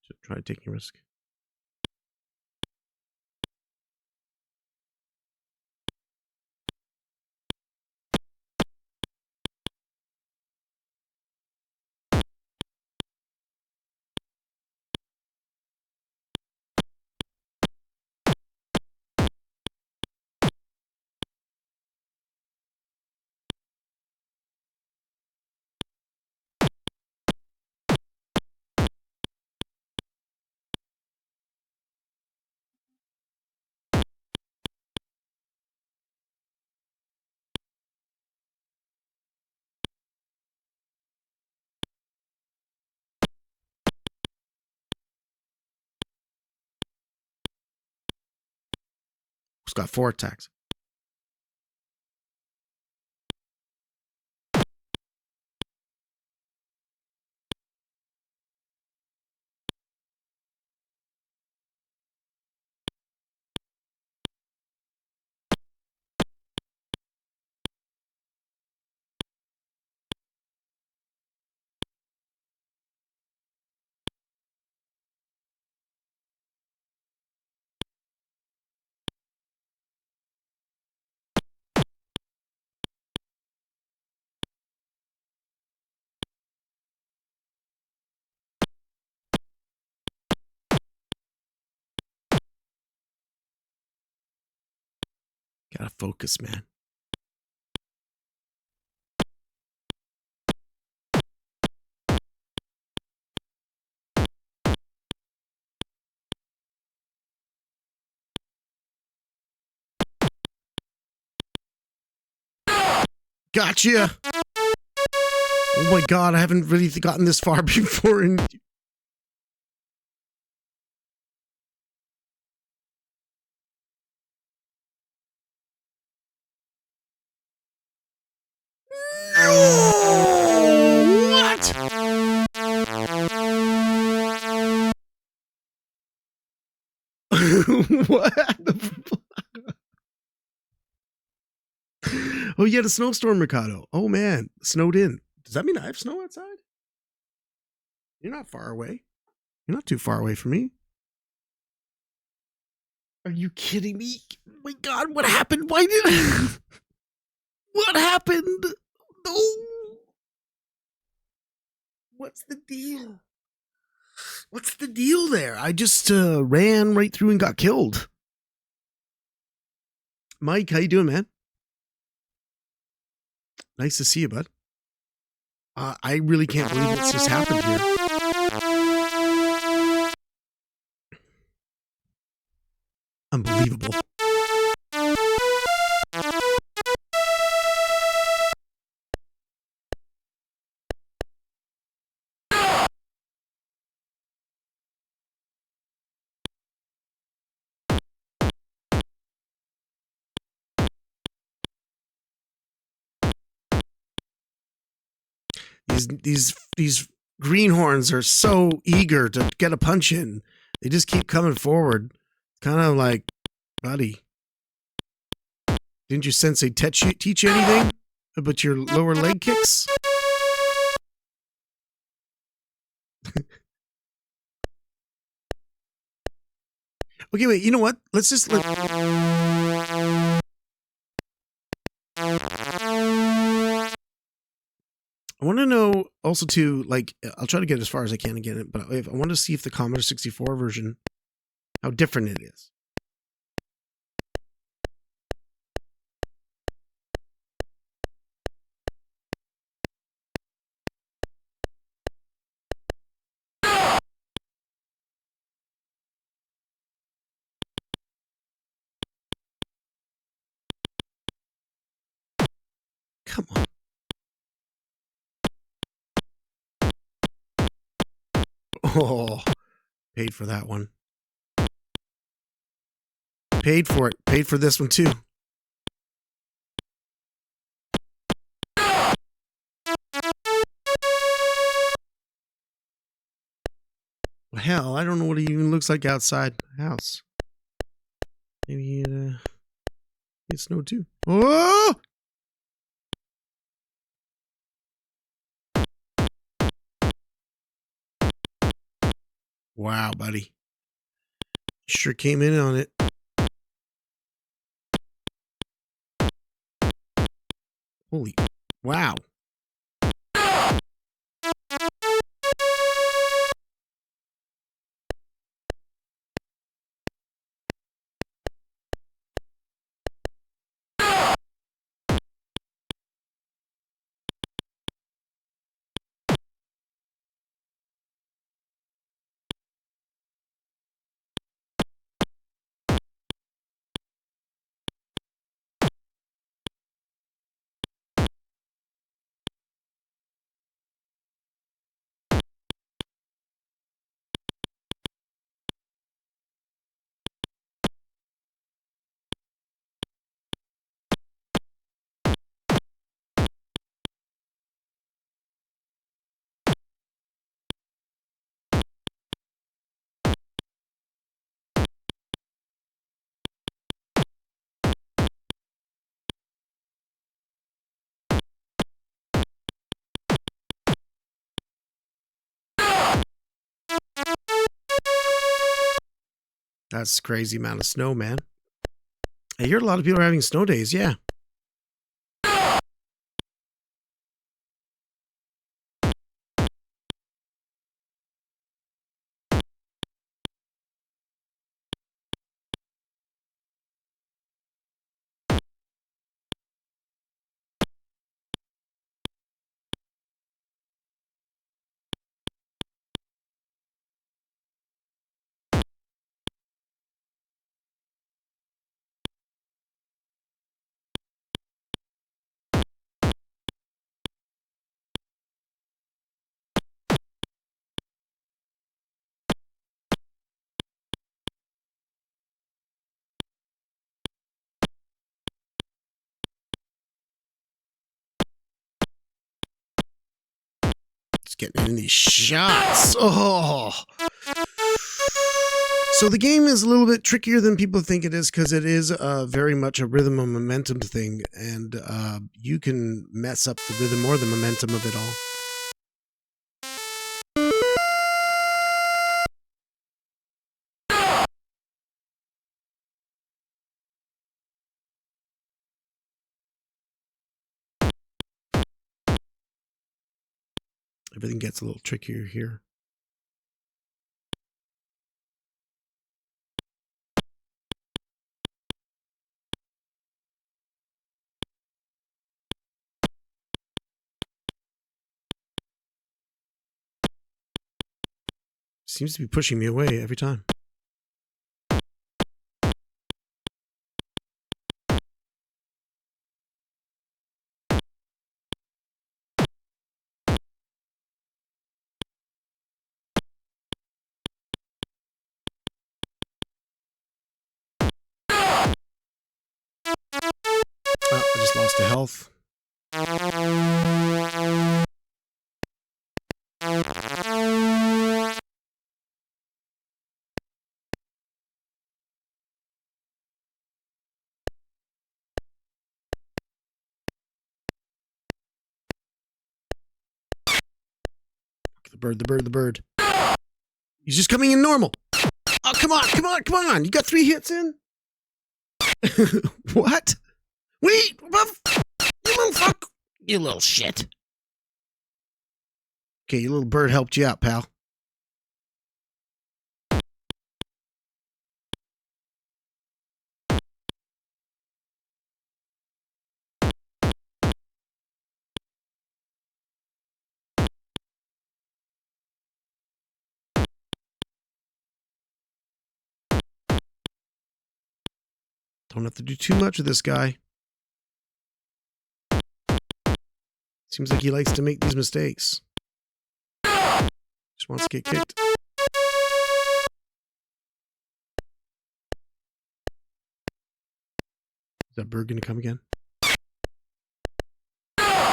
Should try taking a risk. He's got 4 attacks. Gotta focus, man. Gotcha! Oh my god, I haven't really gotten this far before. And no! What? What the fuck? Oh, yeah, the snowstorm, Ricardo. Oh, man. Snowed in. Does that mean I have snow outside? You're not far away. You're not too far away from me. Are you kidding me? Oh my god, what happened? Why did I... What happened? No. What's the deal? What's the deal there? I just ran right through and got killed. Mike, how you doing, man? Nice to see you, bud. I really can't believe what's just happened here. Unbelievable. These greenhorns are so eager to get a punch in. They just keep coming forward. Kind of like, buddy, didn't your sensei teach you anything about your lower leg kicks? Okay, wait, you know what? Let's just I want to know also too, like, I'll try to get as far as I can again, but I want to see if the Commodore 64 version, how different it is. Come on. Oh, paid for that one. Paid for it. Paid for this one too. Well, hell, I don't know what it even looks like outside the house. Maybe it snowed too. Oh! Wow, buddy. Sure came in on it. Holy, wow. That's a crazy amount of snow, man. I hear a lot of people are having snow days, yeah. getting in these shots. Oh. So the game is a little bit trickier than people think it is because it is very much a rhythm and momentum thing, and you can mess up the rhythm or the momentum of it all. Everything gets a little trickier here. Seems to be pushing me away every time. Oh, I just lost a health. The bird. He's just coming in normal. Oh, come on. You got 3 hits in? What? Wait, you little fuck. You little shit. Okay, your little bird helped you out, pal. Don't have to do too much with this guy. Seems like he likes to make these mistakes. Just wants to get kicked. Is that bird gonna come again? Oh,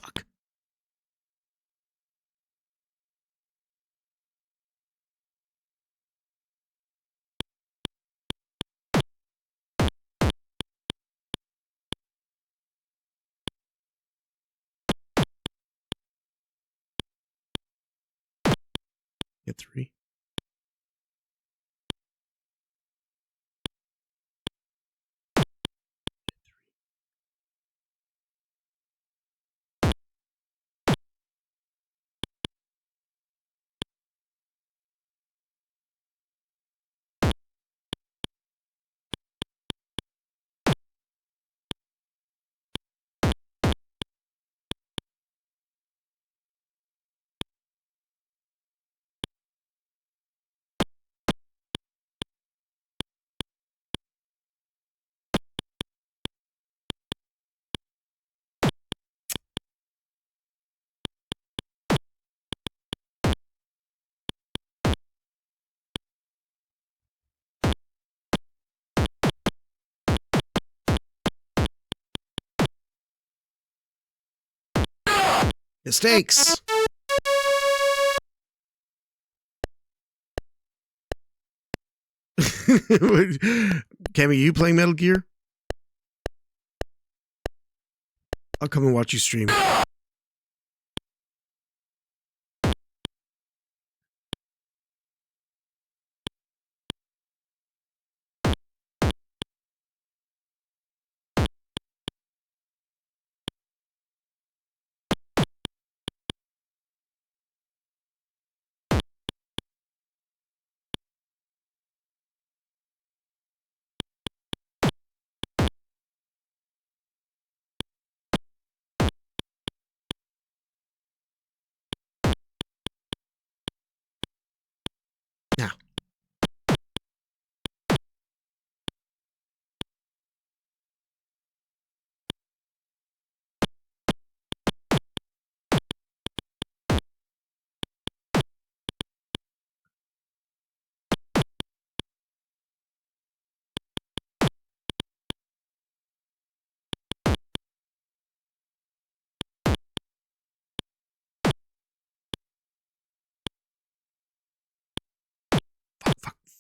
fuck. Get 3. Mistakes. Cammy, you playing Metal Gear? I'll come and watch you stream.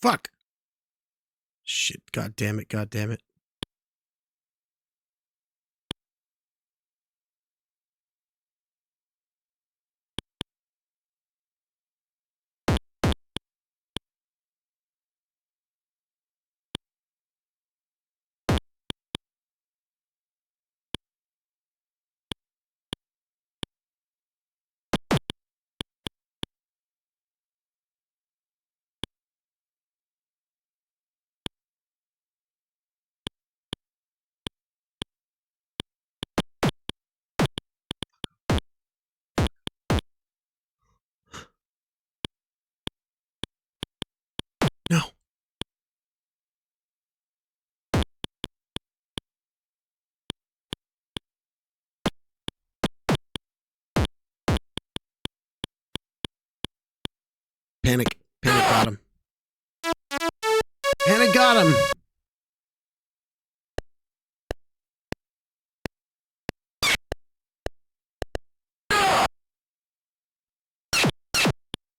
Fuck. Shit. God damn it. God damn it. No. Panic. Panic got him. Panic got him.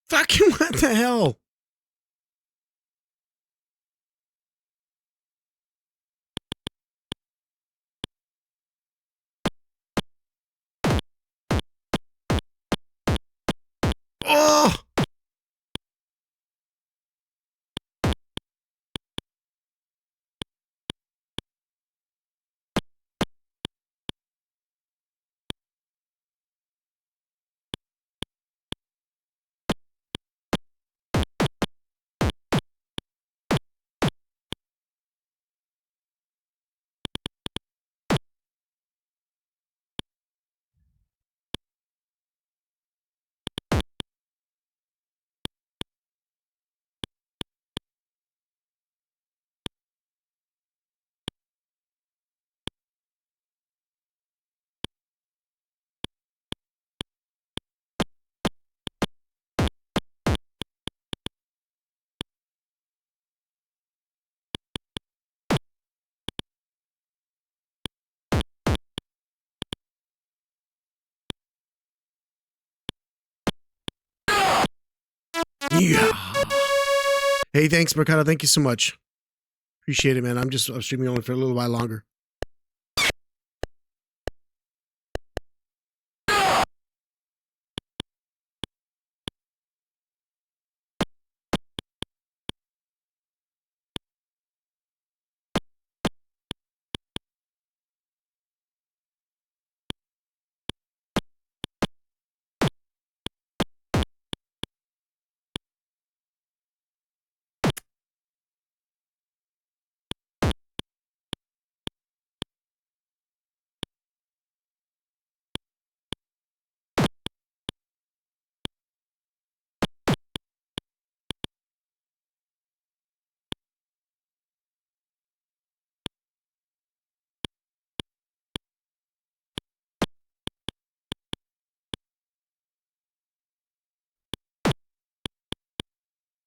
Fucking what the hell? Oh! Yeah. Hey, thanks, Mercado. Thank you so much. Appreciate it, man. I'm streaming only for a little while longer.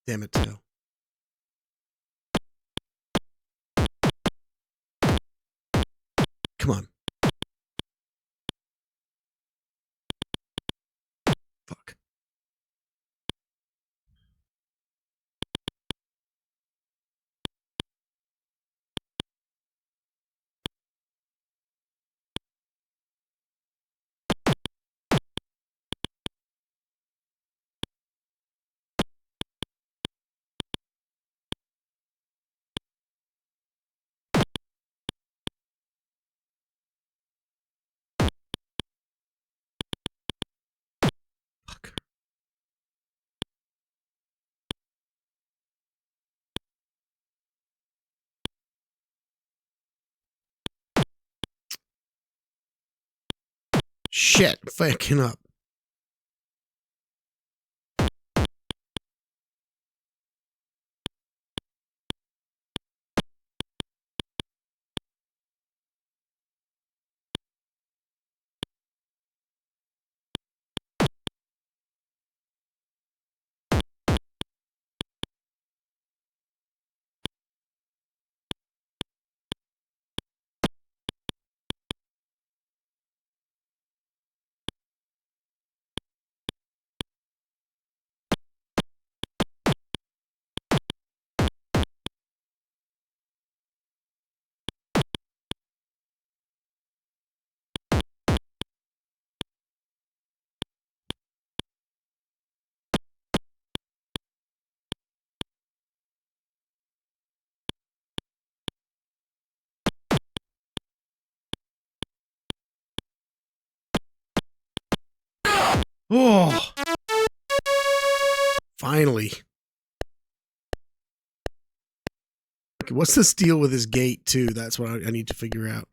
Damn it, Tail. Come on. Fuck. Fuck. Shit. Fucking up. Oh, finally. Okay, what's this deal with his gate, too? That's what I need to figure out.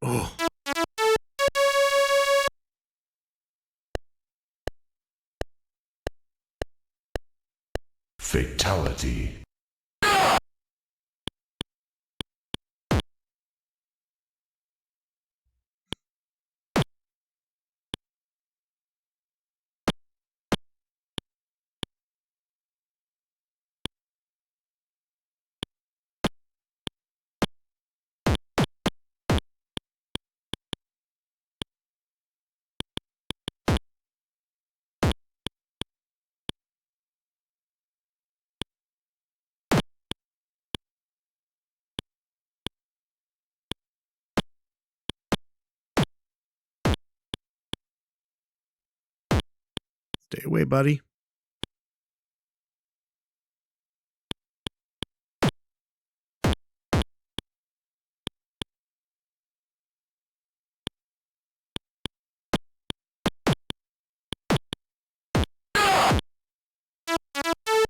Oh. Fatality. Stay away, buddy.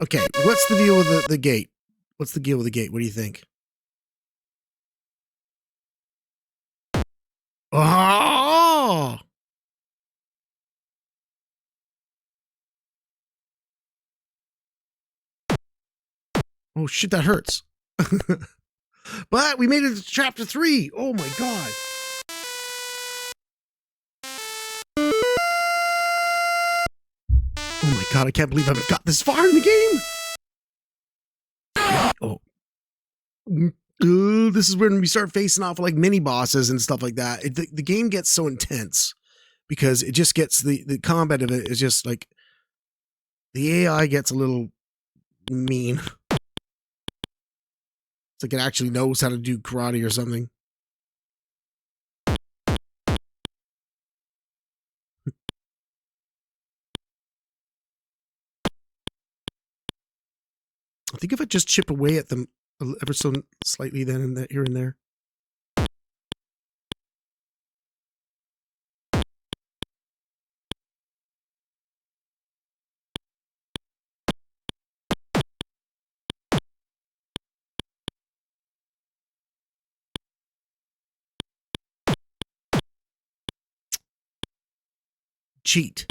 Okay, what's the deal with the gate? What's the deal with the gate? What do you think? Oh! Oh shit, that hurts. But we made it to chapter 3. Oh my god. Oh my god, I can't believe I've got this far in the game. Oh. This is when we start facing off like mini bosses and stuff like that. The game gets so intense because it just gets the combat of it is just like the AI gets a little mean. It's like it actually knows how to do karate or something. I think if I just chip away at them ever so slightly then and that here and there. Cheat.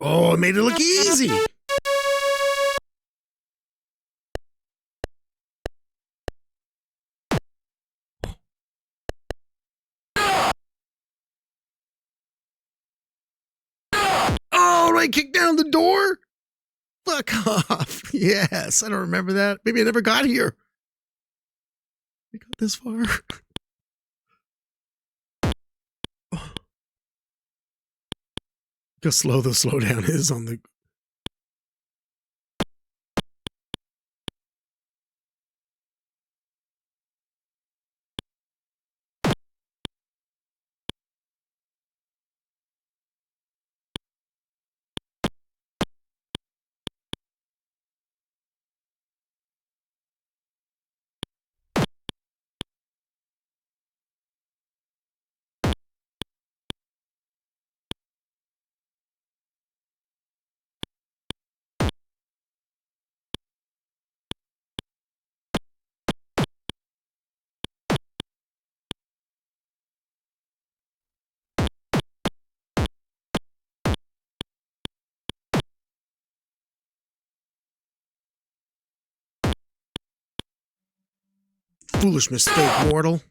Oh, it made it look easy. I kicked down the door? Fuck off. Yes, I don't remember that. Maybe I never got here. I got this far. How slow the slowdown is on the... Foolish mistake, mortal.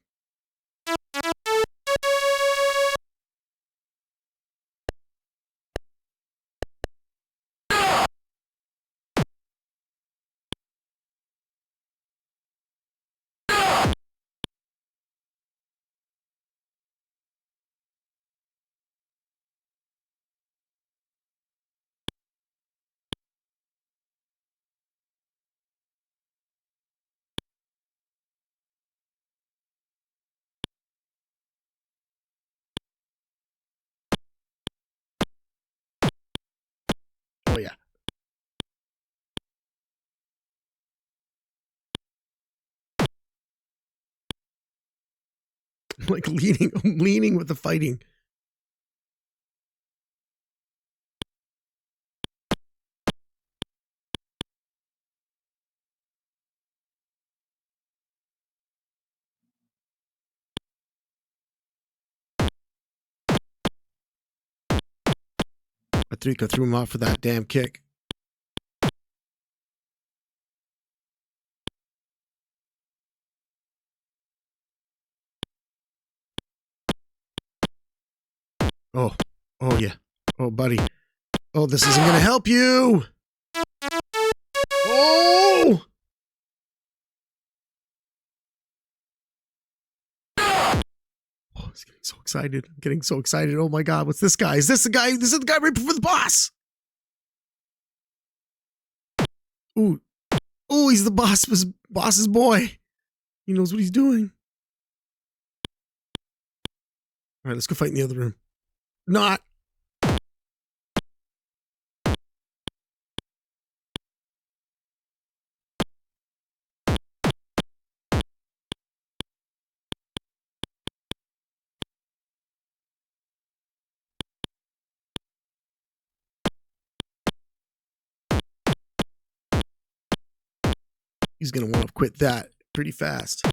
Oh, yeah. I'm like leaning with the fighting. Karateka threw him off for that damn kick. Oh, oh yeah. Oh, buddy. Oh, this isn't going to help you. Oh! Oh, I'm getting so excited. I'm getting so excited. Oh my God, what's this guy? Is this the guy? This is the guy right before the boss. Ooh. Oh, he's the boss's boy. He knows what he's doing. All right, let's go fight in the other room. Not. He's going to want to quit that pretty fast.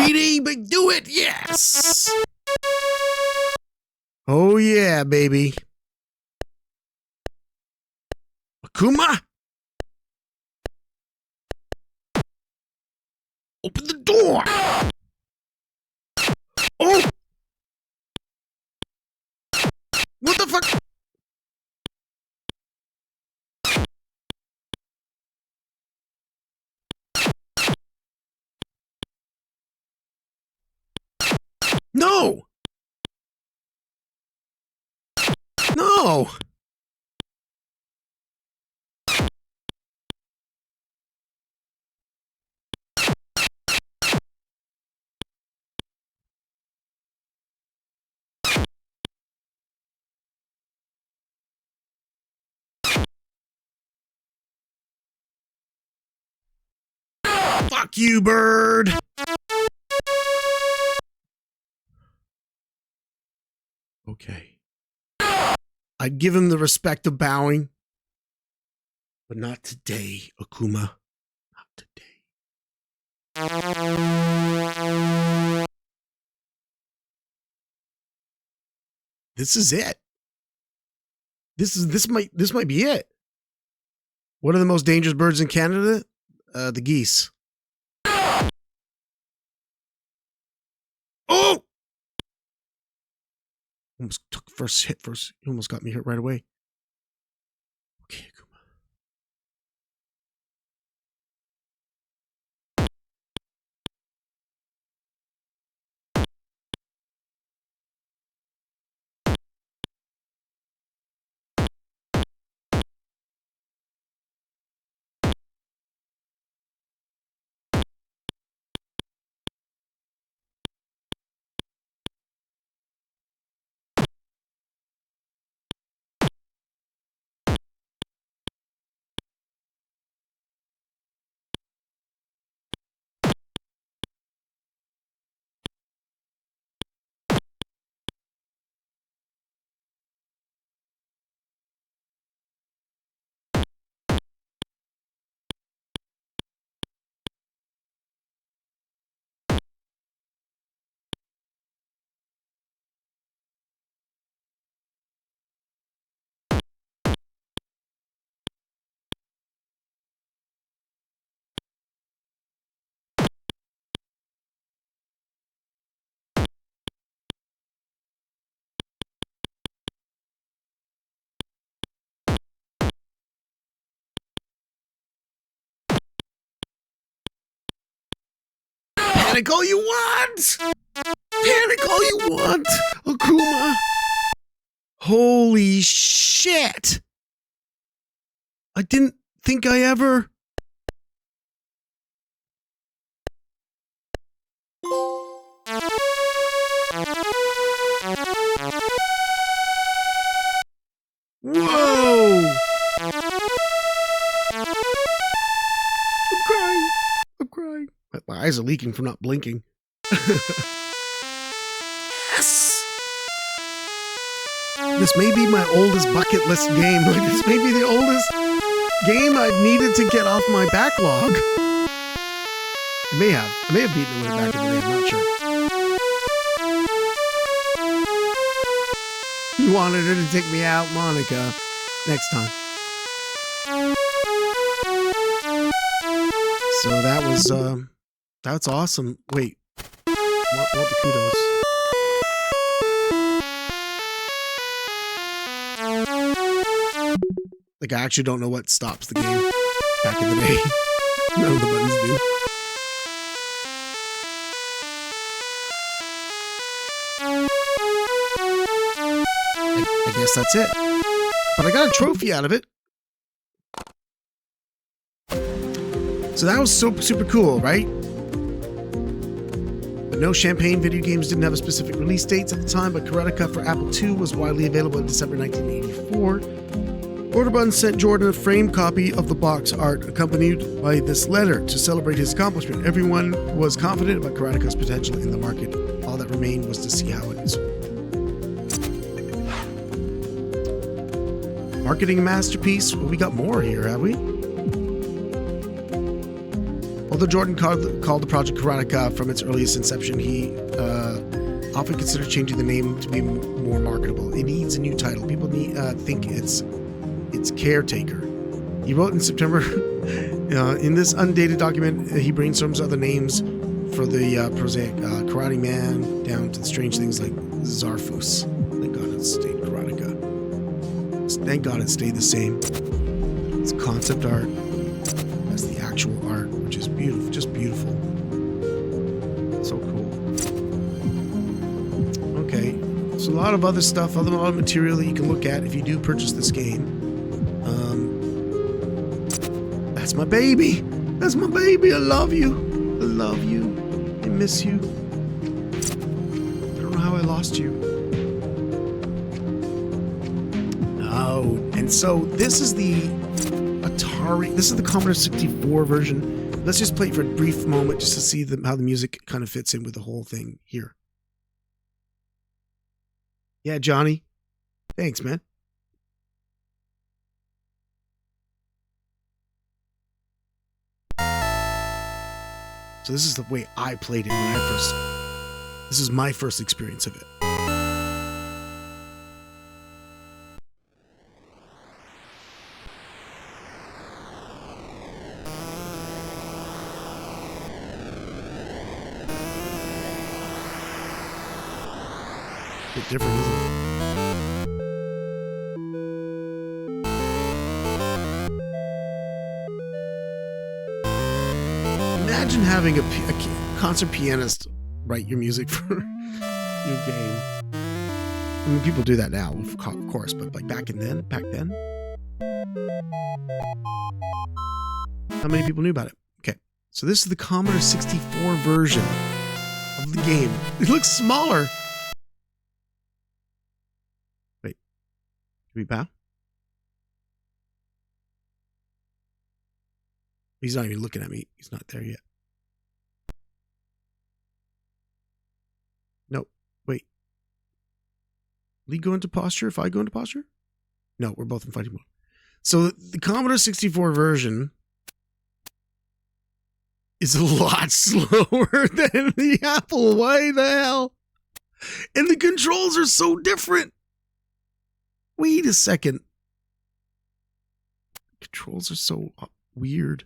3D, but do it, yes! Oh yeah, baby. Akuma? Open the door! Oh! What the fuck? No! No! Fuck you, bird! Okay. I'd give him the respect of bowing. But not today, Akuma. Not today. This is it. This might be it. What are the most dangerous birds in Canada? The geese. Oh! Almost took first hit first. He almost got me hit right away. Okay, Akuma. Panic all you want! Panic all you want! Akuma! Holy shit! I didn't think I ever... Whoa! I'm crying. I'm crying. My eyes are leaking from not blinking. Yes! This may be my oldest bucket list game. Like, this may be the oldest game I've needed to get off my backlog. I may have beaten it with it back in the day, I'm not sure. You wanted her to take me out, Monica. Next time. So that was, that's awesome. Wait. Want the kudos. Like, I actually don't know what stops the game back in the day. None of the buttons do. I guess that's it. But I got a trophy out of it. So that was super cool, right? But no, Champagne video games didn't have a specific release dates at the time, but Karateka for Apple II was widely available in December 1984. Orderbun sent Jordan a framed copy of the box art accompanied by this letter to celebrate his accomplishment. Everyone was confident about Karateka's potential in the market. All that remained was to see how it is. Marketing masterpiece. Well, we got more here, have we? Although Jordan called the project Karateka from its earliest inception, he often considered changing the name to be more marketable. It needs a new title. People think it's Caretaker. He wrote in September, in this undated document, he brainstorms other names for the prosaic Karate Man down to the strange things like Zarfus. Thank God it stayed Karateka. Thank God it stayed the same. It's concept art. That's the actual art, which is beautiful, just beautiful. So cool. Okay, so a lot of other stuff, a lot of material that you can look at if you do purchase this game. That's my baby. That's my baby. I love you. I love you. I miss you. I don't know how I lost you. Oh, and so this is the Atari. This is the Commodore 64 version. Let's just play it for a brief moment just to see how the music kind of fits in with the whole thing here. Yeah, Johnny. Thanks, man. So this is the way I played it when this is my first experience of it. A bit different, isn't it? Imagine having a concert pianist write your music for your game. I mean, people do that now, of course, but like back then? How many people knew about it? Okay, so this is the Commodore 64 version of the game. It looks smaller. Wait, can we bow? He's not even looking at me. He's not there yet. No, wait. Will he go into posture if I go into posture? No, we're both in fighting mode. So the Commodore 64 version is a lot slower than the Apple. Why the hell? And the controls are so different. Wait a second. Controls are so weird.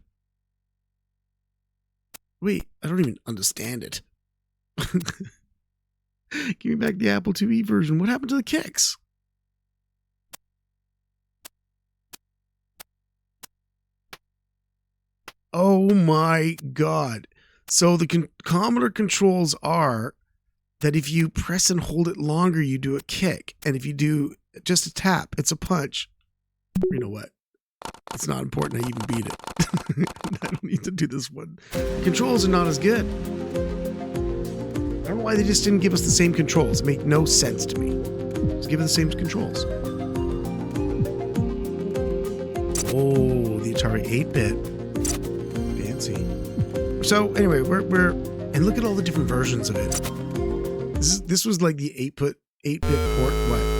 Wait, I don't even understand it. Give me back the Apple IIe version. What happened to the kicks? Oh my God. So the Commodore controls are that if you press and hold it longer, you do a kick. And if you do just a tap, it's a punch. You know what? It's not important. I even beat it. I don't need to do this one. Controls are not as good. I don't know why they just didn't give us the same controls. It made no sense to me. Just give it the same controls. Oh, the Atari 8-bit. Fancy. So anyway, we're and look at all the different versions of it. This was like the 8-bit port. What?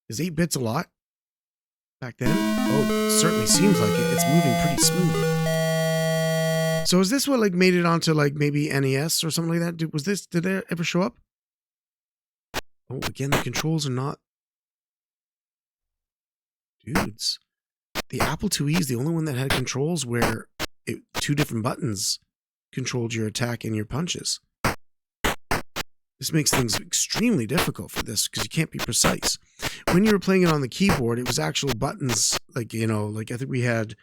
Is 8 bits a lot back then? Oh, it certainly seems like it. It's moving pretty smooth. So is this what like made it onto like maybe NES or something like that? Did that ever show up? Oh, again, the controls are not. Dudes. The Apple IIe is the only one that had controls where two different buttons controlled your attack and your punches. This makes things extremely difficult for this because you can't be precise. When you were playing it on the keyboard, it was actual buttons, like, you know, like I think we had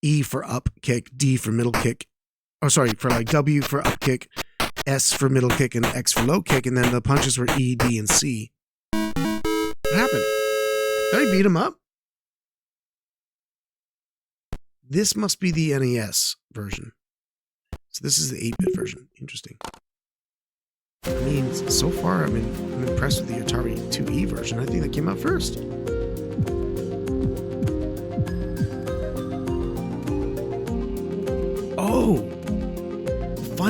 E for up kick, D for middle kick. Oh, sorry, for like W for up kick, S for middle kick, and X for low kick, and then the punches were E, D, and C. What happened? Did I beat him up? This must be the NES version. So this is the 8-bit version. Interesting. I mean, so far, I'm impressed with the Atari 2E version. I think that came out first. Oh!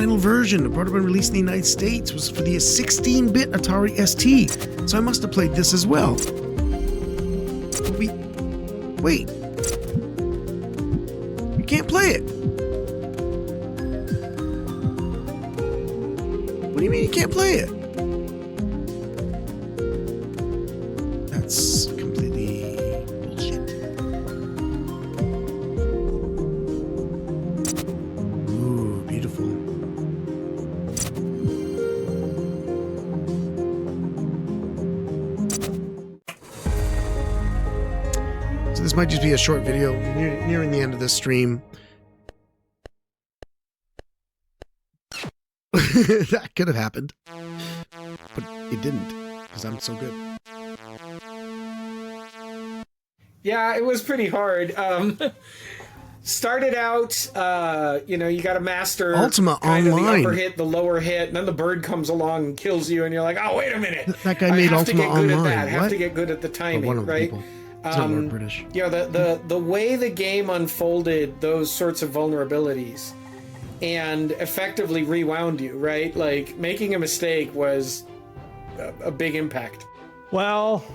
final version, brought up and released in the United States, was for the 16-bit Atari ST. So I must have played this as well. Wait. You can't play it. What do you mean you can't play it? That's completely bullshit. Ooh, beautiful. So this might just be a short video nearing the end of this stream. That could have happened, but it didn't, because I'm so good. Yeah, it was pretty hard. Started out, you got to master Ultima kind of Online. the upper hit, the lower hit, and then the bird comes along and kills you, and you're like, oh, wait a minute. That guy made Ultima Online. I have to get good at the timing, one of the right? people. It's not more British. The way the game unfolded those sorts of vulnerabilities and effectively rewound you, right? Like, making a mistake was a big impact. Well,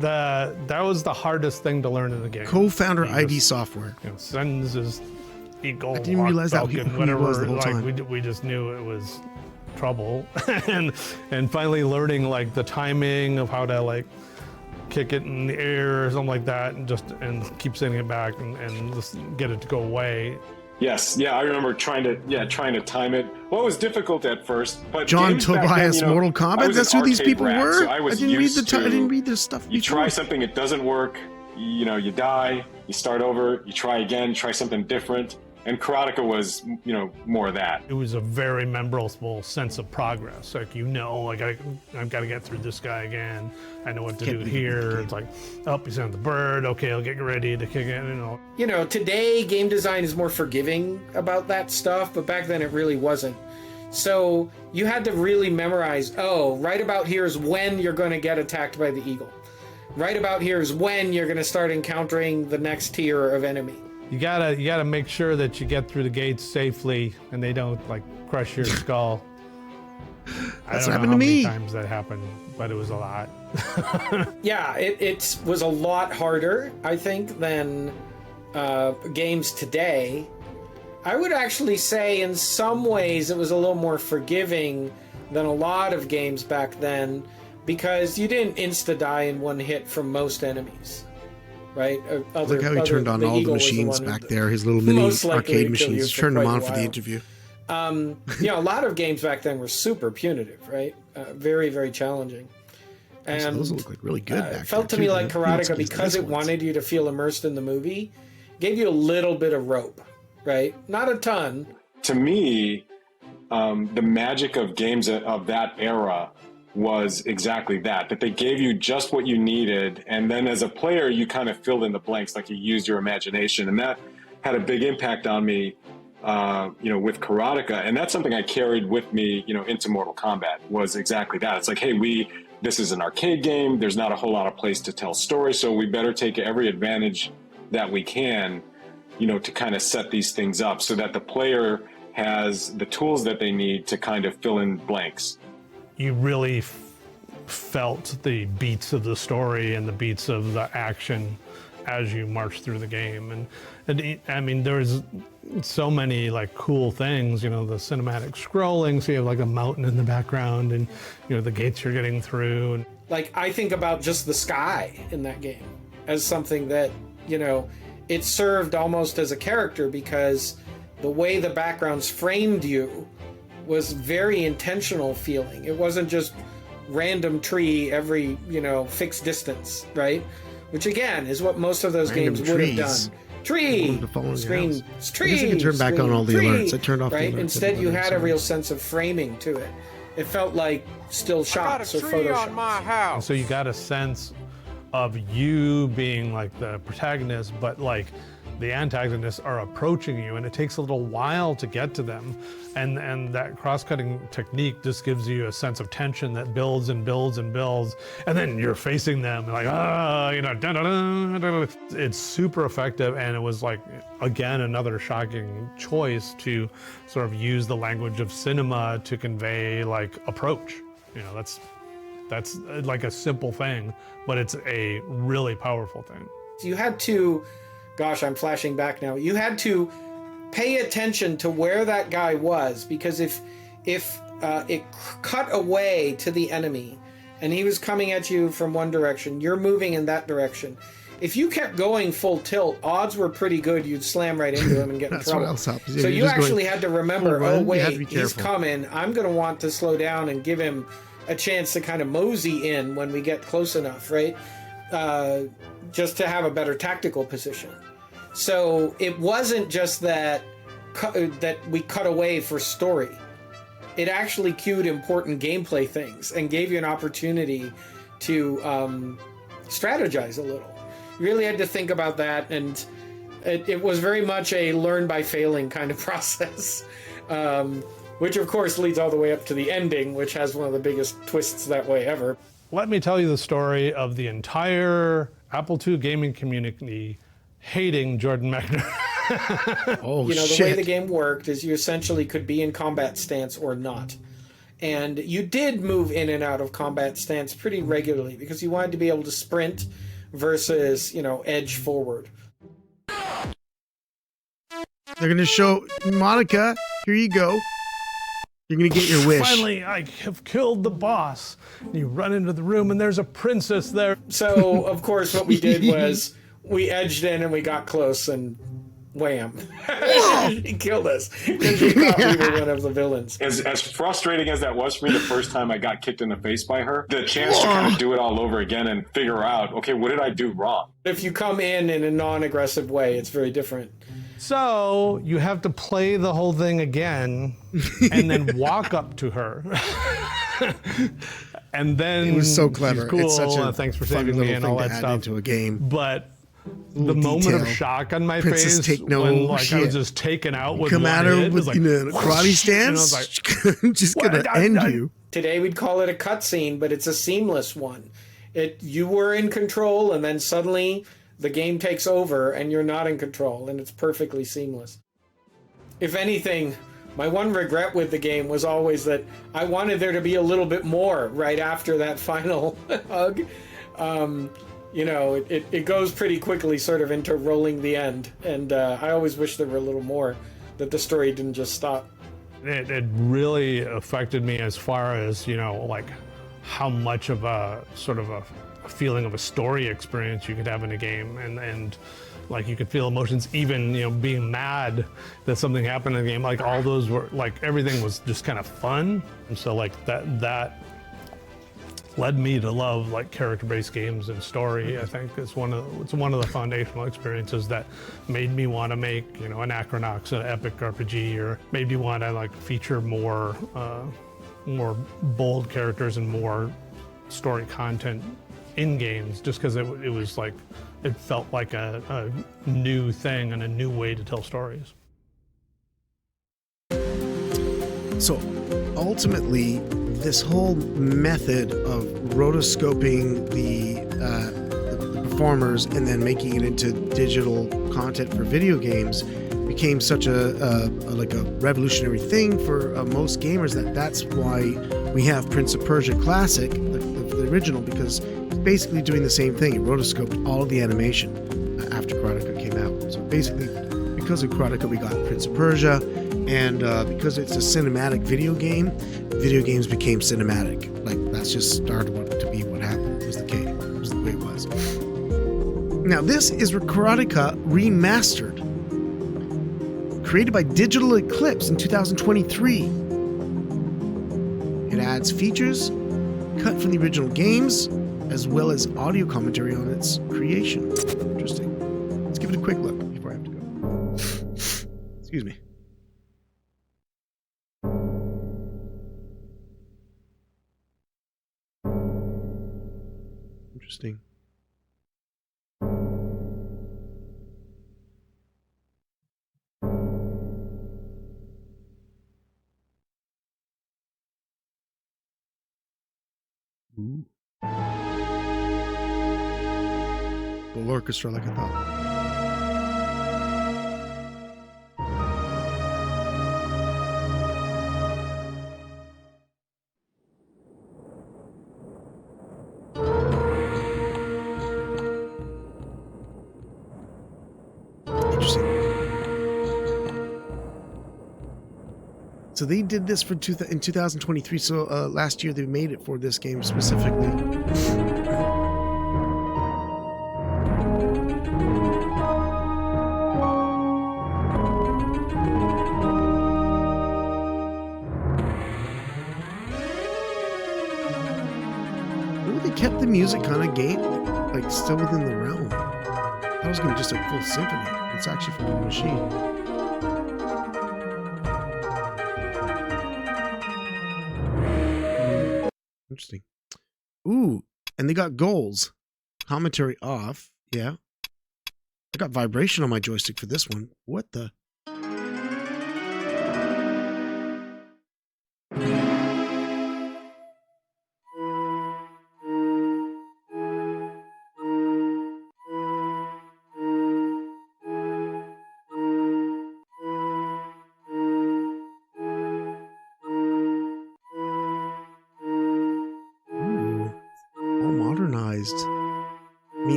that was the hardest thing to learn in the game. Co-founder ID Software. Sends his eagle. I didn't realize that who he was the whole time. We just knew it was trouble, and finally learning like the timing of how to like kick it in the air or something like that, and keep sending it back and just get it to go away. Yes, yeah, I remember trying to time it. Well, it was difficult at first, but John games back Tobias, then, Mortal Kombat. That's who these people rat, were. So I didn't read the stuff. You try something, it doesn't work. You die. You start over. You try again. Try something different. And Karateka was, more of that. It was a very memorable sense of progress. Like, I've got to get through this guy again. I know what to do here. It's like, you sent the bird. Okay, I'll get ready to kick it. Today game design is more forgiving about that stuff, but back then it really wasn't. So you had to really memorize, right about here is when you're going to get attacked by the eagle. Right about here is when you're going to start encountering the next tier of enemy. You gotta make sure that you get through the gates safely and they don't like crush your skull. That's I don't know happened to how me. many times that happened, but it was a lot. Yeah, it was a lot harder, I think, than games today. I would actually say in some ways it was a little more forgiving than a lot of games back then, because you didn't insta-die in one hit from most enemies. Right? Look how he turned on all the machines back there, his little mini arcade machines. Turned them on for the interview. A lot of games back then were super punitive, right? Very, very challenging. And those look like really good back it felt there, to me too. like Karateka, because it wanted you to feel immersed in the movie, gave you a little bit of rope, right? Not a ton. To me, the magic of games of that era was exactly that they gave you just what you needed, and then as a player you kind of filled in the blanks, like you used your imagination, and that had a big impact on me with Karateka, and that's something I carried with me into Mortal Kombat, was exactly that. It's like, hey, this is an arcade game, there's not a whole lot of place to tell stories, so we better take every advantage that we can to kind of set these things up so that the player has the tools that they need to kind of fill in blanks. You really felt the beats of the story and the beats of the action as you march through the game. And I mean, there's so many like cool things, the cinematic scrolling, so you have like a mountain in the background and, the gates you're getting through. And like, I think about just the sky in that game as something that, it served almost as a character, because the way the backgrounds framed you was very intentional feeling. It wasn't just random tree every, fixed distance, right? Which again is what most of those games would have done. Tree, screen, tree. I guess you can turn back on all the alerts. I turned off right? the alerts. Instead, you had a real sense of framing to it. It felt like still shots or photo shots. And so you got a sense of you being like the protagonist, but like the antagonists are approaching you, and it takes a little while to get to them. And that cross-cutting technique just gives you a sense of tension that builds and builds and builds. And then you're facing them like, you know, dun, dun, dun, dun, dun. It's super effective. And it was like, again, another shocking choice to sort of use the language of cinema to convey like approach. You know, that's like a simple thing, but it's a really powerful thing. You had to, gosh, I'm flashing back now. You had to pay attention to where that guy was, because if it cut away to the enemy and he was coming at you from one direction, you're moving in that direction. If you kept going full tilt, odds were pretty good you'd slam right into him and get in trouble. So you actually had to remember, oh wait, he's coming. I'm going to want to slow down and give him a chance to kind of mosey in when we get close enough, right? Just to have a better tactical position. So it wasn't just that we cut away for story. It actually cued important gameplay things and gave you an opportunity to strategize a little. You really had to think about that, and it was very much a learn by failing kind of process, which of course leads all the way up to the ending, which has one of the biggest twists that way ever. Let me tell you the story of the entire Apple II gaming community hating Jordan Mechner. The way the game worked is you essentially could be in combat stance or not. And you did move in and out of combat stance pretty regularly because you wanted to be able to sprint versus, edge forward. They're going to show Monica, here you go. You're going to get your wish. Finally, I have killed the boss. And you run into the room and there's a princess there. So, of course, what we did was we edged in and we got close and wham. He killed us because we thought we were one of the villains. As frustrating as that was for me the first time I got kicked in the face by her, the chance to kind of do it all over again and figure out, okay, what did I do wrong? If you come in a non-aggressive way, it's very different. So you have to play the whole thing again and then walk up to her. And then it was so clever. Cool. It's such a thanks for saving me and all that stuff into a game. But the moment of shock on my face when I was just taken out with come one at her hit, with like, a karate stance. Like, just gonna end you. Today we'd call it a cutscene, but it's a seamless one. You were in control, and then suddenly the game takes over, and you're not in control, and it's perfectly seamless. If anything, my one regret with the game was always that I wanted there to be a little bit more right after that final hug. It goes pretty quickly sort of into rolling the end, and I always wish there were a little more, that the story didn't just stop. It really affected me as far as, like how much of a sort of a feeling of a story experience you could have in a game, and like you could feel emotions, even being mad that something happened in the game. Like all those were like everything was just kind of fun, and so like that led me to love like character-based games and story. I think it's one of the foundational experiences that made me want to make an Acronox, an epic RPG, or made me want to like feature more bold characters and more story content in games, just because it was like it felt like a new thing and a new way to tell stories. So ultimately, this whole method of rotoscoping the performers and then making it into digital content for video games became such a revolutionary thing for most gamers that's why we have Prince of Persia Classic, the original, because it's basically doing the same thing. It rotoscoped all of the animation after Karateka came out. So basically, because of Karateka, we got Prince of Persia, and because it's a cinematic video game, video games became cinematic. Like that's just started to be what happened. It was the case. It was the way it was. Now this is Karateka Remastered, created by Digital Eclipse in 2023. It adds features cut from the original games, as well as audio commentary on its creation. Interesting. Let's give it a quick look before I have to go. Excuse me. Interesting. Ooh. Full orchestra, like I thought. So they did this for in 2023. So last year they made it for this game specifically. Oh, they kept the music kind of game, like still within the realm. That was going to be just a full symphony. It's actually from the machine. Interesting. Ooh, and they got goals. Commentary off. Yeah. I got vibration on my joystick for this one. What the?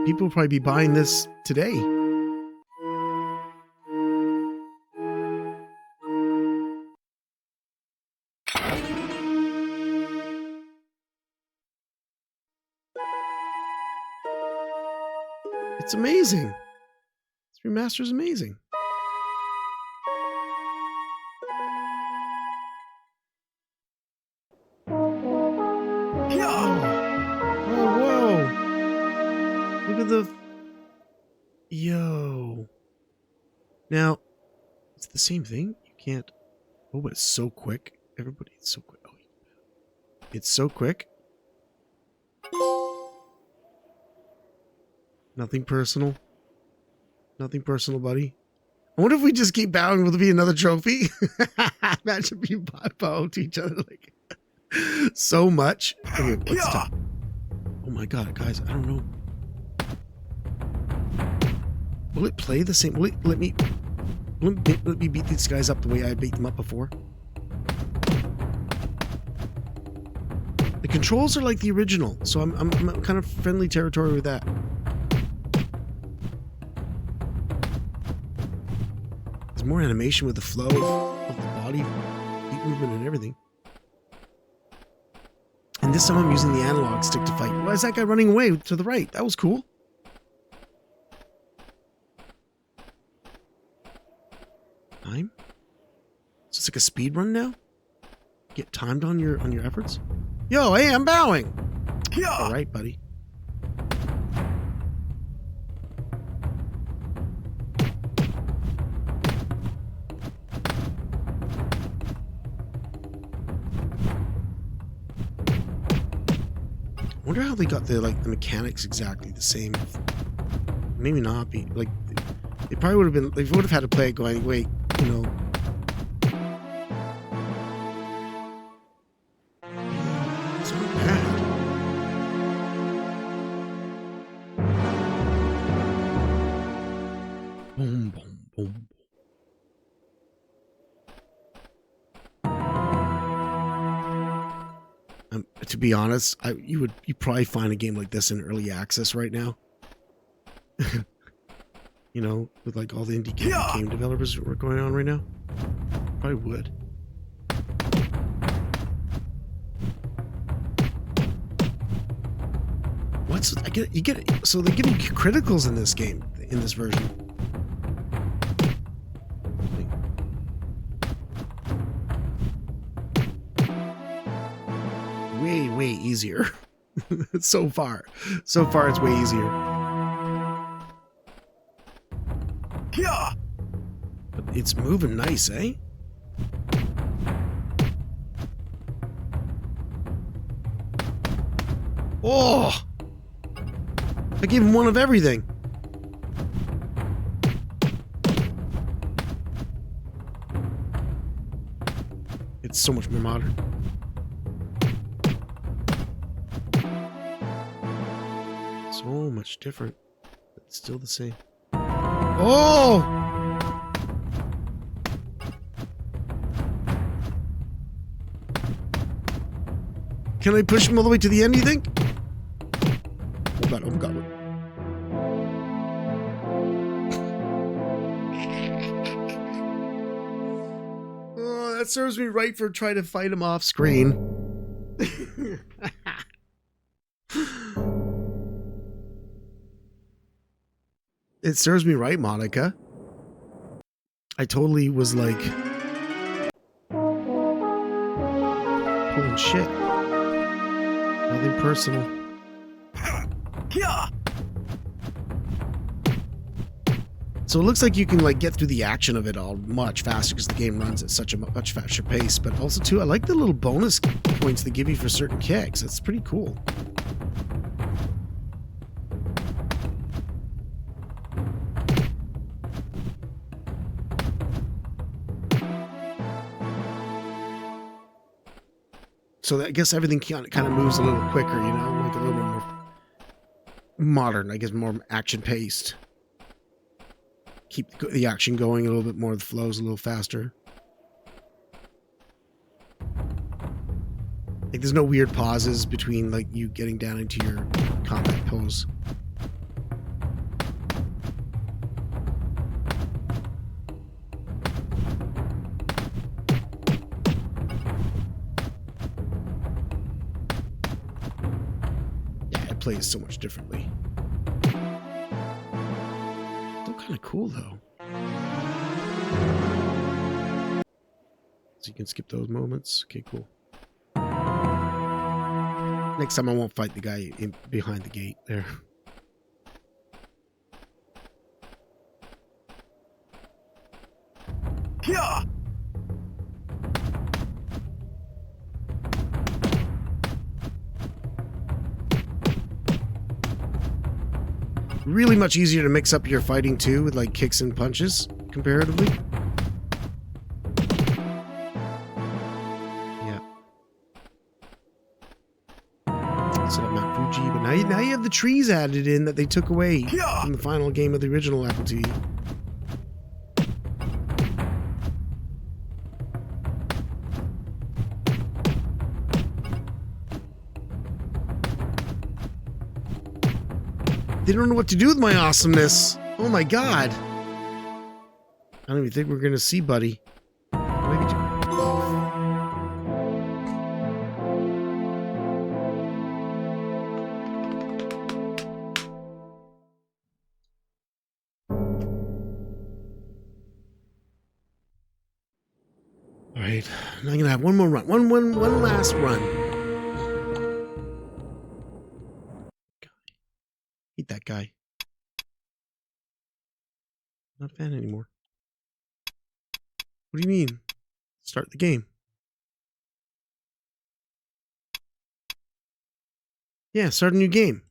People will probably be buying this today. It's amazing. This remaster is amazing. Yo. Now, it's the same thing. You can't. Oh, but it's so quick. Everybody, it's so quick. Oh, it's so quick. Nothing personal. Nothing personal, buddy. I wonder if we just keep bowing, will there be another trophy? Imagine being bow to each other like so much. Okay, let's stop. Oh my god, guys, I don't know. Will it play the same? Will it let me beat these guys up the way I beat them up before? The controls are like the original, so I'm kind of friendly territory with that. There's more animation with the flow of the body, feet movement, and everything. And this time I'm using the analog stick to fight. Why is that guy running away to the right? That was cool. Time? So it's like a speed run now? Get timed on your efforts? Yo, hey, I'm bowing! All right, buddy. I wonder how they got the mechanics exactly the same. Maybe not be like it probably would have been. They would have had to play it going, wait, you know. It's not bad. Boom, boom, boom. To be honest, you'd probably find a game like this in early access right now. You know, with like all the indie game developers that are going on right now. Probably would. You get it. So they're giving criticals in this game, in this version. Way easier. So far it's way easier. But it's moving nice, eh? Oh! I gave him one of everything. It's so much more modern. much different. It's still the same. Oh! Can I push him all the way to the end, do you think? Oh god, oh god. Oh, that serves me right for trying to fight him off screen. It serves me right, Monica. I totally was like... Holy shit. Nothing personal. So it looks like you can like get through the action of it all much faster because the game runs at such a much faster pace. But also too, I like the little bonus points they give you for certain kicks. That's pretty cool. So I guess everything kind of moves a little quicker, you know, like a little more modern, I guess more action-paced. Keep the action going a little bit more, the flow's a little faster. Like there's no weird pauses between like you getting down into your combat pose. Plays so much differently. Still kind of cool though. So you can skip those moments. Okay, cool. Next time I won't fight the guy behind the gate there. Yeah. Really much easier to mix up your fighting too with like kicks and punches comparatively. Yeah. Set up Mount Fuji, but now you have the trees added in that they took away from the final game of the original Apple TV. They don't know what to do with my awesomeness. Oh my god. I don't even think we're gonna see Buddy. Maybe Alright. I'm gonna have one more run. One last run. Eat that guy. Not a fan anymore. What do you mean? Start the game. Yeah, start a new game.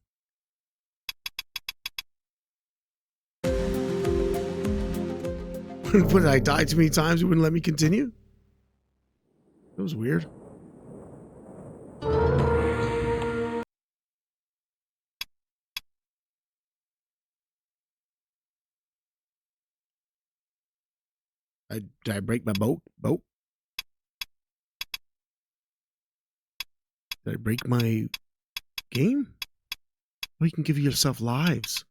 What, did I die too many times? It wouldn't let me continue? That was weird. Did I break my boat? Did I break my game? Oh, you can give yourself lives.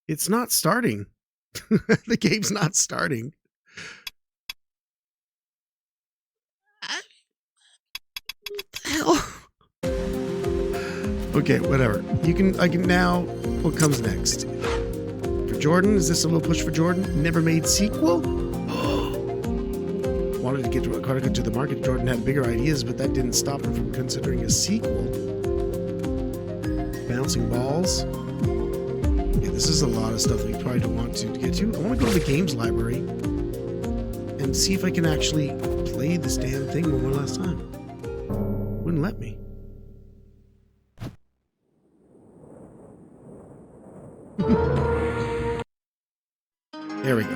It's not starting. The game's not starting. What the hell? Okay, whatever. I can now. What comes next? Jordan? Is this a little push for Jordan? Never made sequel? Wanted to get Karateka to the market. Jordan had bigger ideas, but that didn't stop him from considering a sequel. Bouncing balls. Yeah, this is a lot of stuff we probably don't want to get to. I want to go to the games library and see if I can actually play this damn thing one last time. Wouldn't let me. There we go.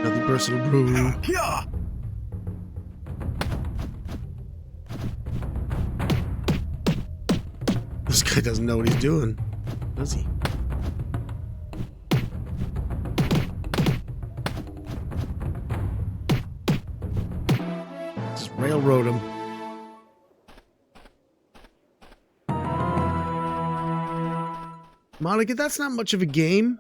Nothing personal, bro. This guy doesn't know what he's doing, does he? Just railroad him. Monica, that's not much of a game.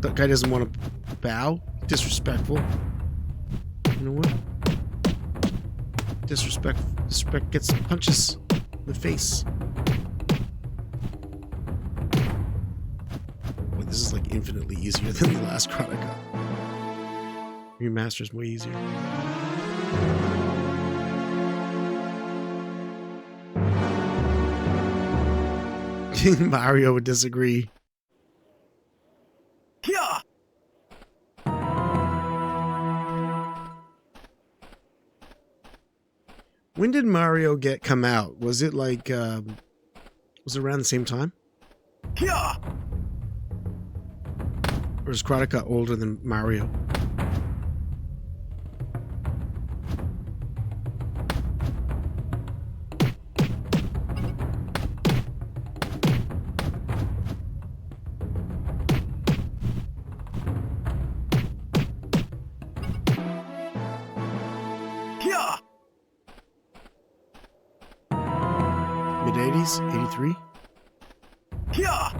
That guy doesn't want to bow. Disrespectful. You know what? Disrespect gets punches in the face. Boy, this is like infinitely easier than the last Karateka. Remaster's way easier. Mario would disagree. When did Mario come out? Was it like, was it around the same time? Or is Karateka older than Mario? Mid-80s? 83? Yeah.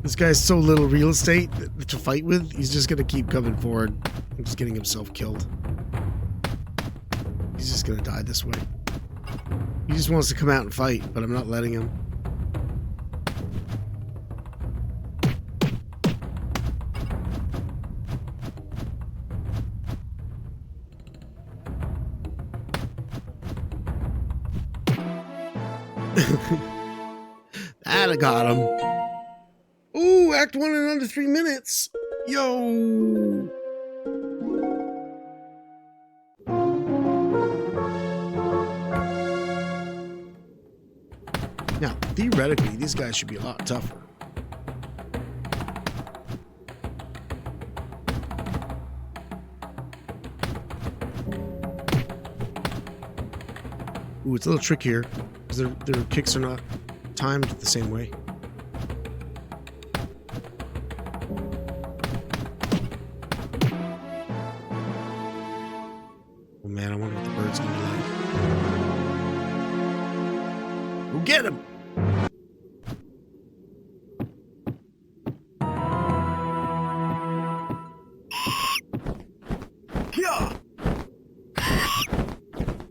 This guy's so little real estate to fight with, he's just gonna keep coming forward and just getting himself killed. He's just gonna die this way. He just wants to come out and fight, but I'm not letting him. That I got him. Ooh, Act 1 in under 3 minutes. Yo. Now, theoretically, these guys should be a lot tougher. Ooh, it's a little trickier because their kicks are not timed the same way. Oh man, I wonder what the bird's gonna be like. Go get him!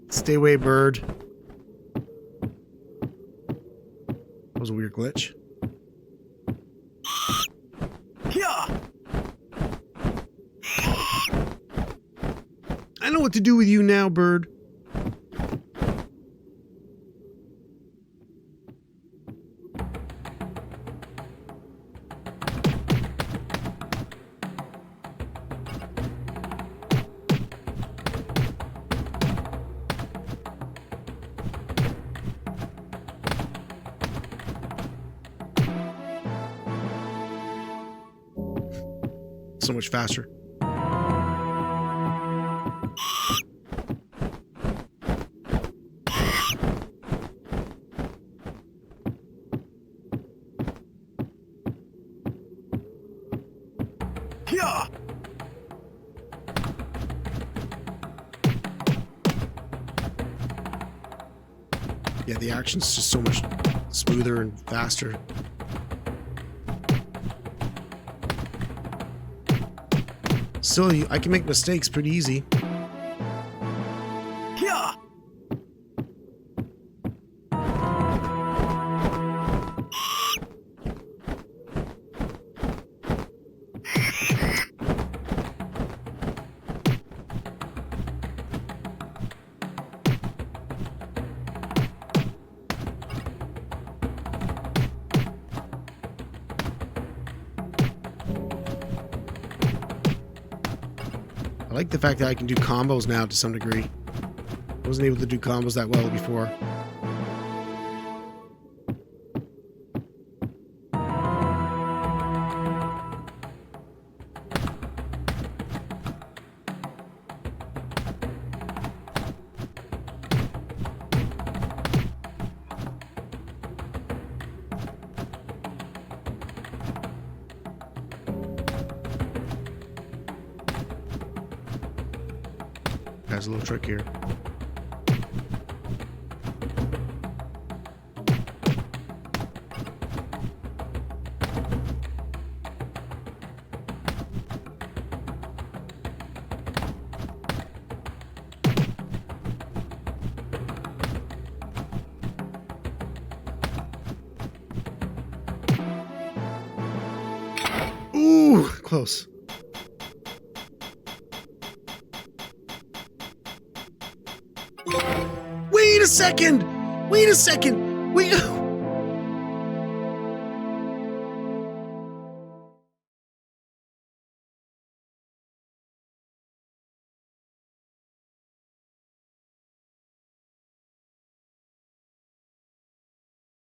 Stay away, bird. That was a weird glitch. I know what to do with you now, bird. So much faster. Yeah, the action's just so much smoother and faster. Still, I can make mistakes pretty easy. Yeah. I like the fact that I can do combos now to some degree. I wasn't able to do combos that well before. Has a little trick here. Ooh, close. Wait a second! Wait a second! Wait.